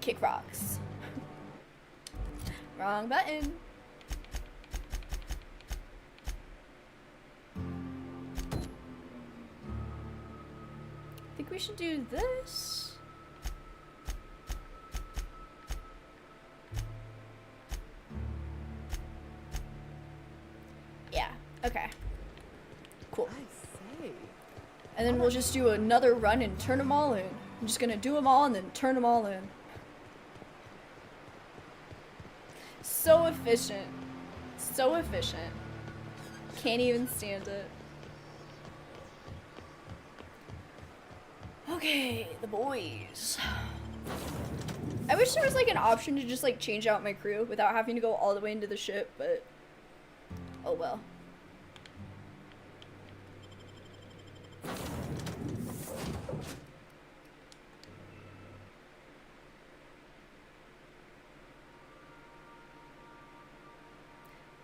kick rocks. Wrong button. I think we should do this. Yeah, okay. Cool. And then we'll just do another run and turn them all in. I'm just gonna do them all and then turn them all in. So efficient. So efficient. Can't even stand it. Okay, the boys. I wish there was like an option to just like change out my crew without having to go all the way into the ship, but oh well.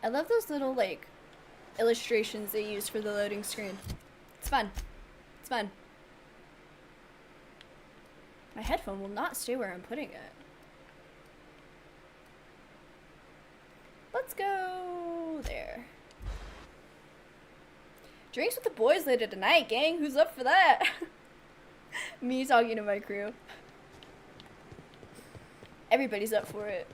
I love those little like illustrations they use for the loading screen. It's fun. It's fun. My headphone will not stay where I'm putting it. Let's go there. Drinks with the boys later tonight, gang. Who's up for that? Me talking to my crew. Everybody's up for it.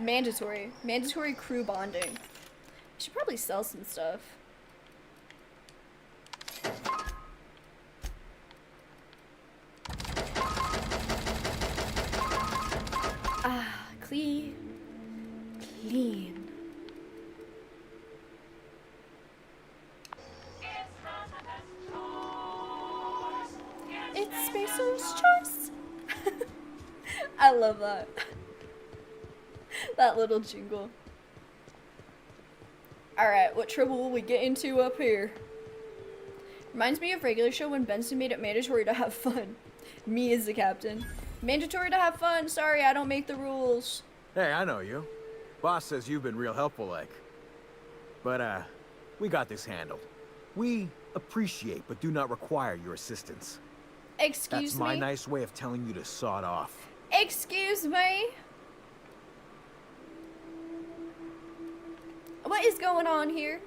Mandatory. Mandatory crew bonding. I should probably sell some stuff. Ah, clean. Clean. It's Spacer's choice. I love that. That little jingle. Alright, what trouble will we get into up here? Reminds me of regular show when Benson made it mandatory to have fun. Me as the captain. Mandatory to have fun. Sorry, I don't make the rules. Hey, I know you. Boss says you've been real helpful, like. But, we got this handled. We appreciate but do not require your assistance. Excuse me? That's my nice way of telling you to sod off. Excuse me? What is going on here?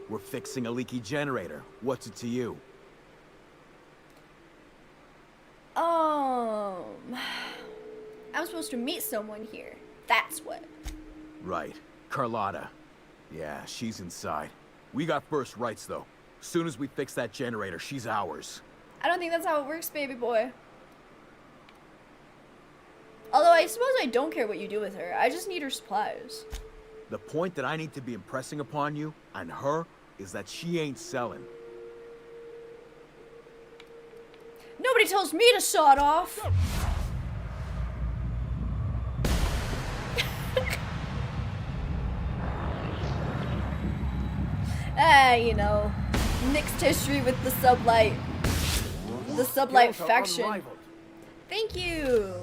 We're fixing a leaky generator. What's it to you? I'm supposed to meet someone here. That's what. Right. Carlotta. Yeah, she's inside. We got first rights, though. Soon as we fix that generator, she's ours. I don't think that's how it works, baby boy. Although I suppose I don't care what you do with her. I just need her supplies. The point that I need to be impressing upon you, and her, is that she ain't selling. Nobody tells me to sod off. You know, mixed history with the sublight. The sublight faction. Thank you.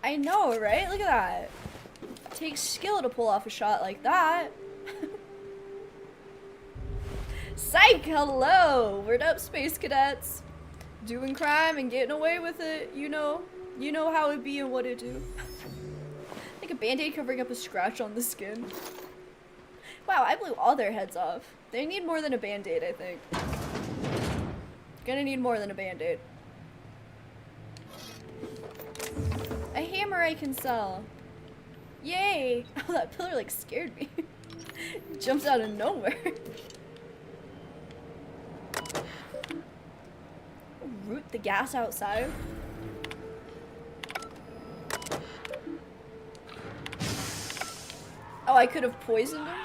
I know, right? Look at that. It takes skill to pull off a shot like that. Psych, hello. Word up, space cadets. Doing crime and getting away with it. You know how it be and what it do. Like a band-aid covering up a scratch on the skin. Wow, I blew all their heads off. They need more than a band-aid, I think. Gonna need more than a band-aid. A hammer I can sell. Yay! Oh, that pillar like scared me. It jumps out of nowhere. Root the gas outside. Oh, I could have poisoned him?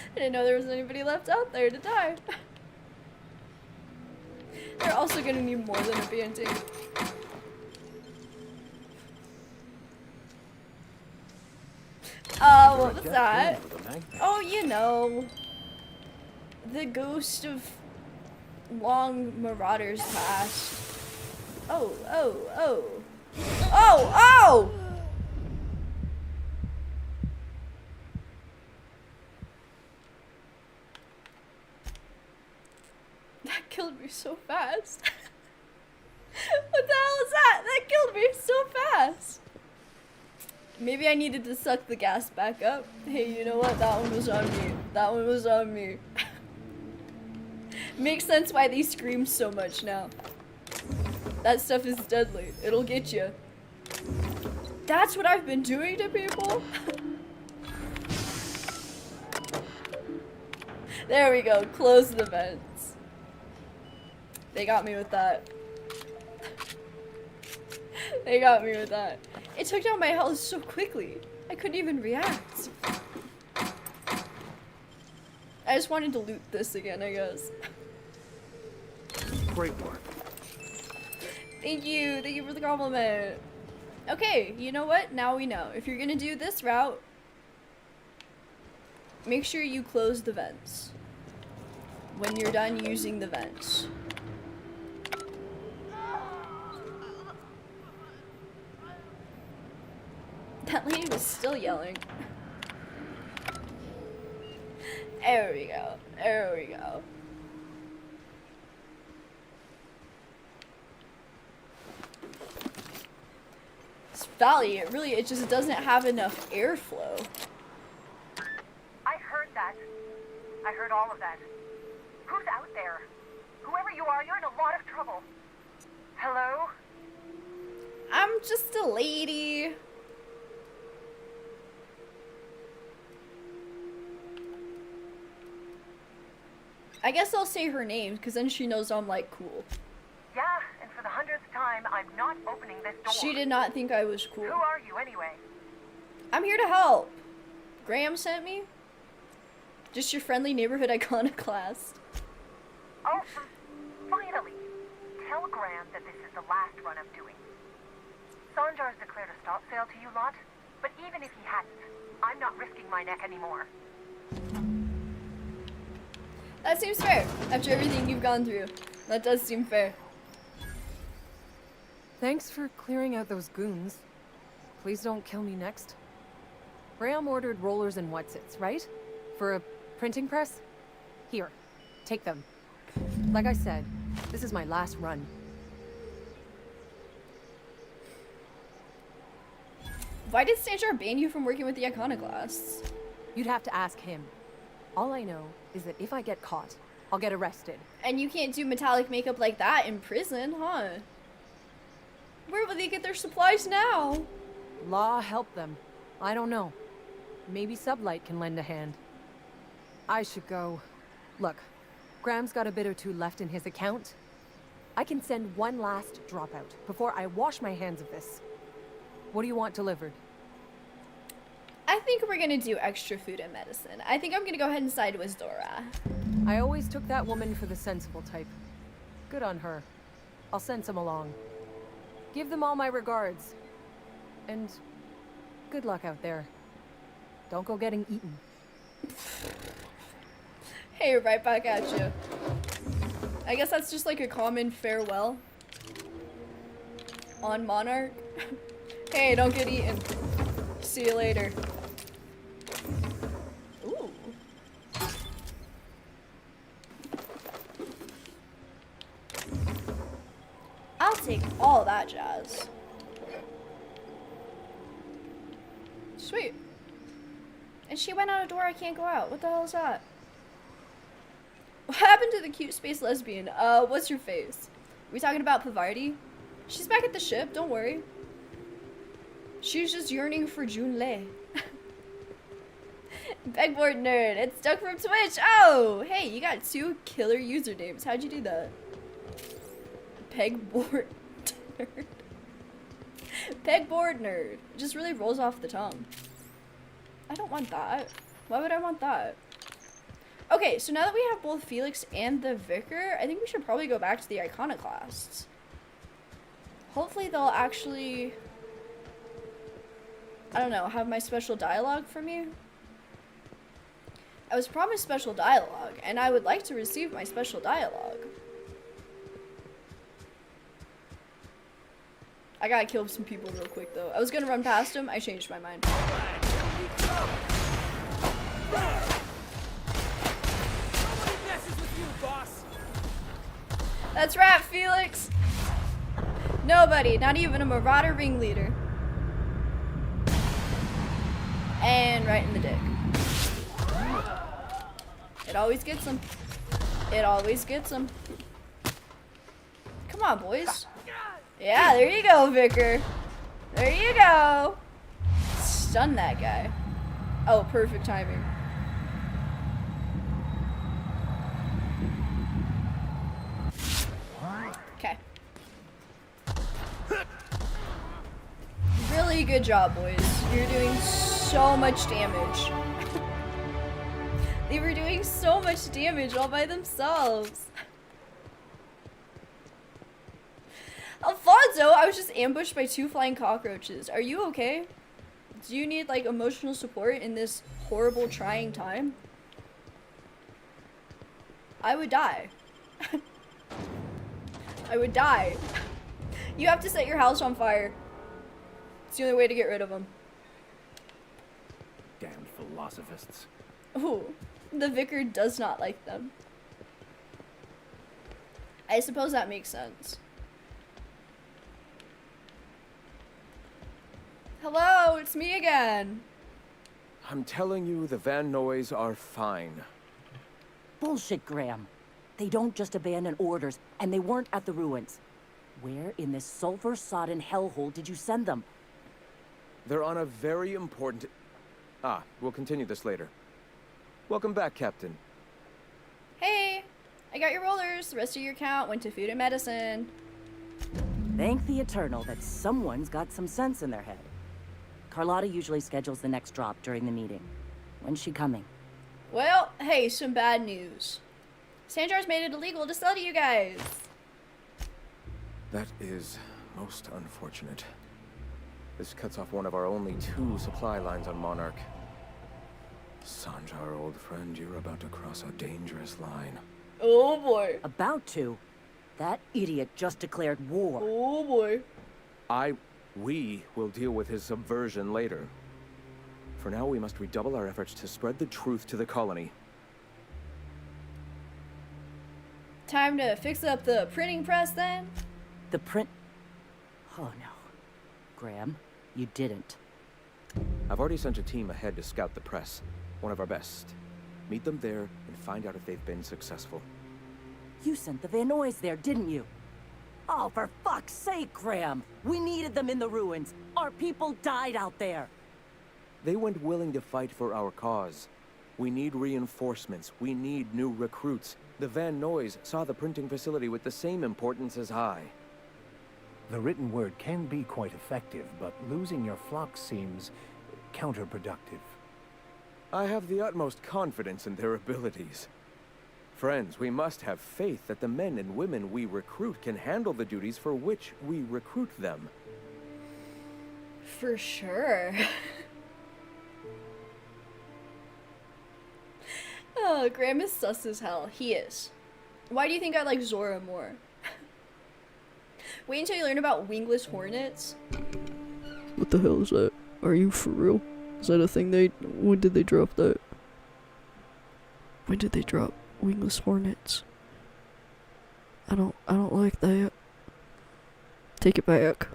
I didn't know there was anybody left out there to die. They're also gonna need more than a band-aid. What was that? Oh, you know. the ghost of long marauders past. Oh, oh, oh. Oh, oh! That killed me so fast. What the hell is that? That killed me so fast. Maybe I needed to suck the gas back up. Hey, you know what? That one was on me. That one was on me. Makes sense why they scream so much now. That stuff is deadly. It'll get you. That's what I've been doing to people? There we go. Close the vents. They got me with that. They got me with that. It took down my health so quickly. I couldn't even react. I just wanted to loot this again, I guess. Great work. Thank you for the compliment. Okay, you know what? Now we know. If you're gonna do this route, make sure you close the vents when you're done using the vents. That lady was still yelling. There we go. There we go. This valley, it just doesn't have enough airflow. I heard that. I heard all of that. Who's out there? Whoever you are, you're in a lot of trouble. Hello? I'm just a lady. I guess I'll say her name, because then she knows I'm, like, cool. Yeah, and for the 100th time, I'm not opening this door. She did not think I was cool. Who are you, anyway? I'm here to help. Graham sent me. Just your friendly neighborhood iconoclast. Oh, finally! Tell Graham that this is the last run I'm doing. Sanjar's declared a stop sale to you lot, but even if he hadn't, I'm not risking my neck anymore. That seems fair. After everything you've gone through. That does seem fair. Thanks for clearing out those goons. Please don't kill me next. Graham ordered rollers and whatsits, right? For a printing press? Here, take them. Like I said, this is my last run. Why did Sanjar ban you from working with the iconoclasts? You'd have to ask him. All I know is that if I get caught, I'll get arrested. And you can't do metallic makeup like that in prison, huh? Where will they get their supplies now? Law help them. I don't know. Maybe Sublight can lend a hand. I should go. Look, Graham's got a bit or two left in his account. I can send one last dropout before I wash my hands of this. What do you want delivered? I think we're gonna do extra food and medicine. I think I'm gonna go ahead and side with Dora. I always took that woman for the sensible type. Good on her. I'll send some along. Give them all my regards. And good luck out there. Don't go getting eaten. Hey, right back at you. I guess that's just like a common farewell on Monarch. Hey, don't get eaten. See you later. Ooh. I'll take all that jazz. Sweet. And she went out a door I can't go out. What the hell is that? What happened to the cute space lesbian? What's your face? Are we talking about Pavardi? She's back at the ship, don't worry. She's just yearning for Junlei. Pegboard nerd, it's Duck from Twitch. Oh, hey, you got 2 killer usernames. How'd you do that? Pegboard nerd. Pegboard nerd. It just really rolls off the tongue. I don't want that. Why would I want that? Okay, so now that we have both Felix and the Vicar, I think we should probably go back to the Iconoclasts. Hopefully they'll actually, I don't know, have my special dialogue for me. I was promised special dialogue, and I would like to receive my special dialogue. I gotta kill some people real quick, though. I was gonna run past him, I changed my mind. That's right, Felix! Nobody, not even a marauder ringleader. And right in the dick. It always gets him. It always gets him. Come on, boys. Yeah, there you go, Vicar. There you go. Stun that guy. Oh, perfect timing. Okay. Really good job, boys. You're doing so much damage. They were doing so much damage all by themselves. Alfonso, I was just ambushed by 2 flying cockroaches. Are you okay? Do you need, like, emotional support in this horrible, trying time? I would die. I would die. You have to set your house on fire. It's the only way to get rid of them. Damned philosophists. Ooh, the vicar does not like them. I suppose that makes sense. Hello, it's me again. I'm telling you, the Van Noys are fine. Bullshit, Graham. They don't just abandon orders, and they weren't at the ruins. Where in this sulfur-sodden hellhole did you send them? They're on a very important... Ah, we'll continue this later. Welcome back, Captain. Hey, I got your rollers. The rest of your count went to food and medicine. Thank the Eternal that someone's got some sense in their head. Carlotta usually schedules the next drop during the meeting. When's she coming? Well, hey, some bad news. Sanjar's made it illegal to sell to you guys. That is most unfortunate. This cuts off one of our only 2 supply lines on Monarch. Sanjar, old friend, you're about to cross a dangerous line. Oh boy. About to? That idiot just declared war. Oh boy. We will deal with his subversion later. For now, we must redouble our efforts to spread the truth to the colony. Time to fix up the printing press then? The print... Oh no. Graham, you didn't. I've already sent a team ahead to scout the press. One of our best. Meet them there and find out if they've been successful. You sent the Van Noys there, didn't you? Oh, for fuck's sake, Graham! We needed them in the ruins. Our people died out there. They went willing to fight for our cause. We need reinforcements. We need new recruits. The Van Noys saw the printing facility with the same importance as I. The written word can be quite effective, but losing your flock seems counterproductive. I have the utmost confidence in their abilities. Friends, we must have faith that the men and women we recruit can handle the duties for which we recruit them. For sure. Oh, Graham is sus as hell. He is. Why do you think I like Zora more? Wait until you learn about wingless hornets. What the hell is that? Are you for real? Is that a thing when did they drop that? When did they drop wingless hornets? I don't like that. Take it back.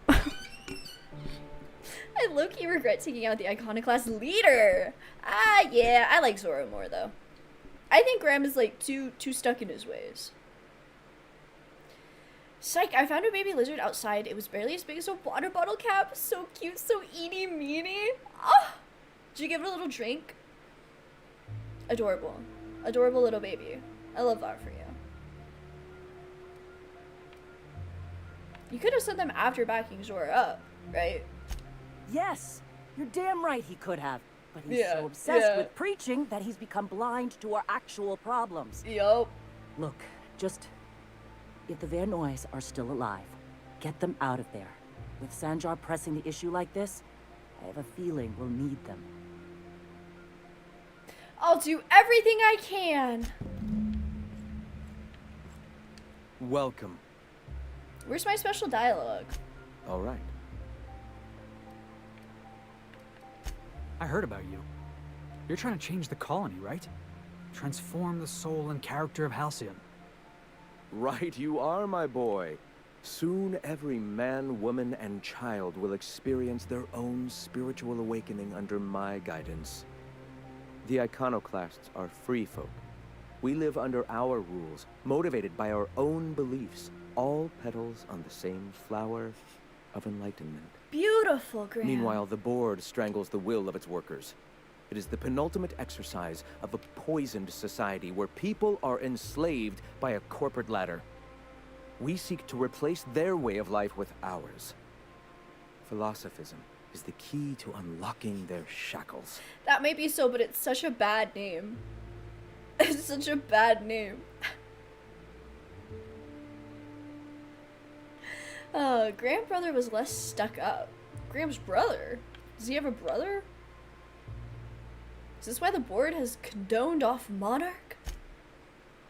I low-key regret taking out the Iconoclast leader. Ah, yeah, I like Zora more though. I think Graham is like too stuck in his ways. Psych, I found a baby lizard outside. It was barely as big as a water bottle cap. So cute, so eeny meeny. Oh! Did you give it a little drink? Adorable. Adorable little baby. I love that for you. You could have sent them after backing Zora up, right? Yes, you're damn right he could have. But he's so obsessed with preaching that he's become blind to our actual problems. Yup. Look, just... if the Van Noys are still alive, get them out of there. With Sanjar pressing the issue like this, I have a feeling we'll need them. I'll do everything I can. Welcome. Where's my special dialogue? All right. I heard about you. You're trying to change the colony, right? Transform the soul and character of Halcyon. Right you are, my boy. Soon every man, woman, and child will experience their own spiritual awakening under my guidance. The iconoclasts are free folk. We live under our rules, motivated by our own beliefs, all petals on the same flower of enlightenment. Beautiful, Graham. Meanwhile, the board strangles the will of its workers. It is the penultimate exercise of a poisoned society where people are enslaved by a corporate ladder. We seek to replace their way of life with ours. Philosophism is the key to unlocking their shackles. That may be so, but it's such a bad name. It's such a bad name. Graham's brother was less stuck up. Graham's brother? Does he have a brother? Is this why the board has condoned off Monarch?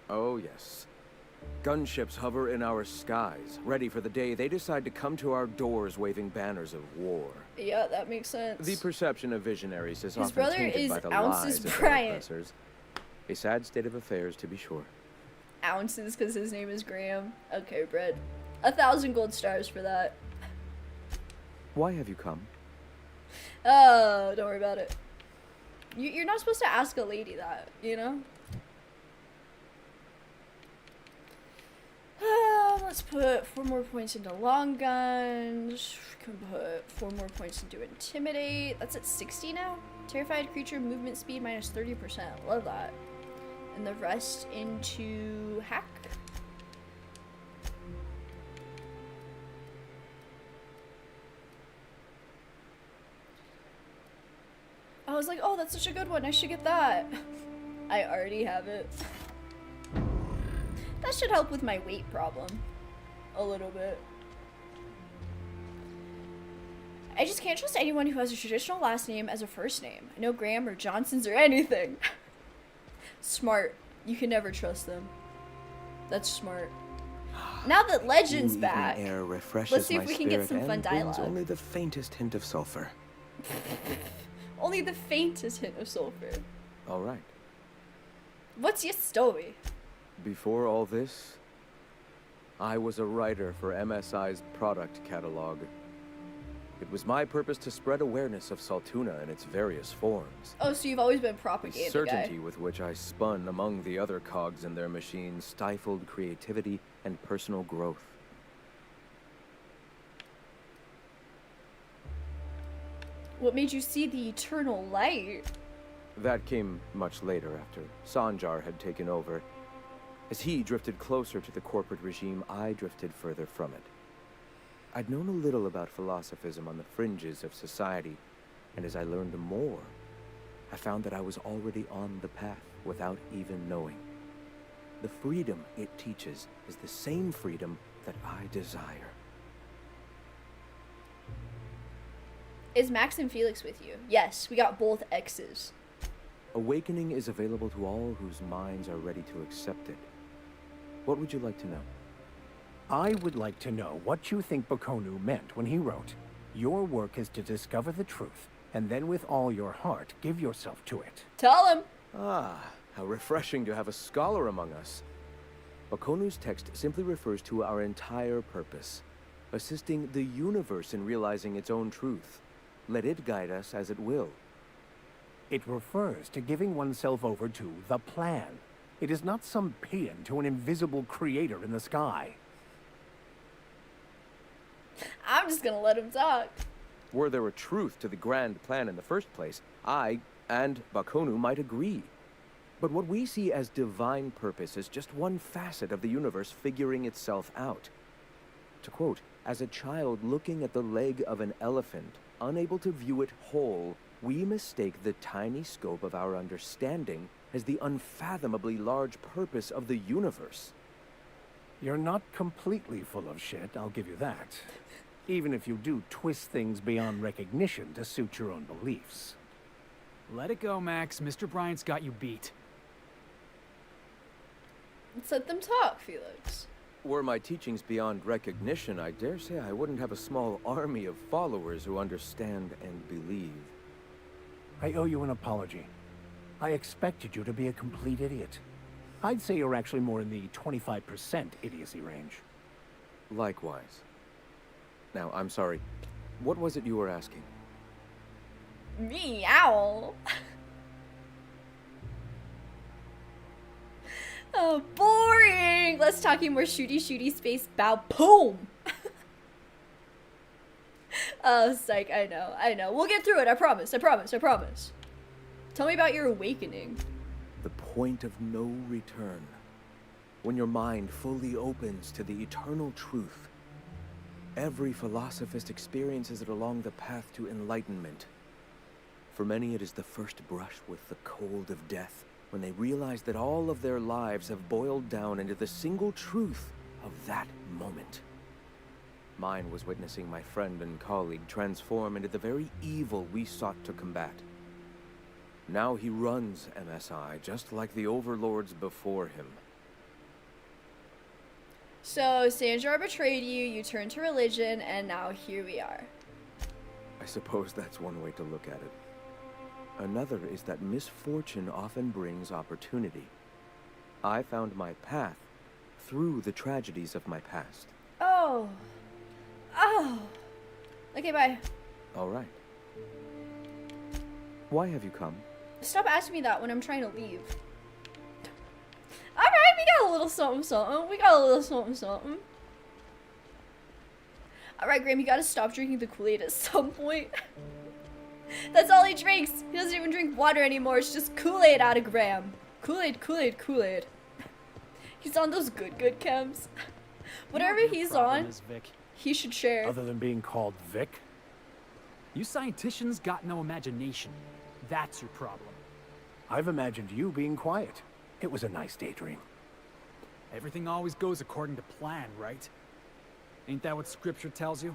Oh, yes. Gunships hover in our skies, ready for the day they decide to come to our doors waving banners of war. Yeah, that makes sense. The perception of visionaries is His often brother tainted is by the Ounces lies of their Bryant. oppressors. A sad state of affairs, to be sure. Ounces, because his name is Graham. Okay, Brett. 1,000 gold stars for that. Why have you come? Oh, don't worry about it. You're not supposed to ask a lady that, you know? Let's put 4 more points into long guns. We can put 4 more points into intimidate. That's at 60 now. Terrified creature movement speed minus 30%. Love that. And the rest into hack. I was like, oh, that's such a good one. I should get that. I already have it. That should help with my weight problem. A little bit. I just can't trust anyone who has a traditional last name as a first name. No Graham or Johnsons or anything. Smart. You can never trust them. That's smart. Now that Legend's Cool back, evening air refreshes let's see if my we can get spirit some fun and brings dialogue. only the faintest hint of sulfur. Only the faintest hint of sulfur. All right. What's your story? Before all this, I was a writer for MSI's product catalog. It was my purpose to spread awareness of Saltuna in its various forms. Oh, so you've always been The propaganda certainty guy. with which I spun among the other cogs in their machine stifled creativity and personal growth. What made you see the eternal light? That came much later after Sanjar had taken over. As he drifted closer to the corporate regime, I drifted further from it. I'd known a little about philosophism on the fringes of society, and as I learned more, I found that I was already on the path without even knowing. The freedom it teaches is the same freedom that I desire. Is Max and Felix with you? Yes, we got both X's. Awakening is available to all whose minds are ready to accept it. What would you like to know? I would like to know what you think Bakonu meant when he wrote, "Your work is to discover the truth, and then with all your heart, give yourself to it." Tell him! Ah, how refreshing to have a scholar among us. Bakonu's text simply refers to our entire purpose, assisting the universe in realizing its own truth. Let it guide us as it will. It refers to giving oneself over to the plan. It is not some paean to an invisible creator in the sky. I'm just gonna let him talk. Were there a truth to the grand plan in the first place, I and Bakonu might agree. But what we see as divine purpose is just one facet of the universe figuring itself out. To quote, "As a child looking at the leg of an elephant, unable to view it whole, we mistake the tiny scope of our understanding as the unfathomably large purpose of the universe." You're not completely full of shit, I'll give you that. Even if you do twist things beyond recognition to suit your own beliefs. Let it go, Max. Mr. Bryant's got you beat. Let's let them talk, Felix. Were my teachings beyond recognition, I dare say I wouldn't have a small army of followers who understand and believe. I owe you an apology. I expected you to be a complete idiot. I'd say you're actually more in the 25% idiocy range. Likewise. Now, I'm sorry. What was it you were asking? Me, owl. Oh, boring. Let's talking more shooty space bow. Boom. Oh, psych. I know. We'll get through it. I promise. Tell me about your awakening. The point of no return. When your mind fully opens to the eternal truth. Every philosophist experiences it along the path to enlightenment. For many, it is the first brush with the cold of death, when they realize that all of their lives have boiled down into the single truth of that moment. Mine was witnessing my friend and colleague transform into the very evil we sought to combat. Now he runs MSI, just like the overlords before him. So, Sanjar betrayed you, you turned to religion, and now here we are. I suppose that's one way to look at it. Another is that misfortune often brings opportunity. I found my path through the tragedies of my past. Oh. Okay, bye. All right. Why have you come? Stop asking me that when I'm trying to leave. Alright, we got a little something. Alright, Graham, you gotta stop drinking the Kool-Aid at some point. That's all he drinks. He doesn't even drink water anymore. It's just Kool-Aid out of Graham. Kool-Aid. He's on those good chems. Whatever he's on, he should share. Other than being called Vic? You scienticians got no imagination. That's your problem. I've imagined you being quiet. It was a nice daydream. Everything always goes according to plan, right? Ain't that what scripture tells you?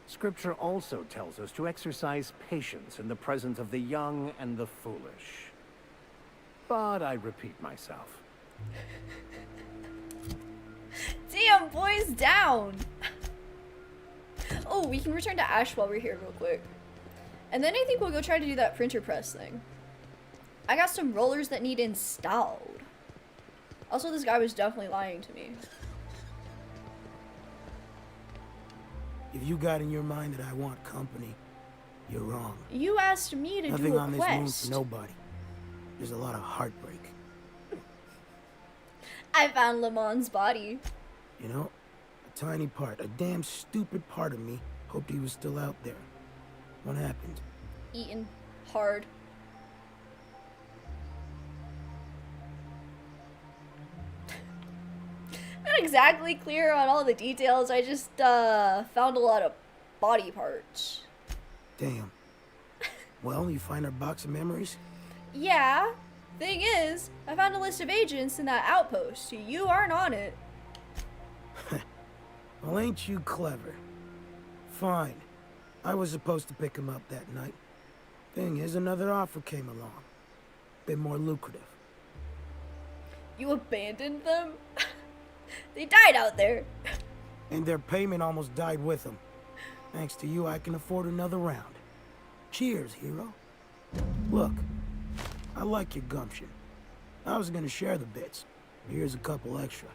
Scripture also tells us to exercise patience in the presence of the young and the foolish. But I repeat myself. Damn, boys, down. Oh, we can return to Ash while we're here real quick. And then I think we'll go try to do that printer press thing. I got some rollers that need installed. Also, this guy was definitely lying to me. If you got in your mind that I want company, you're wrong. You asked me to Nothing do a on quest. this moon for nobody. There's a lot of heartbreak. I found Lamont's body. You know, a tiny part, a damn stupid part of me hoped he was still out there. What happened? Eaten hard. Not exactly clear on all the details. I just found a lot of body parts. Damn. Well, you find our box of memories? Yeah. Thing is, I found a list of agents in that outpost. You aren't on it. Well, ain't you clever? Fine. I was supposed to pick him up that night. Thing is, another offer came along. Bit more lucrative. You abandoned them? They died out there. And their payment almost died with them. Thanks to you, I can afford another round. Cheers, hero. Look, I like your gumption. I was gonna share the bits. Here's a couple extra.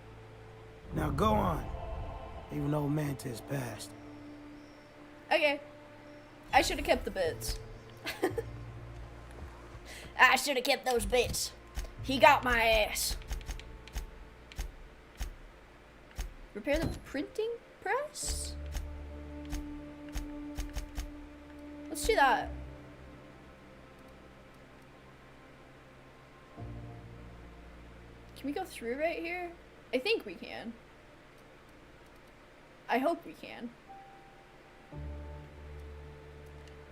Now go on, even though Mantis passed. Okay. I should have kept the bits. I should have kept those bits. He got my ass. Repair the printing press? Let's do that. Can we go through right here? I think we can. I hope we can.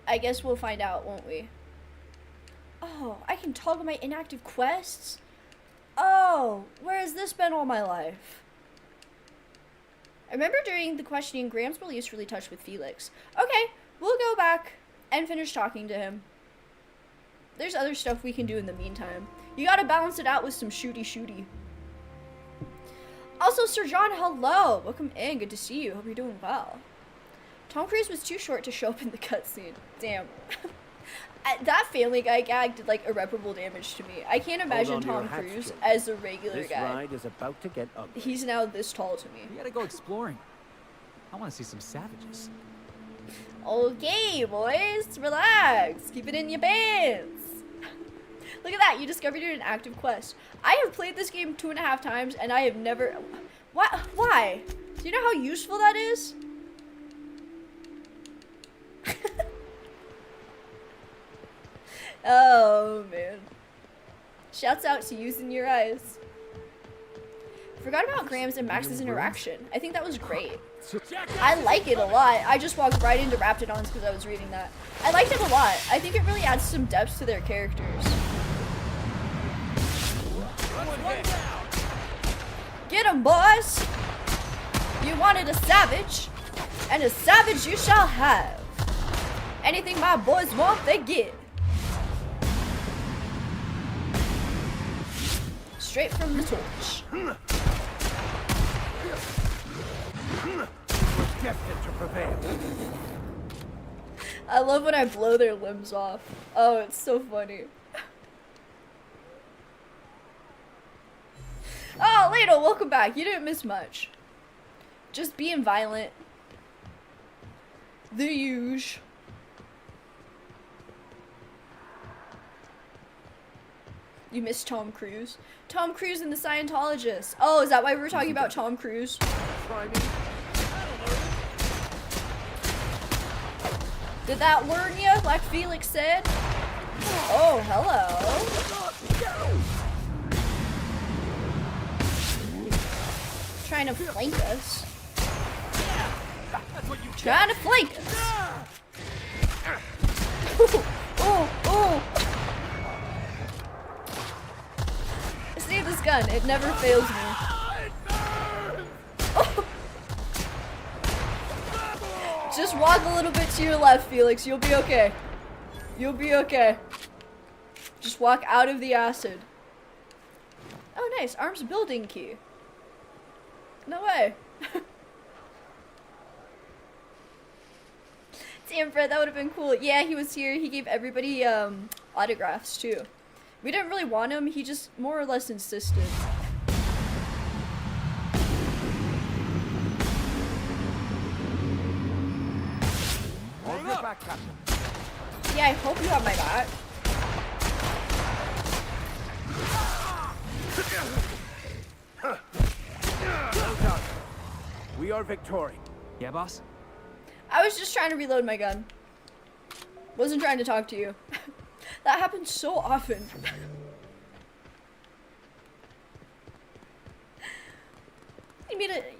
I guess we'll find out, won't we? Oh, I can toggle my inactive quests? Oh, where has this been all my life? I remember during the questioning, Graham's release really touched with Felix. Okay, we'll go back and finish talking to him. There's other stuff we can do in the meantime. You gotta balance it out with some shooty. Also, Sir John, hello! Welcome in, good to see you. Hope you're doing well. Tom Cruise was too short to show up in the cutscene. Damn. That Family Guy gag did like irreparable damage to me. I can't imagine Tom Cruise as a regular guy. This ride is about to get ugly. He's now this tall to me. We gotta go exploring. I want to see some savages. Okay, boys, relax. Keep it in your pants. Look at that, you discovered you're an active quest. I have played this game 2.5 times and I have never... Why? Do you know how useful that is? Oh, man. Shouts out to using your eyes. Forgot about Graham's and Max's interaction. I think that was great. I like it a lot. I just walked right into Raptidons because I was reading that. I liked it a lot. I think it really adds some depth to their characters. Get him, boys! You wanted a savage, and a savage you shall have. Anything my boys want, they get. Straight from the torch. Destined to prevail. I love when I blow their limbs off. Oh, it's so funny. Oh, Lado, welcome back. You didn't miss much. Just being violent. The huge. You missed Tom Cruise. Tom Cruise and the Scientologist. Oh, is that why we were talking about Tom Cruise? Did that warn you, like Felix said? Oh, hello. Trying to flank us. Trying to flank us. Oh. I save this gun. It never fails me. Oh. Just walk a little bit to your left, Felix. You'll be okay. You'll be okay. Just walk out of the acid. Oh, nice. Arms building key. No way. Damn, Fred, that would have been cool. Yeah, he was here. He gave everybody autographs, too. We didn't really want him. He just more or less insisted. Yeah, I hope you have my back. We are victorious. Yeah, boss? I was just trying to reload my gun. Wasn't trying to talk to you. That happens so often.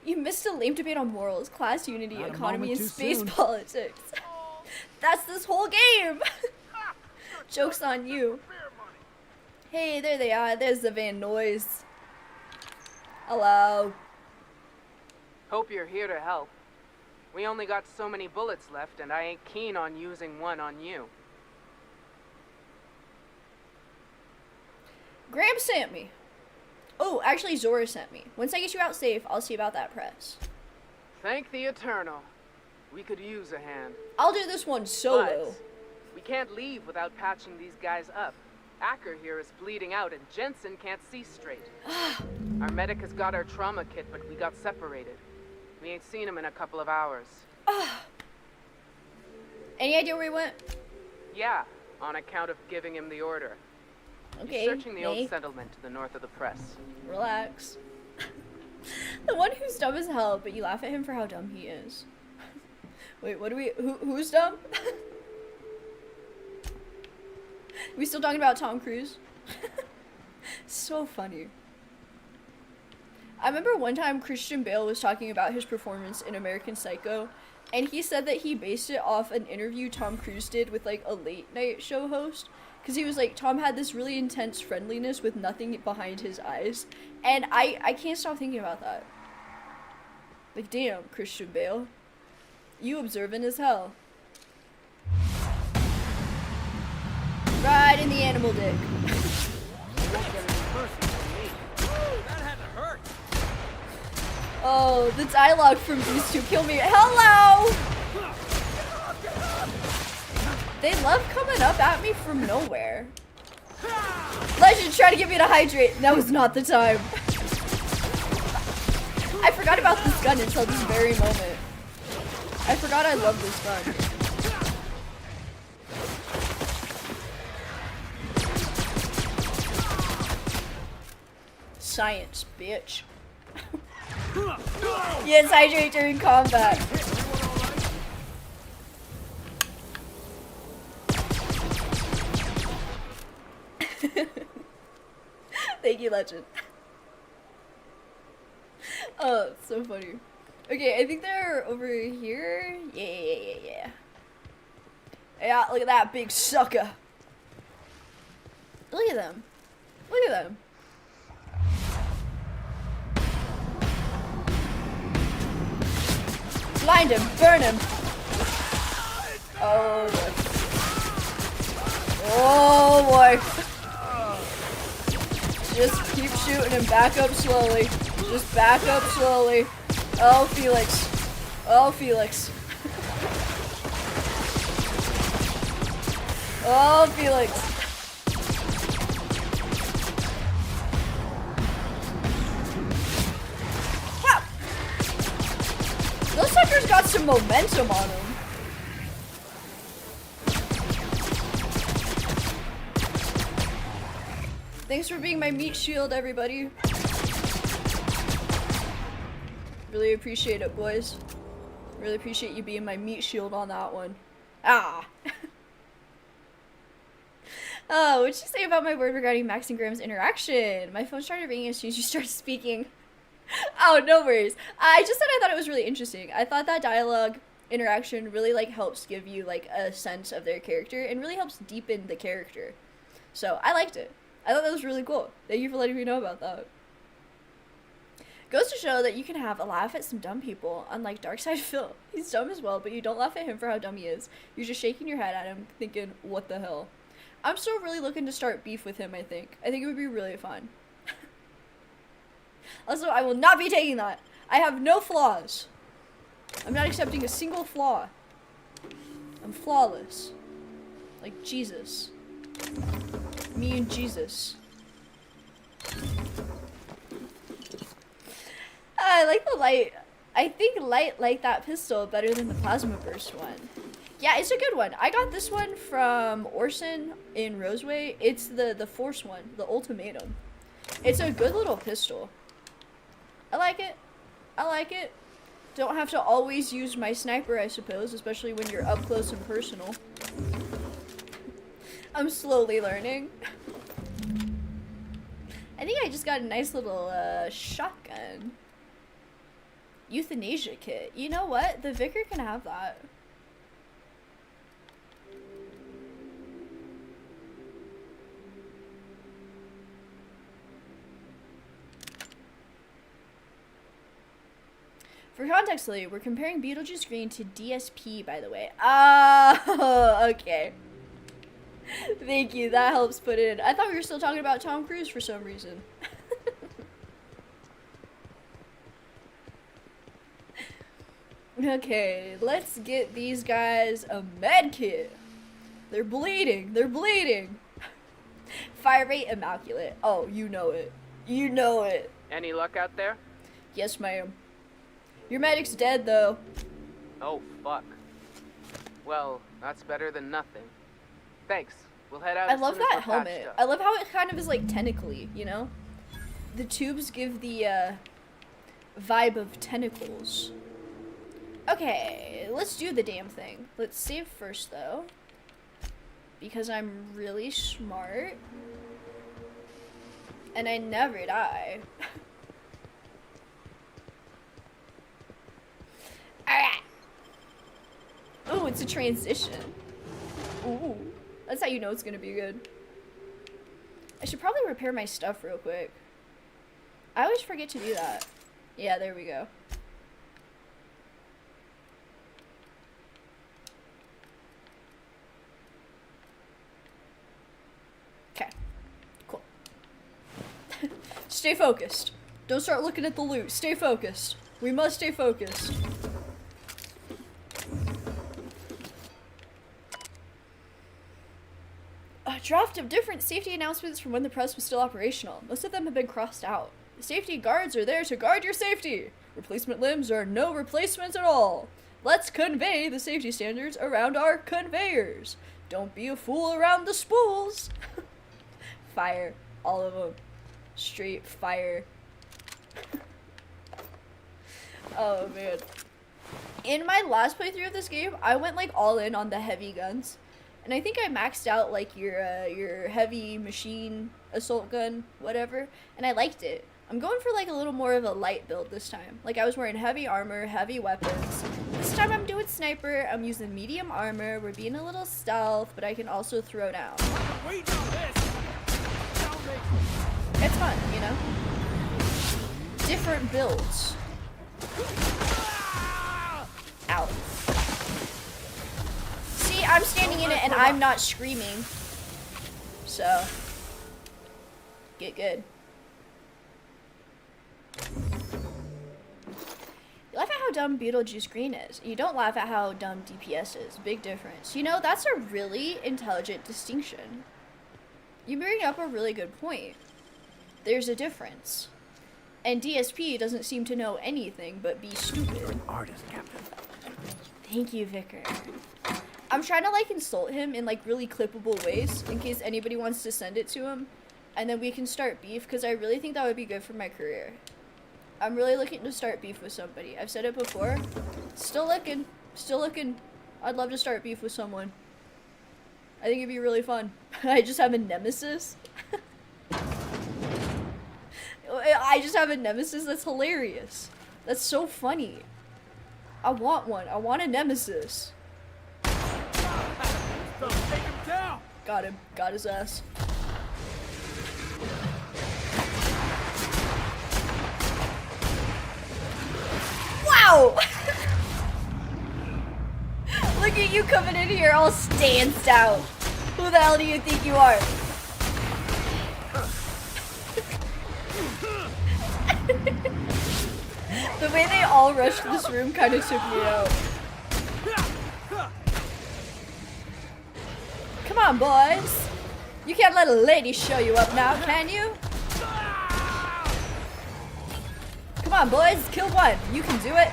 You missed a lame debate on morals, class unity, economy, and space politics. That's this whole game. Joke's on you. Hey, there they are. There's the Van Noys. Hello. Hope you're here to help. We only got so many bullets left, and I ain't keen on using one on you. Graham sent me. Oh, actually Zora sent me. Once I get you out safe, I'll see about that press. Thank the Eternal. We could use a hand. I'll do this one solo. But we can't leave without patching these guys up. Acker here is bleeding out, and Jensen can't see straight. Our medic has got our trauma kit, but we got separated. We ain't seen him in a couple of hours. Any idea where he went? Yeah, on account of giving him the order. Okay, He's searching the old settlement to the north of the press. Relax. The one who's dumb as hell, but you laugh at him for how dumb he is. Wait, what do we... Who's dumb? We still talking about Tom Cruise? So funny. I remember one time Christian Bale was talking about his performance in American Psycho, and he said that he based it off an interview Tom Cruise did with like a late night show host. Because he was like, Tom had this really intense friendliness with nothing behind his eyes. And I can't stop thinking about that. Like, damn, Christian Bale. You observant as hell. Right in the animal dick. Oh, the dialogue from these two kill me. Hello! They love coming up at me from nowhere. Legend tried to get me to hydrate. That was not the time. I forgot about this gun until this very moment. I forgot I love this gun. Science, bitch. Yes, hydrate during combat. Thank you, Legend. Oh, it's so funny. Okay, I think they're over here. Yeah. Yeah, look at that big sucker. Look at them. Look at them. Blind him, burn him. Oh boy. Oh boy. Just keep shooting him. Back up slowly. Just back up slowly. Oh, Felix. Oh, Felix. Oh, Felix. Wow. Those suckers got some momentum on them. Thanks for being my meat shield, everybody. Really appreciate it, boys. Really appreciate you being my meat shield on that one. Ah! Oh, what'd you say about my word regarding Max and Graham's interaction? My phone started ringing as soon as you started speaking. Oh, no worries. I just said I thought it was really interesting. I thought that dialogue interaction really, like, helps give you, like, a sense of their character and really helps deepen the character. So, I liked it. I thought that was really cool. Thank you for letting me know about that. Goes to show that you can have a laugh at some dumb people, unlike Darkside Phil. He's dumb as well, but you don't laugh at him for how dumb he is. You're just shaking your head at him, thinking, what the hell? I'm still really looking to start beef with him, I think. I think it would be really fun. Also, I will not be taking that. I have no flaws. I'm not accepting a single flaw. I'm flawless. Like Jesus. Me and Jesus. I like the light. I think light like that pistol better than the plasma burst one. Yeah, it's a good one. I got this one from Orson in Roseway. It's the Force one, the Ultimatum. It's a good little pistol. I like it. I like it. Don't have to always use my sniper, I suppose, especially when you're up close and personal. I'm slowly learning. I think I just got a nice little shotgun. Euthanasia kit. You know what? The Vicar can have that. For context, Lee, we're comparing Beetlejuice Green to DSP, by the way. Oh, okay. Thank you, that helps put it in. I thought we were still talking about Tom Cruise for some reason. Okay, let's get these guys a med kit. They're bleeding, they're bleeding. Fire rate immaculate. Oh, you know it. You know it. Any luck out there? Yes, ma'am. Your medic's dead, though. Oh, fuck. Well, that's better than nothing. Thanks. We'll head out. I love that helmet. I love how it kind of is like tentacly, you know? The tubes give the vibe of tentacles. Okay, let's do the damn thing. Let's save first, though. Because I'm really smart. And I never die. Alright. Oh, it's a transition. Ooh. That's how you know it's gonna be good. I should probably repair my stuff real quick. I always forget to do that. Yeah, there we go. Stay focused. Don't start looking at the loot. Stay focused. We must stay focused. A draft of different safety announcements from when the press was still operational. Most of them have been crossed out. The safety guards are there to guard your safety. Replacement limbs are no replacements at all. Let's convey the safety standards around our conveyors. Don't be a fool around the spools. Fire. All of them. Straight fire. Oh man. In my last playthrough of this game, I went like all in on the heavy guns. And I think I maxed out like your heavy machine assault gun, whatever, and I liked it. I'm going for like a little more of a light build this time. Like I was wearing heavy armor, heavy weapons. This time I'm doing sniper, I'm using medium armor, we're being a little stealth, but I can also throw down. It's fun, you know? Different builds. Ow. See, I'm standing in it and I'm not screaming. So, get good. You laugh at how dumb Beetlejuice Green is. You don't laugh at how dumb DPS is. Big difference. You know, that's a really intelligent distinction. You bring up a really good point. There's a difference. And DSP doesn't seem to know anything but be stupid. You're an artist, Captain. Thank you, Vicar. I'm trying to like insult him in like really clippable ways in case anybody wants to send it to him. And then we can start beef because I really think that would be good for my career. I'm really looking to start beef with somebody. I've said it before. Still looking. Still looking. I'd love to start beef with someone. I think it'd be really fun. I just have a nemesis. I just have a nemesis that's hilarious. That's so funny. I want one. I want a nemesis. Take him down. Got him. Got his ass. Wow! Look at you coming in here all stanced out. Who the hell do you think you are? The way they all rushed this room kind of took me out. Come on, boys. You can't let a lady show you up now, can you? Come on, boys. Kill one. You can do it.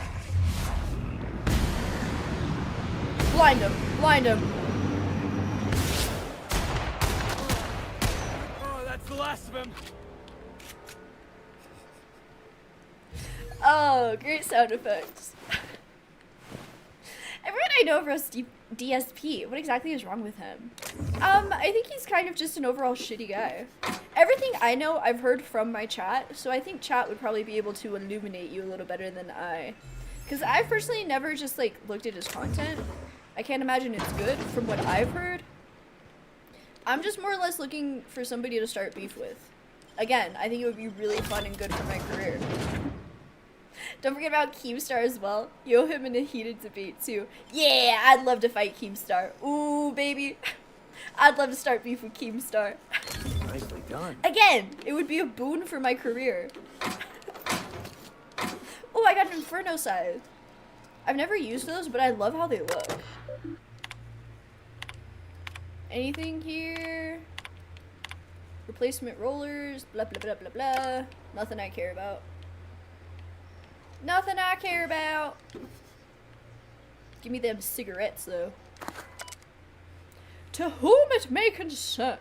Blind him. Blind him. Oh, that's the last of him. Oh, great sound effects. Everyone I know runs DSP. What exactly is wrong with him? I think he's kind of just an overall shitty guy. Everything I know, I've heard from my chat, so I think chat would probably be able to illuminate you a little better than I. Because I personally never just, like, looked at his content. I can't imagine it's good from what I've heard. I'm just more or less looking for somebody to start beef with. Again, I think it would be really fun and good for my career. Don't forget about Keemstar as well. You owe him in a heated debate too. Yeah, I'd love to fight Keemstar. Ooh, baby. I'd love to start beef with Keemstar. Nicely done. Again, it would be a boon for my career. Oh, I got an Inferno scythe. I've never used those, but I love how they look. Anything here? Replacement rollers, blah, blah, blah, blah, blah. Nothing I care about. Nothing I care about. Give me them cigarettes, though. To whom it may concern.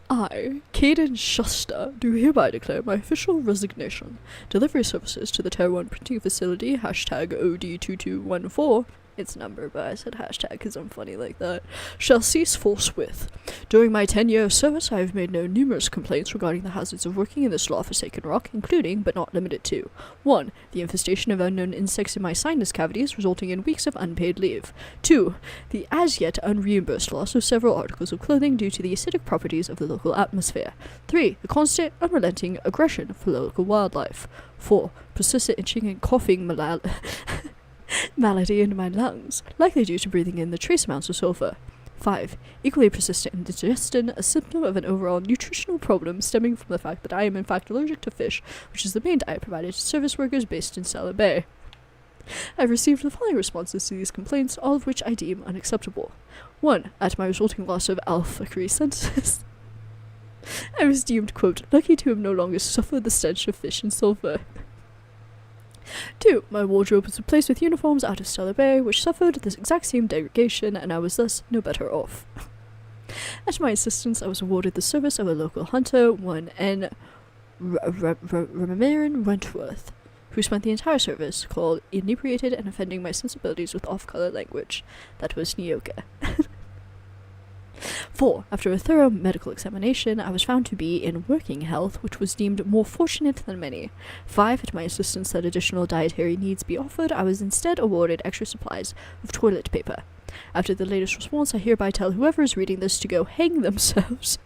I, Caden Shuster, do hereby declare my official resignation. Delivery services to the Tier 1 printing facility, hashtag OD2214, its number, but I said hashtag because I'm funny like that, shall cease forthwith. During my 10-year of service, I have made known numerous complaints regarding the hazards of working in this law-forsaken rock, including, but not limited to, 1. The infestation of unknown insects in my sinus cavities, resulting in weeks of unpaid leave. 2. The as-yet unreimbursed loss of several articles of clothing due to the acidic properties of the local atmosphere. 3. The constant, unrelenting aggression for local wildlife. 4. Persistent itching and coughing malady in my lungs, likely due to breathing in the trace amounts of sulfur. 5. Equally persistent indigestion, a symptom of an overall nutritional problem stemming from the fact that I am in fact allergic to fish, which is the main diet provided to service workers based in Stella Bay. I've received the following responses to these complaints, all of which I deem unacceptable. 1. At my resulting loss of olfactory senses, I was deemed, quote, lucky to have no longer suffered the stench of fish and sulfur. 2. My wardrobe was replaced with uniforms out of Stella Bay, which suffered this exact same degradation, and I was thus no better off. At my insistence, I was awarded the service of a local hunter, one N. Ramarin Wentworth, who spent the entire service called inebriated and offending my sensibilities with off-color language. That was Nyoka. 4. After a thorough medical examination, I was found to be in working health, which was deemed more fortunate than many. 5. At my insistence that additional dietary needs be offered, I was instead awarded extra supplies of toilet paper. After the latest response, I hereby tell whoever is reading this to go hang themselves,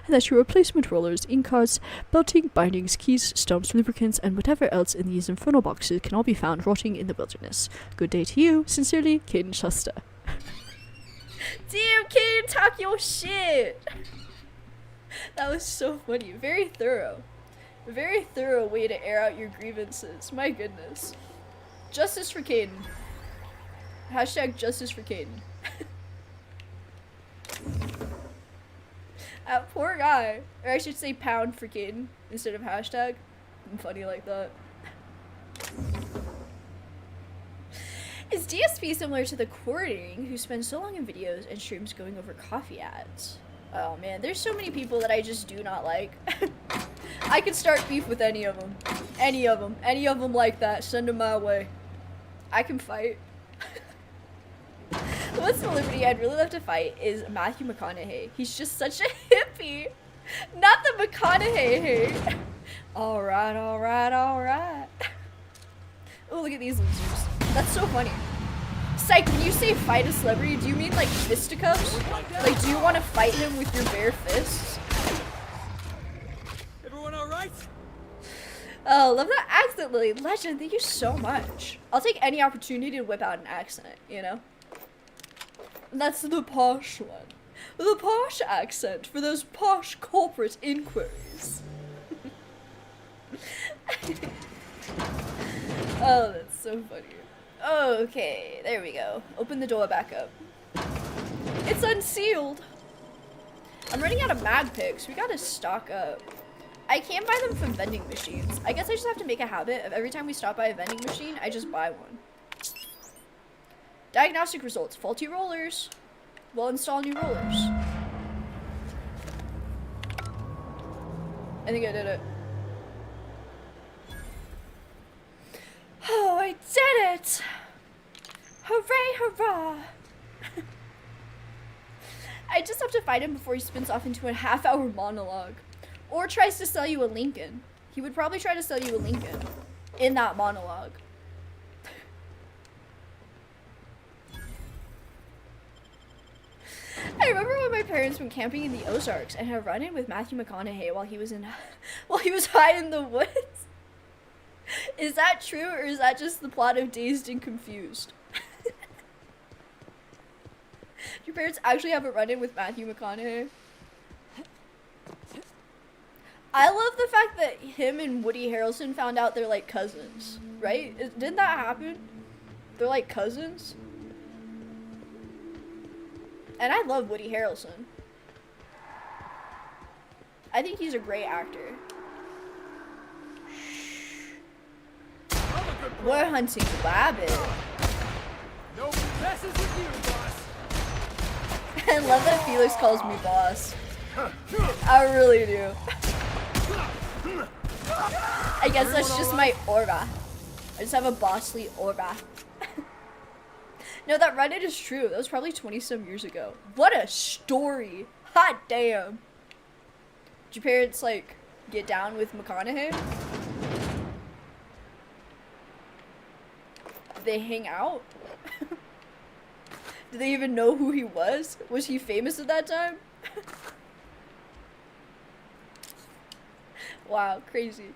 and that your replacement rollers, ink cards, belting, bindings, keys, stumps, lubricants, and whatever else in these infernal boxes can all be found rotting in the wilderness. Good day to you. Sincerely, Caden Shuster. Damn, Caden, talk your shit! That was so funny. Very thorough. A very thorough way to air out your grievances. My goodness. Justice for Caden. Hashtag justice for Caden. That poor guy. Or I should say pound for Caden instead of hashtag. I'm funny like that. Is DSP similar to the courting who spend so long in videos and streams going over coffee ads? Oh man, there's so many people that I just do not like. I could start beef with any of them. Any of them. Any of them like that. Send them my way. I can fight. One celebrity I'd really love to fight is Matthew McConaughey. He's just such a hippie. Not the McConaughey hate. Alright, alright, alright. Oh, look at these losers. That's so funny. Psych, when you say fight a celebrity, do you mean like fisticuffs? Like, do you want to fight him with your bare fists? Everyone alright? Oh, love that accent, Lily. Legend, thank you so much. I'll take any opportunity to whip out an accent, you know? That's the posh one. The posh accent for those posh corporate inquiries. Oh, that's so funny. Okay, there we go. Open the door back up. It's unsealed. I'm running out of mag picks. We gotta stock up. I can buy them from vending machines. I guess I just have to make a habit of every time we stop by a vending machine, I just buy one. Diagnostic results. Faulty rollers. We'll install new rollers. I think I did it. Oh, I did it! Hooray, hurrah! I just have to fight him before he spins off into a half-hour monologue. Or tries to sell you a Lincoln. He would probably try to sell you a Lincoln in that monologue. I remember when my parents went camping in the Ozarks and had a run-in with Matthew McConaughey while he was high in the woods. Is that true, or is that just the plot of Dazed and Confused? Your parents actually have a run-in with Matthew McConaughey? I love the fact that him and Woody Harrelson found out they're like cousins, right? Didn't that happen? They're like cousins? And I love Woody Harrelson. I think he's a great actor. We're hunting rabbit. No messes with you, boss. I love that Felix calls me boss. I really do. I guess that's just my aura. I just have a bossly aura. No, that Reddit is true. That was probably 20-some years ago. What a story. Hot damn. Did your parents, like, get down with McConaughey? Did they hang out? Did they even know who he was? Was he famous at that time? Wow, crazy.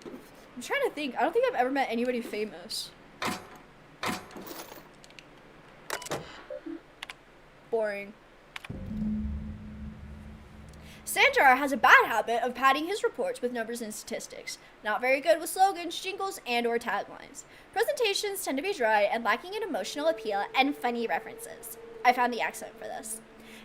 I'm trying to think. I don't think I've ever met anybody famous. Boring. Sanjar has a bad habit of padding his reports with numbers and statistics. Not very good with slogans, jingles, and/or taglines. Presentations tend to be dry and lacking in emotional appeal and funny references. I found the accent for this.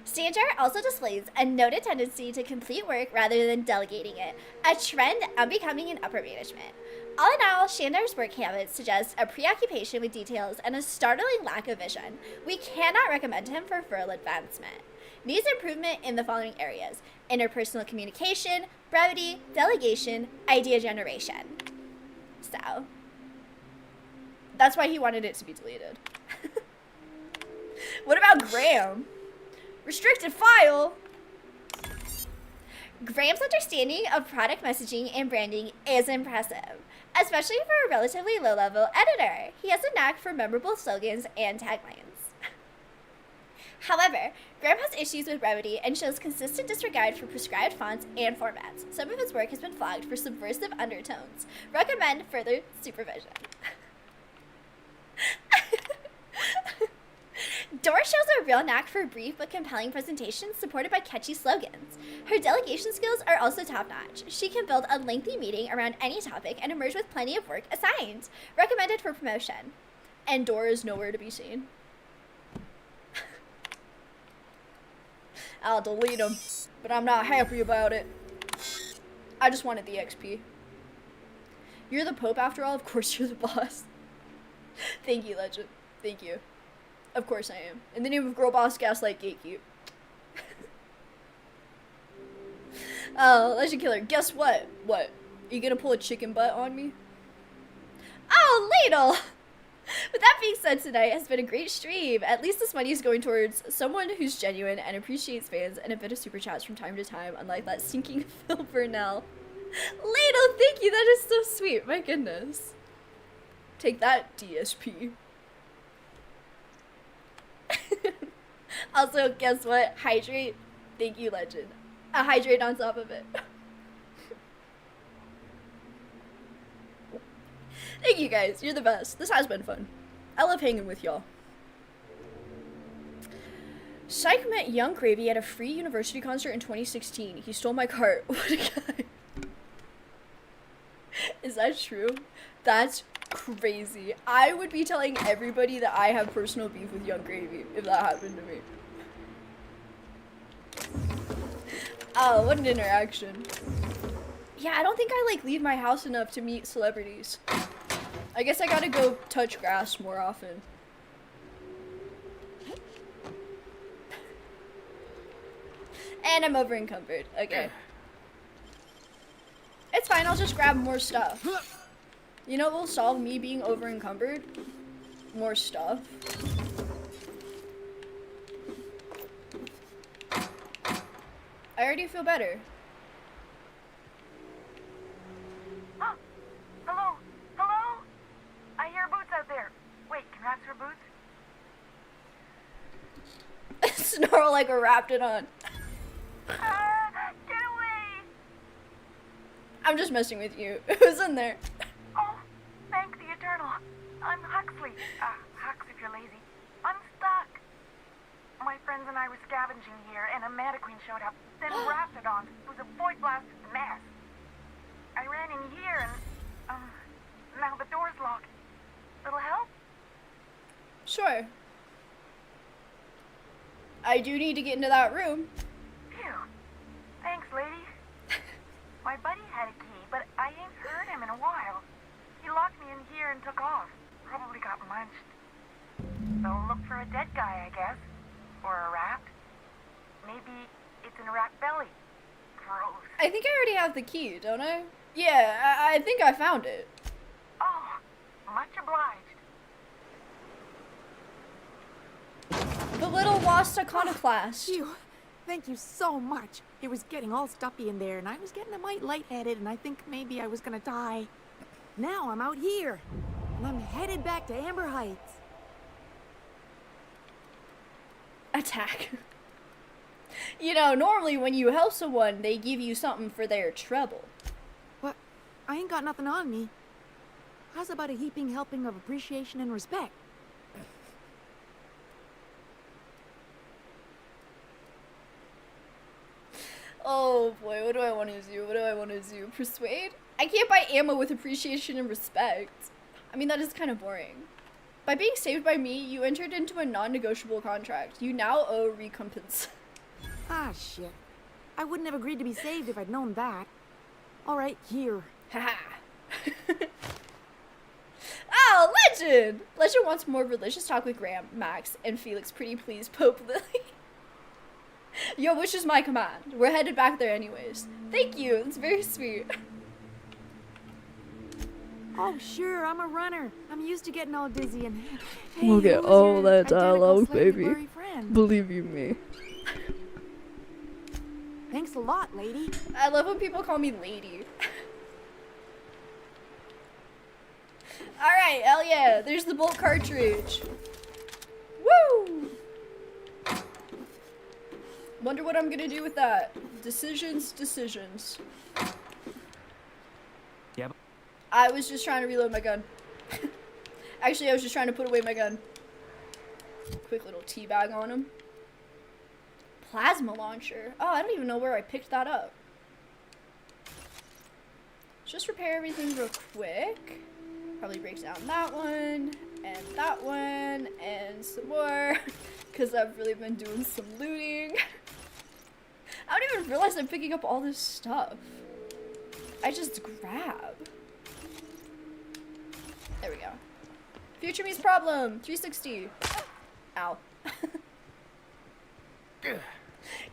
Sanjar also displays a noted tendency to complete work rather than delegating it, a trend unbecoming in upper management. All in all, Shandar's work habits suggest a preoccupation with details and a startling lack of vision. We cannot recommend him for further advancement. Needs improvement in the following areas: interpersonal communication, brevity, delegation, idea generation. So, that's why he wanted it to be deleted. What about Graham? Restricted file. Graham's understanding of product messaging and branding is impressive, especially for a relatively low-level editor. He has a knack for memorable slogans and taglines. However, Graham has issues with brevity and shows consistent disregard for prescribed fonts and formats. Some of his work has been flagged for subversive undertones. Recommend further supervision. Dora shows a real knack for brief but compelling presentations supported by catchy slogans. Her delegation skills are also top-notch. She can build a lengthy meeting around any topic and emerge with plenty of work assigned. Recommended for promotion. And Dora is nowhere to be seen. I'll delete him, but I'm not happy about it. I just wanted the XP. You're the Pope after all? Of course you're the boss. Thank you, Legend. Thank you. Of course I am. In the name of Girl Boss Gaslight Gatekeep. Oh, Legend Killer, guess what? What? Are you gonna pull a chicken butt on me? Oh, Ladle! With that being said, tonight has been a great stream. At least this money is going towards someone who's genuine and appreciates fans and a bit of super chats from time to time, unlike that stinking Phil Burnell. Ladle, thank you, that is so sweet, my goodness. Take that, DSP. Also, guess what? Hydrate. Thank you, Legend. A hydrate on top of it. Thank you guys. You're the best. This has been fun. I love hanging with y'all. Psych met Young Gravy at a free university concert in 2016. He stole my cart. What a guy. Is that true? That's crazy. I would be telling everybody that I have personal beef with Young Gravy if that happened to me. Oh, what an interaction. Yeah, I don't think I like leave my house enough to meet celebrities. I guess I gotta go touch grass more often. And I'm over encumbered. Okay. It's fine, I'll just grab more stuff. You know what will solve me being over encumbered? More stuff. I already feel better. Oh, hello? Hello? I hear boots out there. Wait, can rats wear boots? Snarl like a raptidon. Get away! I'm just messing with you. Who's in there? Oh, thank the Eternal. I'm Huxley. Hux if you're lazy. I'm stuck. My friends and I were scavenging here, and a Meta Queen showed up. Then Raptidon. It was a void blast mess. I ran in here, and, now the door's locked. Little help? Sure. I do need to get into that room. Phew. Thanks, lady. My buddy had a key, but I ain't heard him in a while. He locked me in here and took off. Probably got munched. So look for a dead guy, I guess. Or a rat. Maybe it's in a rat belly. Gross. I think I already have the key, don't I? Yeah, I think I found it. Oh, much obliged. The little lost iconoclast. Phew. Thank you so much. It was getting all stuffy in there, and I was getting a mite lightheaded, and I think maybe I was gonna die. Now I'm out here, and I'm headed back to Amber Heights. Attack. You know, normally when you help someone, they give you something for their trouble. What? I ain't got nothing on me. How's about a heaping helping of appreciation and respect? Oh boy, what do I want to do? What do I want to do? Persuade? I can't buy ammo with appreciation and respect. I mean, that is kind of boring. By being saved by me, you entered into a non-negotiable contract. You now owe recompense. Ah, shit. I wouldn't have agreed to be saved if I'd known that. Alright, here. Haha. Oh, Legend! Legend wants more religious talk with Graham, Max, and Felix. Pretty please, Pope Lily. Your wish is my command. We're headed back there anyways. Thank you, it's very sweet. Oh, sure, I'm a runner. I'm used to getting all dizzy and... Hey, We'll get who's all your that identical dialogue, slave baby. furry friend? Believe you me. Thanks a lot, lady. I love when people call me lady. Alright, hell yeah, there's the bolt cartridge. Woo! Wonder what I'm gonna do with that. Decisions. Yep. I was just trying to reload my gun. Actually, I was just trying to put away my gun. Quick little teabag on him. Plasma launcher. Oh, I don't even know where I picked that up. Just repair everything real quick. Probably break down that one, and some more. Because I've really been doing some looting. I don't even realize I'm picking up all this stuff. I just grab. There we go. Future me's problem. 360. Ow.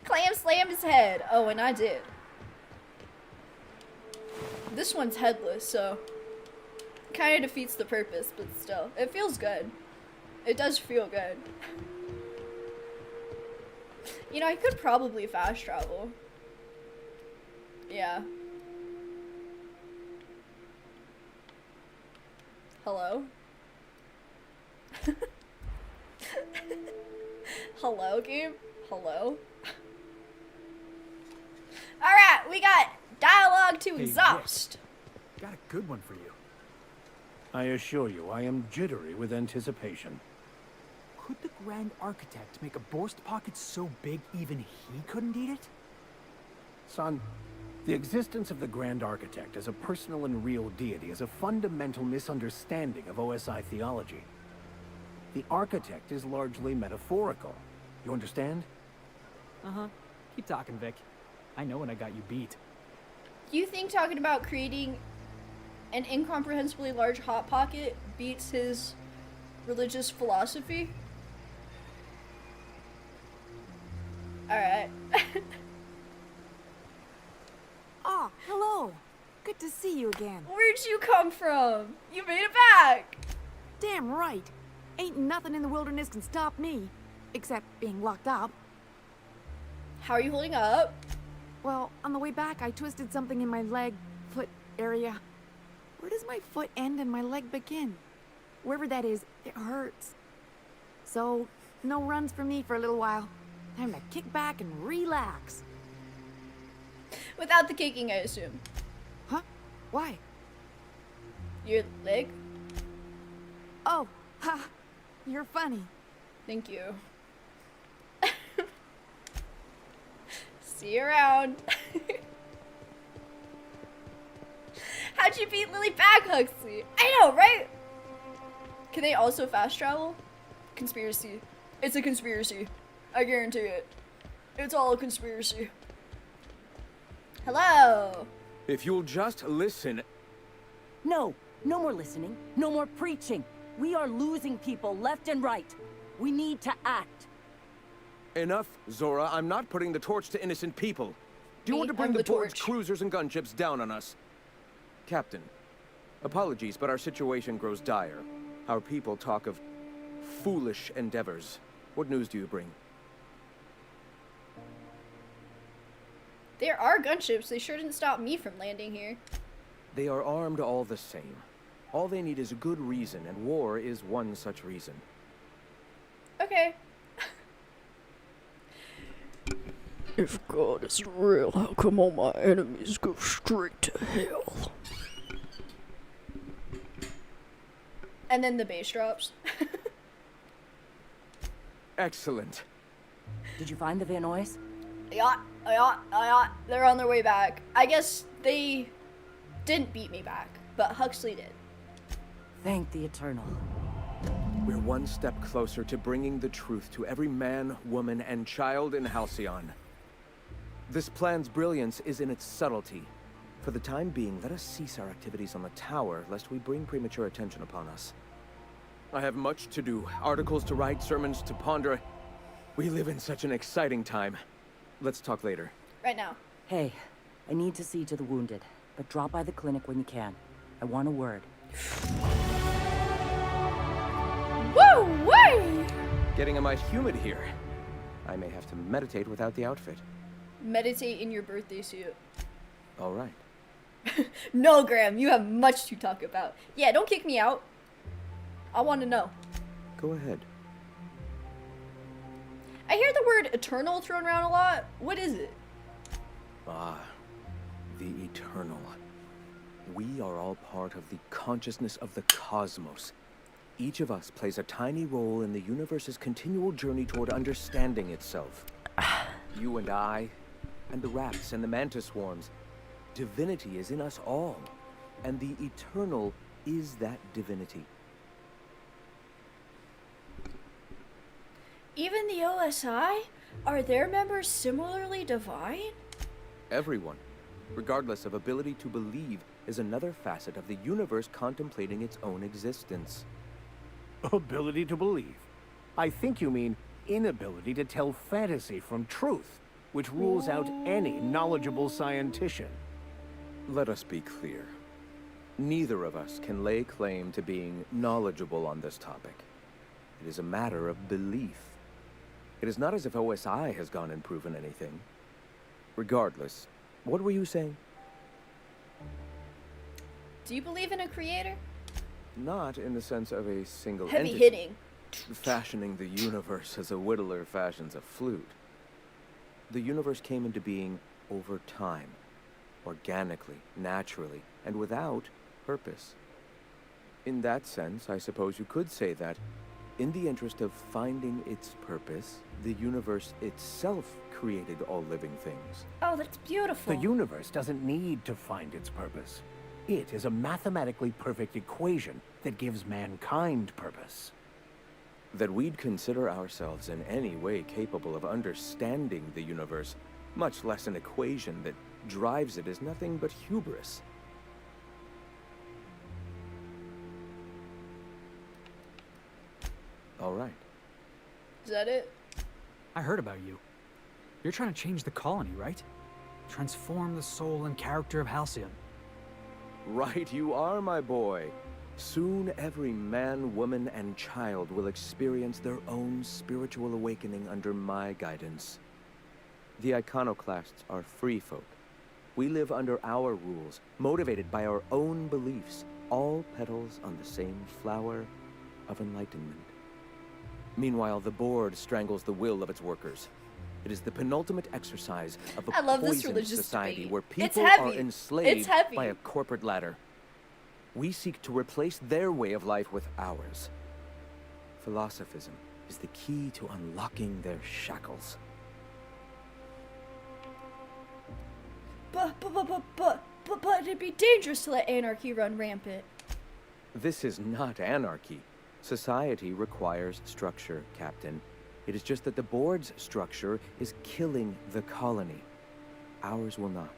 Clam slam his head. Oh, and I did. This one's headless, so kind of defeats the purpose, but still, it feels good. It does feel good. You know, I could probably fast travel. Yeah. Hello? Hello, game? Hello? Alright, we got dialogue to exhaust. Got a good one for you. I assure you, I am jittery with anticipation. Could the Grand Architect make a Borst pocket so big even he couldn't eat it? Son, the existence of the Grand Architect as a personal and real deity is a fundamental misunderstanding of OSI theology. The Architect is largely metaphorical. You understand? Uh-huh. Keep talking, Vic. I know when I got you beat. You think talking about creating an incomprehensibly large hot pocket beats his religious philosophy? Alright. Oh, hello. Good to see you again. Where'd you come from? You made it back! Damn right. Ain't nothing in the wilderness can stop me. Except being locked up. How are you holding up? Well, on the way back, I twisted something in my leg, foot area. Where does my foot end and my leg begin? Wherever that is, it hurts. So, no runs for me for a little while. Time to kick back and relax. Without the kicking, I assume. Huh? Why? Your leg? Oh, ha! You're funny. Thank you. See you around. How'd you beat Lily back, Huxley? I know, right? Can they also fast travel? Conspiracy. It's a conspiracy. I guarantee it. It's all a conspiracy. Hello. If you'll just listen. No, no more listening. No more preaching. We are losing people left and right. We need to act. Enough, Zora. I'm not putting the torch to innocent people. Do you want to bring the board's cruisers and gunships down on us? Captain, apologies, but our situation grows dire. Our people talk of foolish endeavors. What news do you bring? There are gunships. They sure didn't stop me from landing here. They are armed all the same. All they need is a good reason, and war is one such reason. Okay. If God is real, how come all my enemies go straight to hell? And then the bass drops. Excellent. Did you find the Van Nuys? They're on their way back. I guess they didn't beat me back, but Huxley did. Thank the Eternal. We're one step closer to bringing the truth to every man, woman, and child in Halcyon. This plan's brilliance is in its subtlety. For the time being, let us cease our activities on the tower, lest we bring premature attention upon us. I have much to do, articles to write, sermons to ponder. We live in such an exciting time. Let's talk later. Right now. Hey, I need to see to the wounded, but drop by the clinic when you can. I want a word. Woo! Way! Getting a mite humid here. I may have to meditate without the outfit. Meditate in your birthday suit. All right. No, Graham, you have much to talk about. Yeah, don't kick me out. I want to know. Go ahead. I hear the word eternal thrown around a lot. What is it? Ah, the Eternal. We are all part of the consciousness of the cosmos. Each of us plays a tiny role in the universe's continual journey toward understanding itself. You and I, and the rats and the mantis swarms. Divinity is in us all, and the Eternal is that divinity. Even the OSI? Are their members similarly divine? Everyone, regardless of ability to believe, is another facet of the universe contemplating its own existence. Ability to believe? I think you mean inability to tell fantasy from truth, which rules out any knowledgeable scientician. Let us be clear. Neither of us can lay claim to being knowledgeable on this topic. It is a matter of belief. It is not as if OSI has gone and proven anything. Regardless, what were you saying? Do you believe in a creator? Not in the sense of a single Heavy entity. hitting. Fashioning the universe as a whittler fashions a flute. The universe came into being over time, organically, naturally, and without purpose. In that sense, I suppose you could say that, in the interest of finding its purpose, the universe itself created all living things. Oh, that's beautiful. The universe doesn't need to find its purpose. It is a mathematically perfect equation that gives mankind purpose. That we'd consider ourselves in any way capable of understanding the universe, much less an equation that drives it, is nothing but hubris. All right. Is that it? I heard about you. You're trying to change the colony, right? Transform the soul and character of Halcyon. Right you are, my boy. Soon every man, woman, and child will experience their own spiritual awakening under my guidance. The iconoclasts are free folk. We live under our rules, motivated by our own beliefs, all petals on the same flower of enlightenment. Meanwhile, the board strangles the will of its workers. It is the penultimate exercise of a I love this poisoned religious society debate. where It's people heavy. are It's enslaved heavy. by a corporate ladder. We seek to replace their way of life with ours. Philosophism is the key to unlocking their shackles. But it'd be dangerous to let anarchy run rampant. This is not anarchy. Society requires structure, Captain. It is just that the board's structure is killing the colony. Ours will not.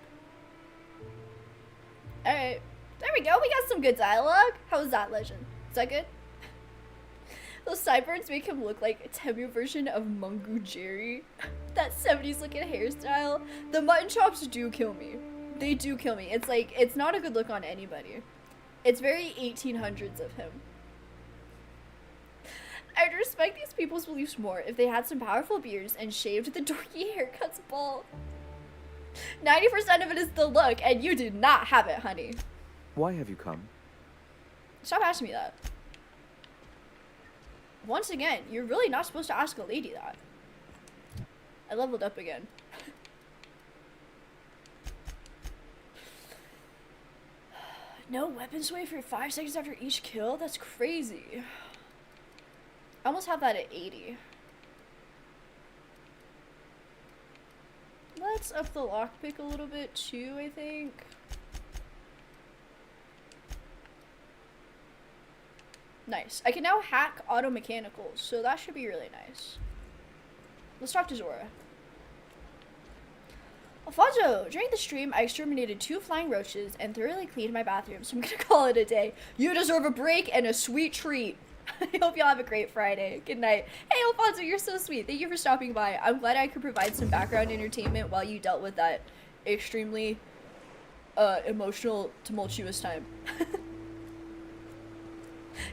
Alright. There we go. We got some good dialogue. How was that, Legend? Is that good? Those sideburns make him look like a Temu version of Mungu Jerry. That 70s looking hairstyle. The mutton chops do kill me. They do kill me. It's like, it's not a good look on anybody. It's very 1800s of him. I'd respect these people's beliefs more if they had some powerful beards and shaved the dorky haircuts bald. 90% of it is the look, and you do not have it, honey. Why have you come? Stop asking me that. Once again, you're really not supposed to ask a lady that. I leveled up again. No weapon sway for 5 seconds after each kill? That's crazy. I almost have that at 80. that's up the lockpick a little bit too, I think. Nice. I can now hack auto mechanicals, so that should be really nice. Let's talk to Zora. Alfonso, during the stream, I exterminated 2 flying roaches and thoroughly cleaned my bathroom, so I'm gonna call it a day. You deserve a break and a sweet treat. I hope y'all have a great Friday. Good night. Hey, Alfonso, you're so sweet. Thank you for stopping by. I'm glad I could provide some background entertainment while you dealt with that extremely emotional, tumultuous time.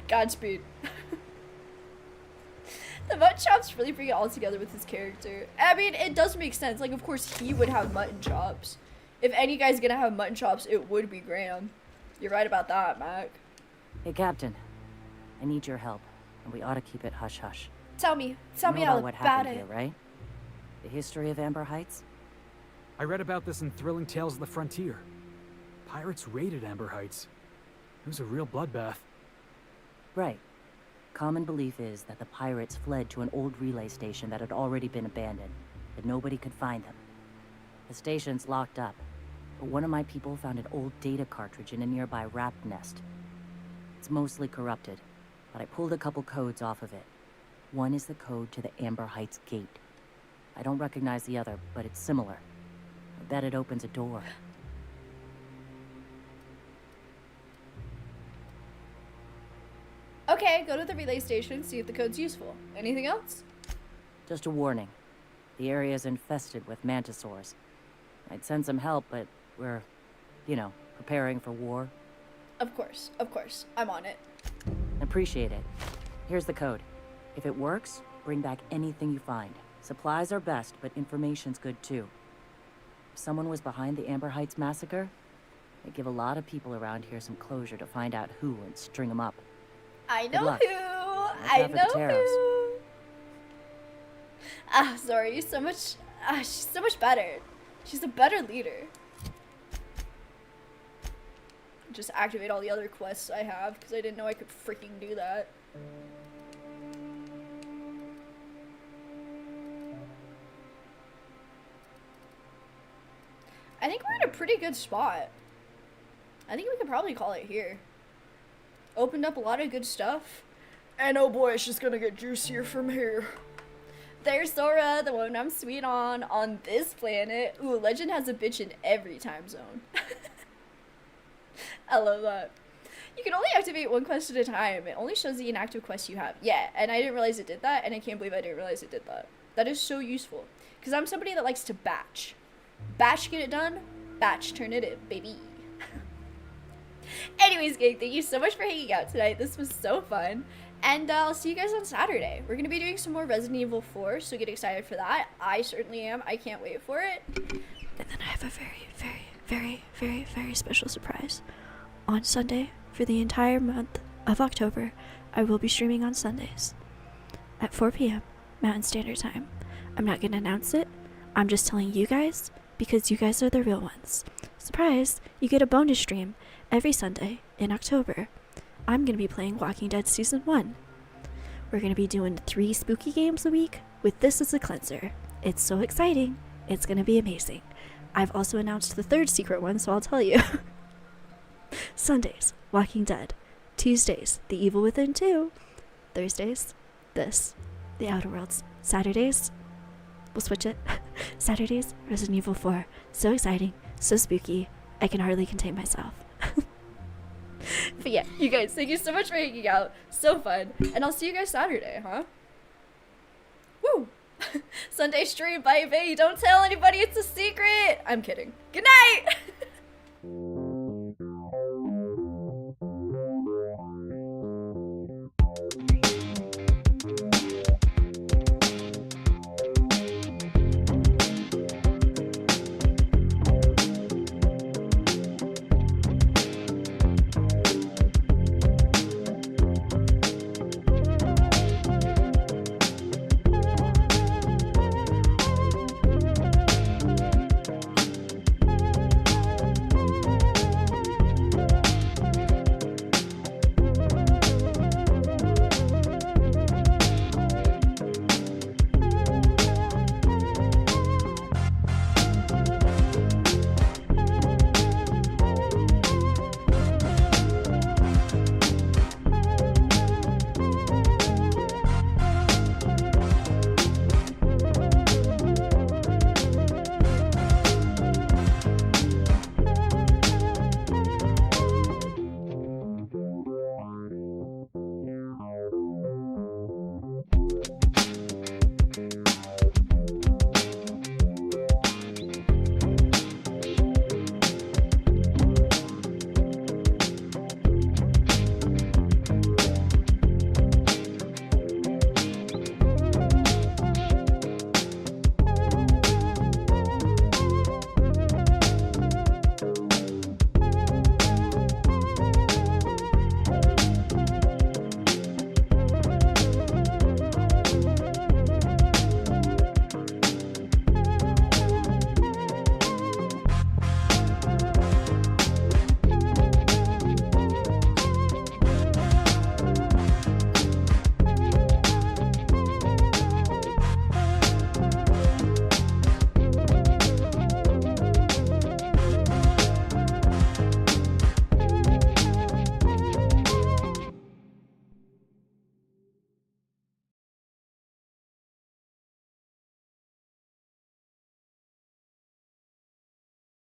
Godspeed. The mutton chops really bring it all together with his character. I mean, it does make sense. Like, of course, he would have mutton chops. If any guy's gonna have mutton chops, it would be Graham. You're right about that, Mac. Hey, Captain. I need your help, and we ought to keep it hush-hush. Tell me all what about happened it. here, right? The history of Amber Heights? I read about this in Thrilling Tales of the Frontier. Pirates raided Amber Heights. It was a real bloodbath. Right. Common belief is that the pirates fled to an old relay station that had already been abandoned, but nobody could find them. The station's locked up, but one of my people found an old data cartridge in a nearby rat nest. It's mostly corrupted, but I pulled a couple codes off of it. One is the code to the Amber Heights gate. I don't recognize the other, but it's similar. I bet it opens a door. Okay, go to the relay station, see if the code's useful. Anything else? Just a warning. The area's infested with mantisaurs. I'd send some help, but we're, preparing for war. Of course. I'm on it. Appreciate it. Here's the code. If it works, bring back anything you find. Supplies are best, but information's good too. If someone was behind the Amber Heights massacre, it'd give a lot of people around here some closure to find out who and string them up. I Good know luck. who. Watch I out for the know tariffs. who. Sorry, she's so much better. She's a better leader. Just activate all the other quests I have, because I didn't know I could freaking do that. I think we're in a pretty good spot. I think we could probably call it here. Opened up a lot of good stuff. And oh boy, it's just gonna get juicier from here. There's Zora, the one I'm sweet on this planet. Ooh, Legend has a bitch in every time zone. I love that. You can only activate one quest at a time. It only shows the inactive quest you have. Yeah, and I didn't realize it did that, and I can't believe I didn't realize it did that. That is so useful. Because I'm somebody that likes to batch. Batch, get it done. Batch, turn it in, baby. Anyways, gang, thank you so much for hanging out tonight. This was so fun. And I'll see you guys on Saturday. We're going to be doing some more Resident Evil 4, so get excited for that. I certainly am. I can't wait for it. And then I have a very, very, very, very, very special surprise. On Sunday, for the entire month of October, I will be streaming on Sundays at 4 p.m. Mountain Standard Time. I'm not going to announce it. I'm just telling you guys because you guys are the real ones. Surprise! You get a bonus stream every Sunday in October. I'm going to be playing Walking Dead Season 1. We're going to be doing 3 spooky games a week with this as a cleanser. It's so exciting. It's going to be amazing. I've also announced the 3rd secret one, so I'll tell you. Sundays, Walking Dead. Tuesdays, The Evil Within 2. Thursdays, this, The Outer Worlds. Saturdays, we'll switch it. Saturdays, Resident Evil 4. So exciting, so spooky, I can hardly contain myself. But yeah, you guys, thank you so much for hanging out. So fun. And I'll see you guys Saturday, huh? Woo! Sunday stream, baby. Don't tell anybody, it's a secret. I'm kidding. Good night!